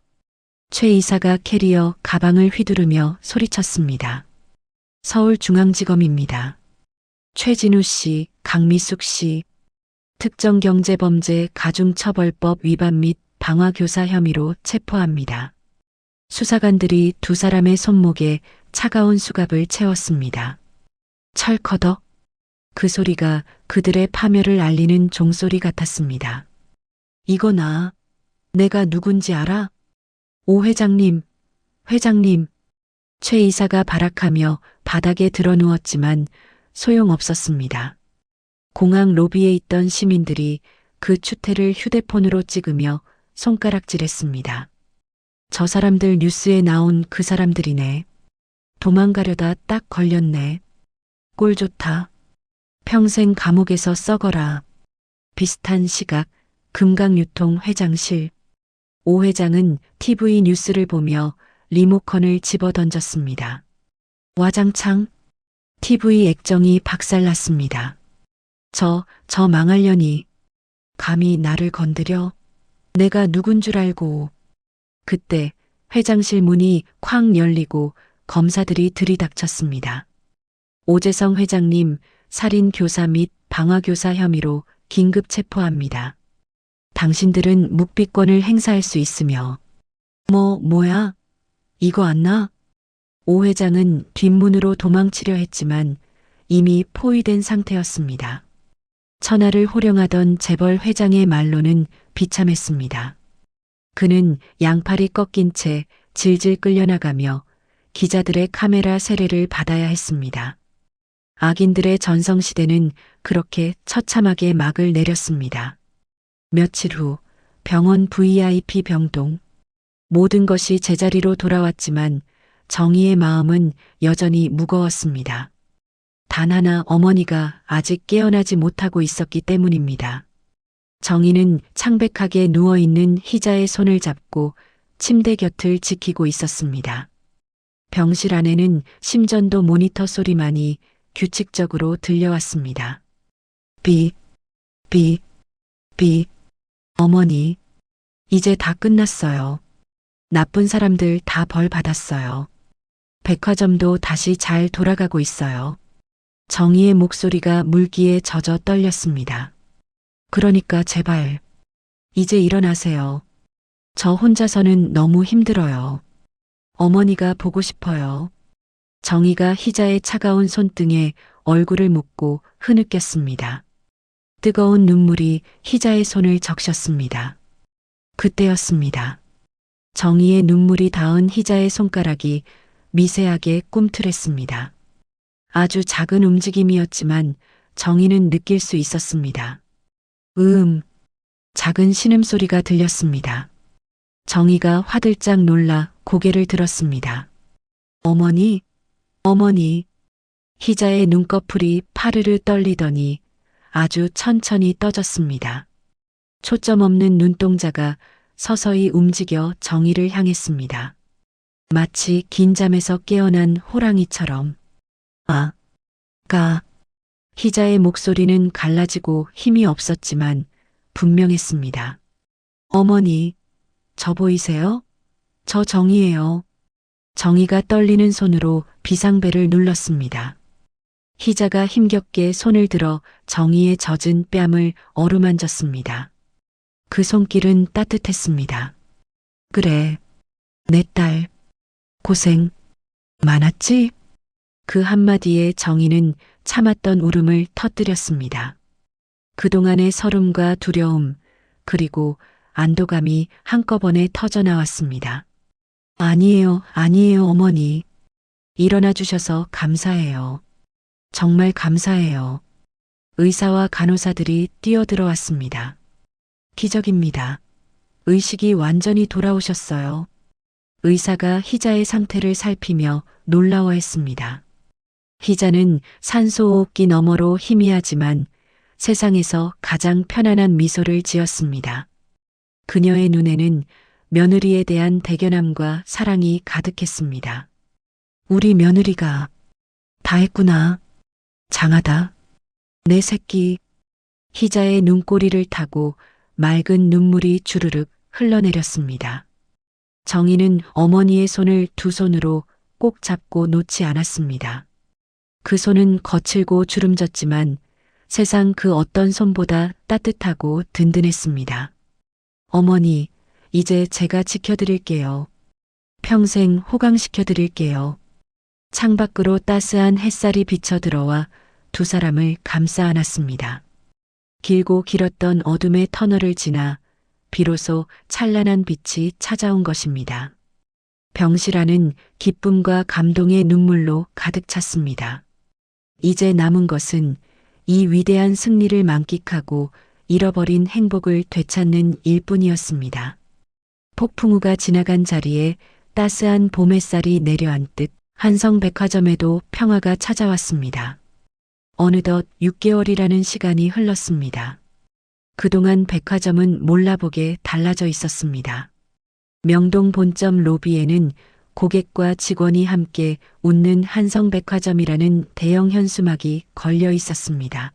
최 이사가 캐리어 가방을 휘두르며 소리쳤습니다. 서울중앙지검입니다. 최진우 씨, 강미숙 씨, 특정경제범죄 가중처벌법 위반 및 방화교사 혐의로 체포합니다. 수사관들이 두 사람의 손목에 차가운 수갑을 채웠습니다. 철커덕. 그 소리가 그들의 파멸을 알리는 종소리 같았습니다. 이거나 내가 누군지 알아? 오 회장님, 회장님. 최 이사가 발악하며 바닥에 드러누웠지만 소용없었습니다. 공항 로비에 있던 시민들이 그 추태를 휴대폰으로 찍으며 손가락질했습니다. 저 사람들 뉴스에 나온 그 사람들이네. 도망가려다 딱 걸렸네. 꼴 좋다. 평생 감옥에서 썩어라. 비슷한 시각 금강유통 회장실. 오 회장은 TV 뉴스를 보며 리모컨을 집어 던졌습니다. 와장창. TV 액정이 박살났습니다. 저 망할년이. 감히 나를 건드려? 내가 누군 줄 알고. 그때 회장실 문이 쾅 열리고 검사들이 들이닥쳤습니다. 오재성 회장님 살인교사 및 방화교사 혐의로 긴급 체포합니다. 당신들은 묵비권을 행사할 수 있으며. 뭐야? 이거 안 나? 오 회장은 뒷문으로 도망치려 했지만 이미 포위된 상태였습니다. 천하를 호령하던 재벌 회장의 말로는 비참했습니다. 그는 양팔이 꺾인 채 질질 끌려나가며 기자들의 카메라 세례를 받아야 했습니다. 악인들의 전성시대는 그렇게 처참하게 막을 내렸습니다. 며칠 후 병원 VIP 병동. 모든 것이 제자리로 돌아왔지만 정희의 마음은 여전히 무거웠습니다. 단 하나 어머니가 아직 깨어나지 못하고 있었기 때문입니다. 정희는 창백하게 누워있는 희자의 손을 잡고 침대 곁을 지키고 있었습니다. 병실 안에는 심전도 모니터 소리만이 규칙적으로 들려왔습니다. 비. 어머니, 이제 다 끝났어요. 나쁜 사람들 다 벌 받았어요. 백화점도 다시 잘 돌아가고 있어요. 정희의 목소리가 물기에 젖어 떨렸습니다. 그러니까 제발, 이제 일어나세요. 저 혼자서는 너무 힘들어요. 어머니가 보고 싶어요. 정희가 희자의 차가운 손등에 얼굴을 묻고 흐느꼈습니다. 뜨거운 눈물이 희자의 손을 적셨습니다. 그때였습니다. 정희의 눈물이 닿은 희자의 손가락이 미세하게 꿈틀했습니다. 아주 작은 움직임이었지만 정희는 느낄 수 있었습니다. 작은 신음소리가 들렸습니다. 정희가 화들짝 놀라 고개를 들었습니다. 어머니, 어머니. 희자의 눈꺼풀이 파르르 떨리더니 아주 천천히 떠졌습니다. 초점 없는 눈동자가 서서히 움직여 정희를 향했습니다. 마치 긴 잠에서 깨어난 호랑이처럼. 희자의 목소리는 갈라지고 힘이 없었지만 분명했습니다. 어머니, 저 보이세요? 저 정희예요. 정희가 떨리는 손으로 비상벨을 눌렀습니다. 희자가 힘겹게 손을 들어 정희의 젖은 뺨을 어루만졌습니다. 그 손길은 따뜻했습니다. 그래, 내 딸, 고생 많았지? 그 한마디에 정희는 참았던 울음을 터뜨렸습니다. 그동안의 서름과 두려움, 그리고 안도감이 한꺼번에 터져나왔습니다. 아니에요, 아니에요, 어머니. 일어나 주셔서 감사해요. 정말 감사해요. 의사와 간호사들이 뛰어들어왔습니다. 기적입니다. 의식이 완전히 돌아오셨어요. 의사가 희자의 상태를 살피며 놀라워했습니다. 희자는 산소호흡기 너머로 희미하지만 세상에서 가장 편안한 미소를 지었습니다. 그녀의 눈에는 며느리에 대한 대견함과 사랑이 가득했습니다. 우리 며느리가 다 했구나. 장하다. 내 새끼. 희자의 눈꼬리를 타고 맑은 눈물이 주르륵 흘러내렸습니다. 정희는 어머니의 손을 두 손으로 꼭 잡고 놓지 않았습니다. 그 손은 거칠고 주름졌지만 세상 그 어떤 손보다 따뜻하고 든든했습니다. 어머니, 이제 제가 지켜드릴게요. 평생 호강시켜드릴게요. 창밖으로 따스한 햇살이 비쳐 들어와 두 사람을 감싸 안았습니다. 길고 길었던 어둠의 터널을 지나 비로소 찬란한 빛이 찾아온 것입니다. 병실안은 기쁨과 감동의 눈물로 가득 찼습니다. 이제 남은 것은 이 위대한 승리를 만끽하고 잃어버린 행복을 되찾는 일뿐이었습니다. 폭풍우가 지나간 자리에 따스한 봄 햇살이 내려앉듯 한성백화점에도 평화가 찾아왔습니다. 어느덧 6개월이라는 시간이 흘렀습니다. 그동안 백화점은 몰라보게 달라져 있었습니다. 명동 본점 로비에는 고객과 직원이 함께 웃는 한성백화점이라는 대형 현수막이 걸려 있었습니다.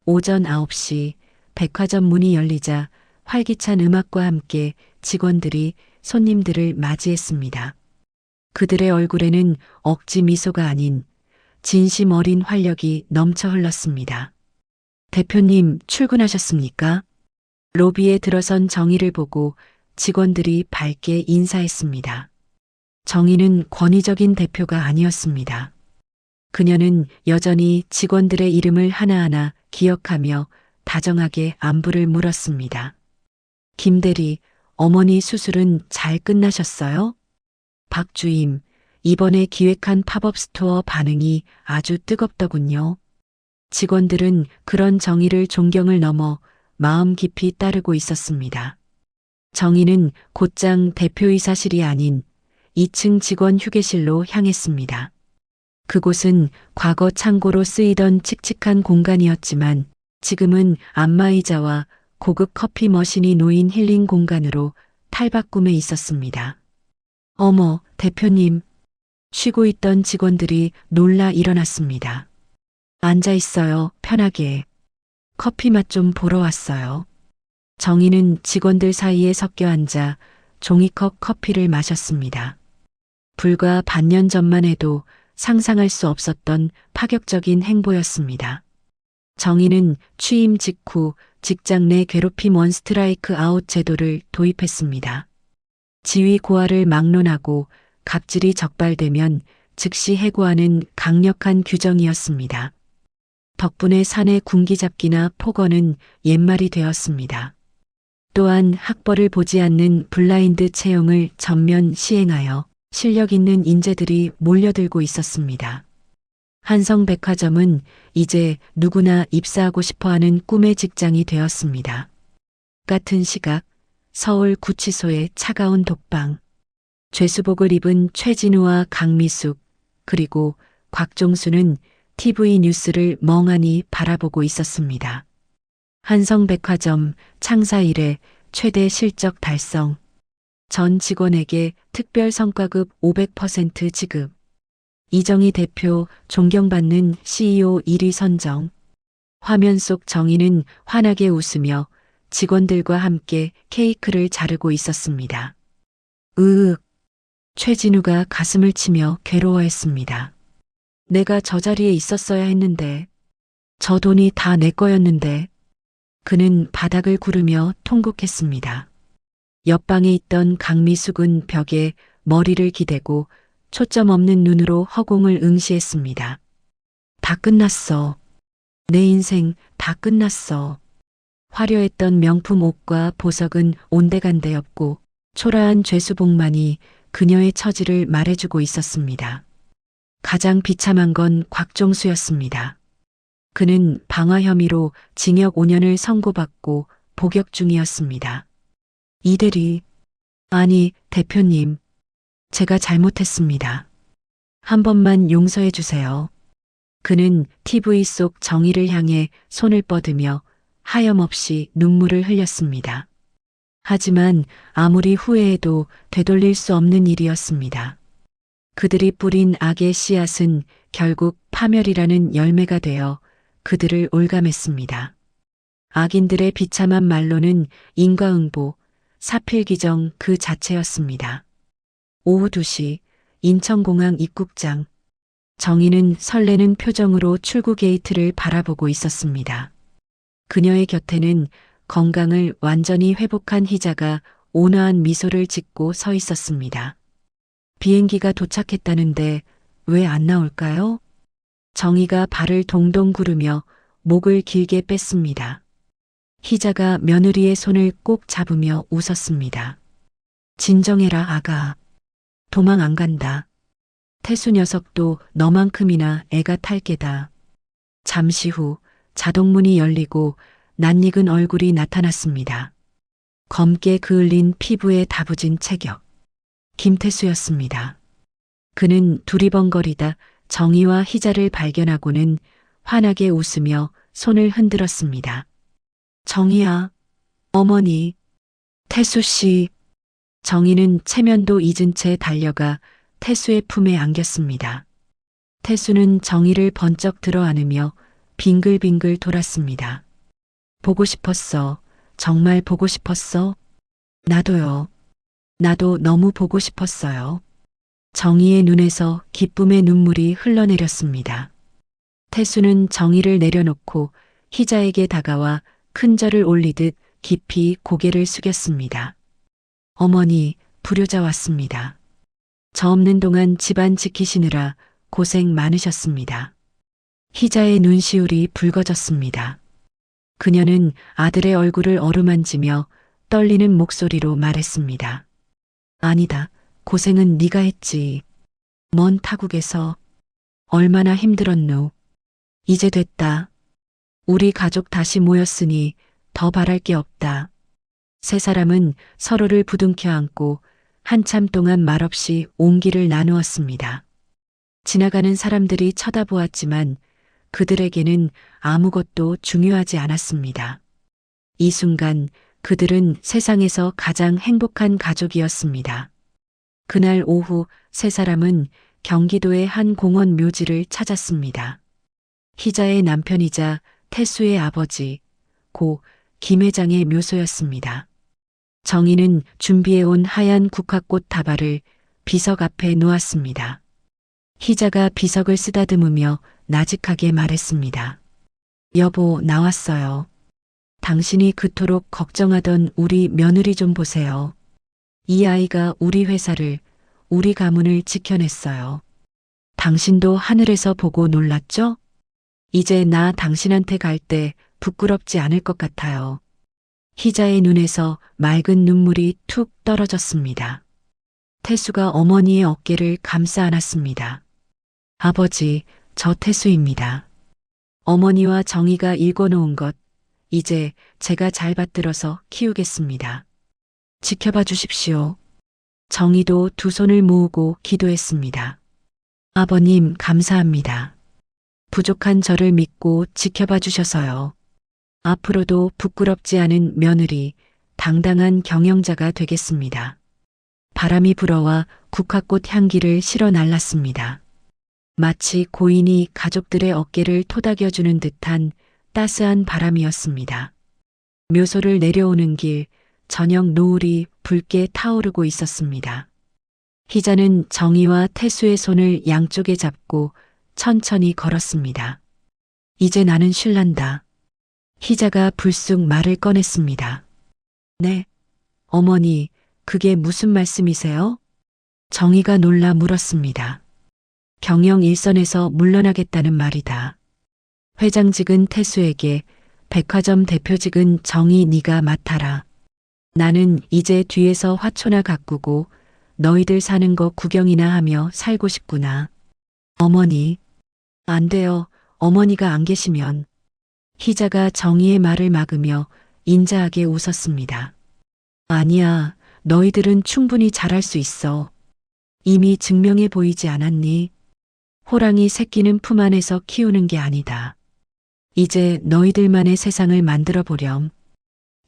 오전 9시 백화점 문이 열리자 활기찬 음악과 함께 직원들이 손님들을 맞이했습니다. 그들의 얼굴에는 억지 미소가 아닌 진심 어린 활력이 넘쳐 흘렀습니다. 대표님 출근하셨습니까? 로비에 들어선 정희를 보고 직원들이 밝게 인사했습니다. 정희는 권위적인 대표가 아니었습니다. 그녀는 여전히 직원들의 이름을 하나하나 기억하며 다정하게 안부를 물었습니다. 김대리, 어머니 수술은 잘 끝나셨어요? 박주임, 이번에 기획한 팝업 스토어 반응이 아주 뜨겁더군요. 직원들은 그런 정의를 존경을 넘어 마음 깊이 따르고 있었습니다. 정의는 곧장 대표이사실이 아닌 2층 직원 휴게실로 향했습니다. 그곳은 과거 창고로 쓰이던 칙칙한 공간이었지만 지금은 안마의자와 고급 커피 머신이 놓인 힐링 공간으로 탈바꿈해 있었습니다. 어머, 대표님. 쉬고 있던 직원들이 놀라 일어났습니다. 앉아 있어요, 편하게. 커피 맛 좀 보러 왔어요. 정희는 직원들 사이에 섞여 앉아 종이컵 커피를 마셨습니다. 불과 반년 전만 해도 상상할 수 없었던 파격적인 행보였습니다. 정희는 취임 직후 직장 내 괴롭힘 원 스트라이크 아웃 제도를 도입했습니다. 지위 고하를 막론하고 갑질이 적발되면 즉시 해고하는 강력한 규정이었습니다. 덕분에 사내 군기잡기나 폭언은 옛말이 되었습니다. 또한 학벌을 보지 않는 블라인드 채용을 전면 시행하여 실력 있는 인재들이 몰려들고 있었습니다. 한성백화점은 이제 누구나 입사하고 싶어하는 꿈의 직장이 되었습니다. 같은 시각 서울 구치소의 차가운 독방. 죄수복을 입은 최진우와 강미숙 그리고 곽종수는 TV 뉴스를 멍하니 바라보고 있었습니다. 한성백화점 창사 이래 최대 실적 달성. 전 직원에게 특별 성과급 500% 지급. 이정희 대표 존경받는 CEO 1위 선정. 화면 속 정희는 환하게 웃으며 직원들과 함께 케이크를 자르고 있었습니다. 으윽. 최진우가 가슴을 치며 괴로워했습니다. 내가 저 자리에 있었어야 했는데, 저 돈이 다 내 거였는데. 그는 바닥을 구르며 통곡했습니다. 옆방에 있던 강미숙은 벽에 머리를 기대고 초점 없는 눈으로 허공을 응시했습니다. 다 끝났어. 내 인생 다 끝났어. 화려했던 명품 옷과 보석은 온데간데였고 초라한 죄수복만이 그녀의 처지를 말해주고 있었습니다. 가장 비참한 건 곽종수였습니다. 그는 방화 혐의로 징역 5년을 선고받고 복역 중이었습니다. 이대리, 아니 대표님, 제가 잘못했습니다. 한 번만 용서해 주세요. 그는 TV 속 정의를 향해 손을 뻗으며 하염없이 눈물을 흘렸습니다. 하지만 아무리 후회해도 되돌릴 수 없는 일이었습니다. 그들이 뿌린 악의 씨앗은 결국 파멸이라는 열매가 되어 그들을 올감했습니다. 악인들의 비참한 말로는 인과응보, 사필귀정 그 자체였습니다. 오후 2시 인천공항 입국장. 정희는 설레는 표정으로 출구 게이트를 바라보고 있었습니다. 그녀의 곁에는 건강을 완전히 회복한 희자가 온화한 미소를 짓고 서 있었습니다. 비행기가 도착했다는데 왜 안 나올까요? 정희가 발을 동동 구르며 목을 길게 뺐습니다. 희자가 며느리의 손을 꼭 잡으며 웃었습니다. 진정해라 아가. 도망 안 간다. 태수 녀석도 너만큼이나 애가 탈 게다. 잠시 후 자동문이 열리고 낯익은 얼굴이 나타났습니다. 검게 그을린 피부에 다부진 체격. 김태수였습니다. 그는 두리번거리다 정희와 희자를 발견하고는 환하게 웃으며 손을 흔들었습니다. 정희야, 어머니, 태수 씨. 정희는 체면도 잊은 채 달려가 태수의 품에 안겼습니다. 태수는 정희를 번쩍 들어 안으며 빙글빙글 돌았습니다. 보고 싶었어. 정말 보고 싶었어. 나도요. 나도 너무 보고 싶었어요. 정희의 눈에서 기쁨의 눈물이 흘러내렸습니다. 태수는 정희를 내려놓고 희자에게 다가와 큰 절을 올리듯 깊이 고개를 숙였습니다. 어머니, 불효자 왔습니다. 저 없는 동안 집안 지키시느라 고생 많으셨습니다. 희자의 눈시울이 붉어졌습니다. 그녀는 아들의 얼굴을 어루만지며 떨리는 목소리로 말했습니다. 아니다. 고생은 네가 했지. 먼 타국에서 얼마나 힘들었노. 이제 됐다. 우리 가족 다시 모였으니 더 바랄 게 없다. 세 사람은 서로를 부둥켜 안고 한참 동안 말없이 온기를 나누었습니다. 지나가는 사람들이 쳐다보았지만 그들에게는 아무것도 중요하지 않았습니다. 이 순간 그들은 세상에서 가장 행복한 가족이었습니다. 그날 오후 세 사람은 경기도의 한 공원 묘지를 찾았습니다. 희자의 남편이자 태수의 아버지, 고 김 회장의 묘소였습니다. 정희는 준비해온 하얀 국화꽃 다발을 비석 앞에 놓았습니다. 희자가 비석을 쓰다듬으며 나직하게 말했습니다. 여보, 나왔어요. 당신이 그토록 걱정하던 우리 며느리 좀 보세요. 이 아이가 우리 회사를, 우리 가문을 지켜냈어요. 당신도 하늘에서 보고 놀랐죠? 이제 나 당신한테 갈 때 부끄럽지 않을 것 같아요. 희자의 눈에서 맑은 눈물이 툭 떨어졌습니다. 태수가 어머니의 어깨를 감싸 안았습니다. 아버지, 저 태수입니다. 어머니와 정희가 읽어놓은 것, 이제 제가 잘 받들어서 키우겠습니다. 지켜봐 주십시오. 정희도 두 손을 모으고 기도했습니다. 아버님, 감사합니다. 부족한 저를 믿고 지켜봐 주셔서요. 앞으로도 부끄럽지 않은 며느리, 당당한 경영자가 되겠습니다. 바람이 불어와 국화꽃 향기를 실어 날랐습니다. 마치 고인이 가족들의 어깨를 토닥여주는 듯한 따스한 바람이었습니다. 묘소를 내려오는 길, 저녁 노을이 붉게 타오르고 있었습니다. 희자는 정희와 태수의 손을 양쪽에 잡고 천천히 걸었습니다. 이제 나는 쉴란다. 희자가 불쑥 말을 꺼냈습니다. 네, 어머니, 그게 무슨 말씀이세요? 정희가 놀라 물었습니다. 경영 일선에서 물러나겠다는 말이다. 회장직은 태수에게, 백화점 대표직은 정희 네가 맡아라. 나는 이제 뒤에서 화초나 가꾸고 너희들 사는 거 구경이나 하며 살고 싶구나. 어머니, 안 돼요. 어머니가 안 계시면. 희자가 정희의 말을 막으며 인자하게 웃었습니다. 아니야, 너희들은 충분히 잘할 수 있어. 이미 증명해 보이지 않았니? 호랑이 새끼는 품 안에서 키우는 게 아니다. 이제 너희들만의 세상을 만들어 보렴.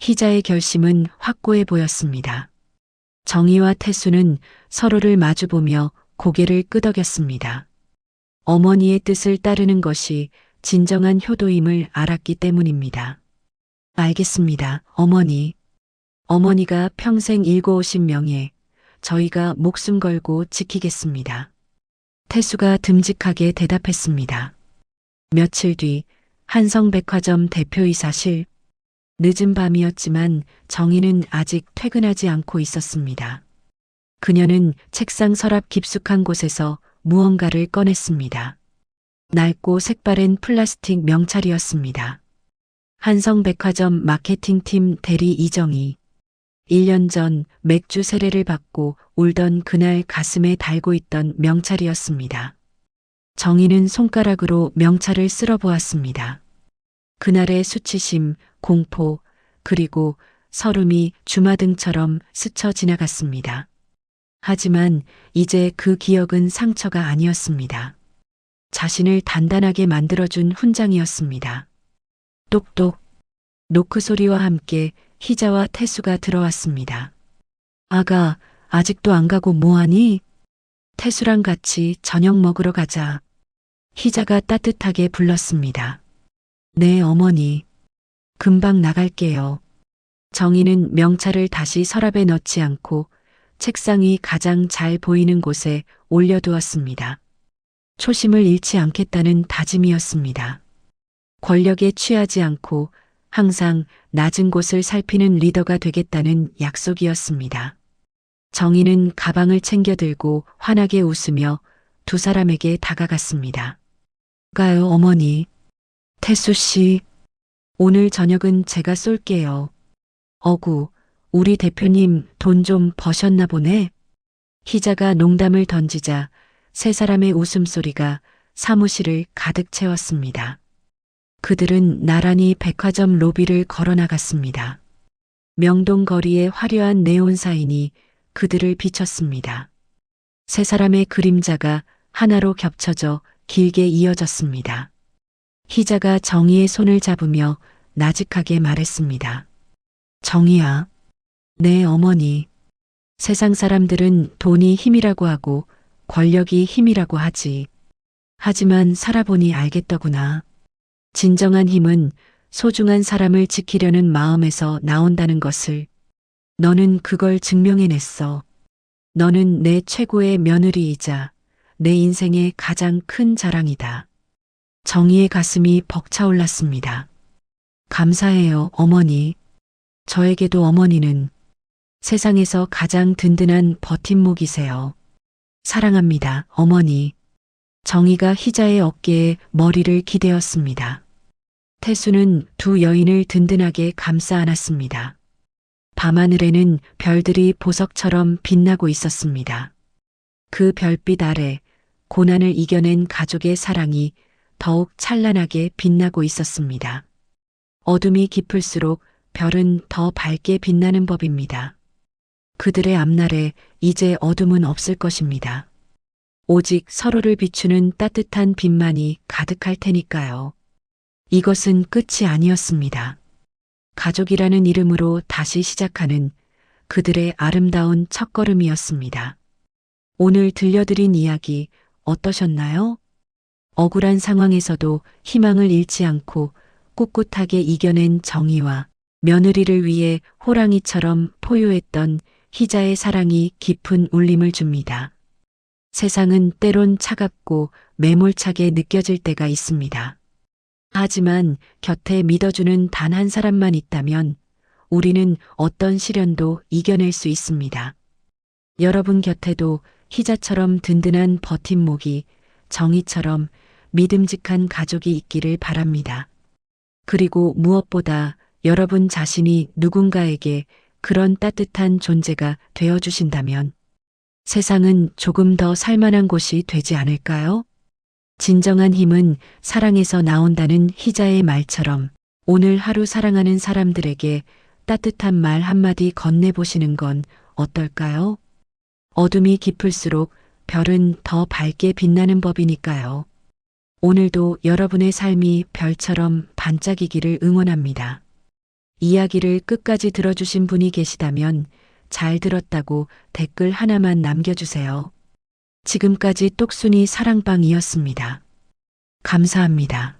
희자의 결심은 확고해 보였습니다. 정희와 태수는 서로를 마주보며 고개를 끄덕였습니다. 어머니의 뜻을 따르는 것이 진정한 효도임을 알았기 때문입니다. 알겠습니다, 어머니. 어머니가 평생 일궈오신 명예, 저희가 목숨 걸고 지키겠습니다. 태수가 듬직하게 대답했습니다. 며칠 뒤 한성백화점 대표이사실. 늦은 밤이었지만 정희는 아직 퇴근하지 않고 있었습니다. 그녀는 책상 서랍 깊숙한 곳에서 무언가를 꺼냈습니다. 낡고 색바랜 플라스틱 명찰이었습니다. 한성백화점 마케팅팀 대리 이정희. 1년 전 맥주 세례를 받고 울던 그날 가슴에 달고 있던 명찰이었습니다. 정희는 손가락으로 명찰을 쓸어보았습니다. 그날의 수치심, 공포, 그리고 설움이 주마등처럼 스쳐 지나갔습니다. 하지만 이제 그 기억은 상처가 아니었습니다. 자신을 단단하게 만들어준 훈장이었습니다. 똑똑, 노크 소리와 함께 희자와 태수가 들어왔습니다. 아가, 아직도 안 가고 뭐하니? 태수랑 같이 저녁 먹으러 가자. 희자가 따뜻하게 불렀습니다. 네, 어머니. 금방 나갈게요. 정희는 명찰을 다시 서랍에 넣지 않고 책상 위 가장 잘 보이는 곳에 올려두었습니다. 초심을 잃지 않겠다는 다짐이었습니다. 권력에 취하지 않고 항상 낮은 곳을 살피는 리더가 되겠다는 약속이었습니다. 정희는 가방을 챙겨 들고 환하게 웃으며 두 사람에게 다가갔습니다. 가요, 어머니. 태수 씨, 오늘 저녁은 제가 쏠게요. 어구, 우리 대표님 돈 좀 버셨나 보네. 희자가 농담을 던지자 세 사람의 웃음소리가 사무실을 가득 채웠습니다. 그들은 나란히 백화점 로비를 걸어나갔습니다. 명동 거리의 화려한 네온 사인이 그들을 비췄습니다. 세 사람의 그림자가 하나로 겹쳐져 길게 이어졌습니다. 희자가 정희의 손을 잡으며 나직하게 말했습니다. 정희야. 네, 어머니. 세상 사람들은 돈이 힘이라고 하고 권력이 힘이라고 하지. 하지만 살아보니 알겠더구나. 진정한 힘은 소중한 사람을 지키려는 마음에서 나온다는 것을. 너는 그걸 증명해냈어. 너는 내 최고의 며느리이자 내 인생의 가장 큰 자랑이다. 정희의 가슴이 벅차올랐습니다. 감사해요, 어머니. 저에게도 어머니는 세상에서 가장 든든한 버팀목이세요. 사랑합니다, 어머니. 정희가 희자의 어깨에 머리를 기대었습니다. 태수는 두 여인을 든든하게 감싸 안았습니다. 밤하늘에는 별들이 보석처럼 빛나고 있었습니다. 그 별빛 아래 고난을 이겨낸 가족의 사랑이 더욱 찬란하게 빛나고 있었습니다. 어둠이 깊을수록 별은 더 밝게 빛나는 법입니다. 그들의 앞날에 이제 어둠은 없을 것입니다. 오직 서로를 비추는 따뜻한 빛만이 가득할 테니까요. 이것은 끝이 아니었습니다. 가족이라는 이름으로 다시 시작하는 그들의 아름다운 첫걸음이었습니다. 오늘 들려드린 이야기 어떠셨나요? 억울한 상황에서도 희망을 잃지 않고 꿋꿋하게 이겨낸 정의와 며느리를 위해 호랑이처럼 포효했던 희자의 사랑이 깊은 울림을 줍니다. 세상은 때론 차갑고 매몰차게 느껴질 때가 있습니다. 하지만 곁에 믿어주는 단 한 사람만 있다면 우리는 어떤 시련도 이겨낼 수 있습니다. 여러분 곁에도 희자처럼 든든한 버팀목이, 정희처럼 믿음직한 가족이 있기를 바랍니다. 그리고 무엇보다 여러분 자신이 누군가에게 그런 따뜻한 존재가 되어주신다면 세상은 조금 더 살만한 곳이 되지 않을까요? 진정한 힘은 사랑에서 나온다는 희자의 말처럼 오늘 하루 사랑하는 사람들에게 따뜻한 말 한마디 건네보시는 건 어떨까요? 어둠이 깊을수록 별은 더 밝게 빛나는 법이니까요. 오늘도 여러분의 삶이 별처럼 반짝이기를 응원합니다. 이야기를 끝까지 들어주신 분이 계시다면 잘 들었다고 댓글 하나만 남겨주세요. 지금까지 똑순이 사랑방이었습니다. 감사합니다.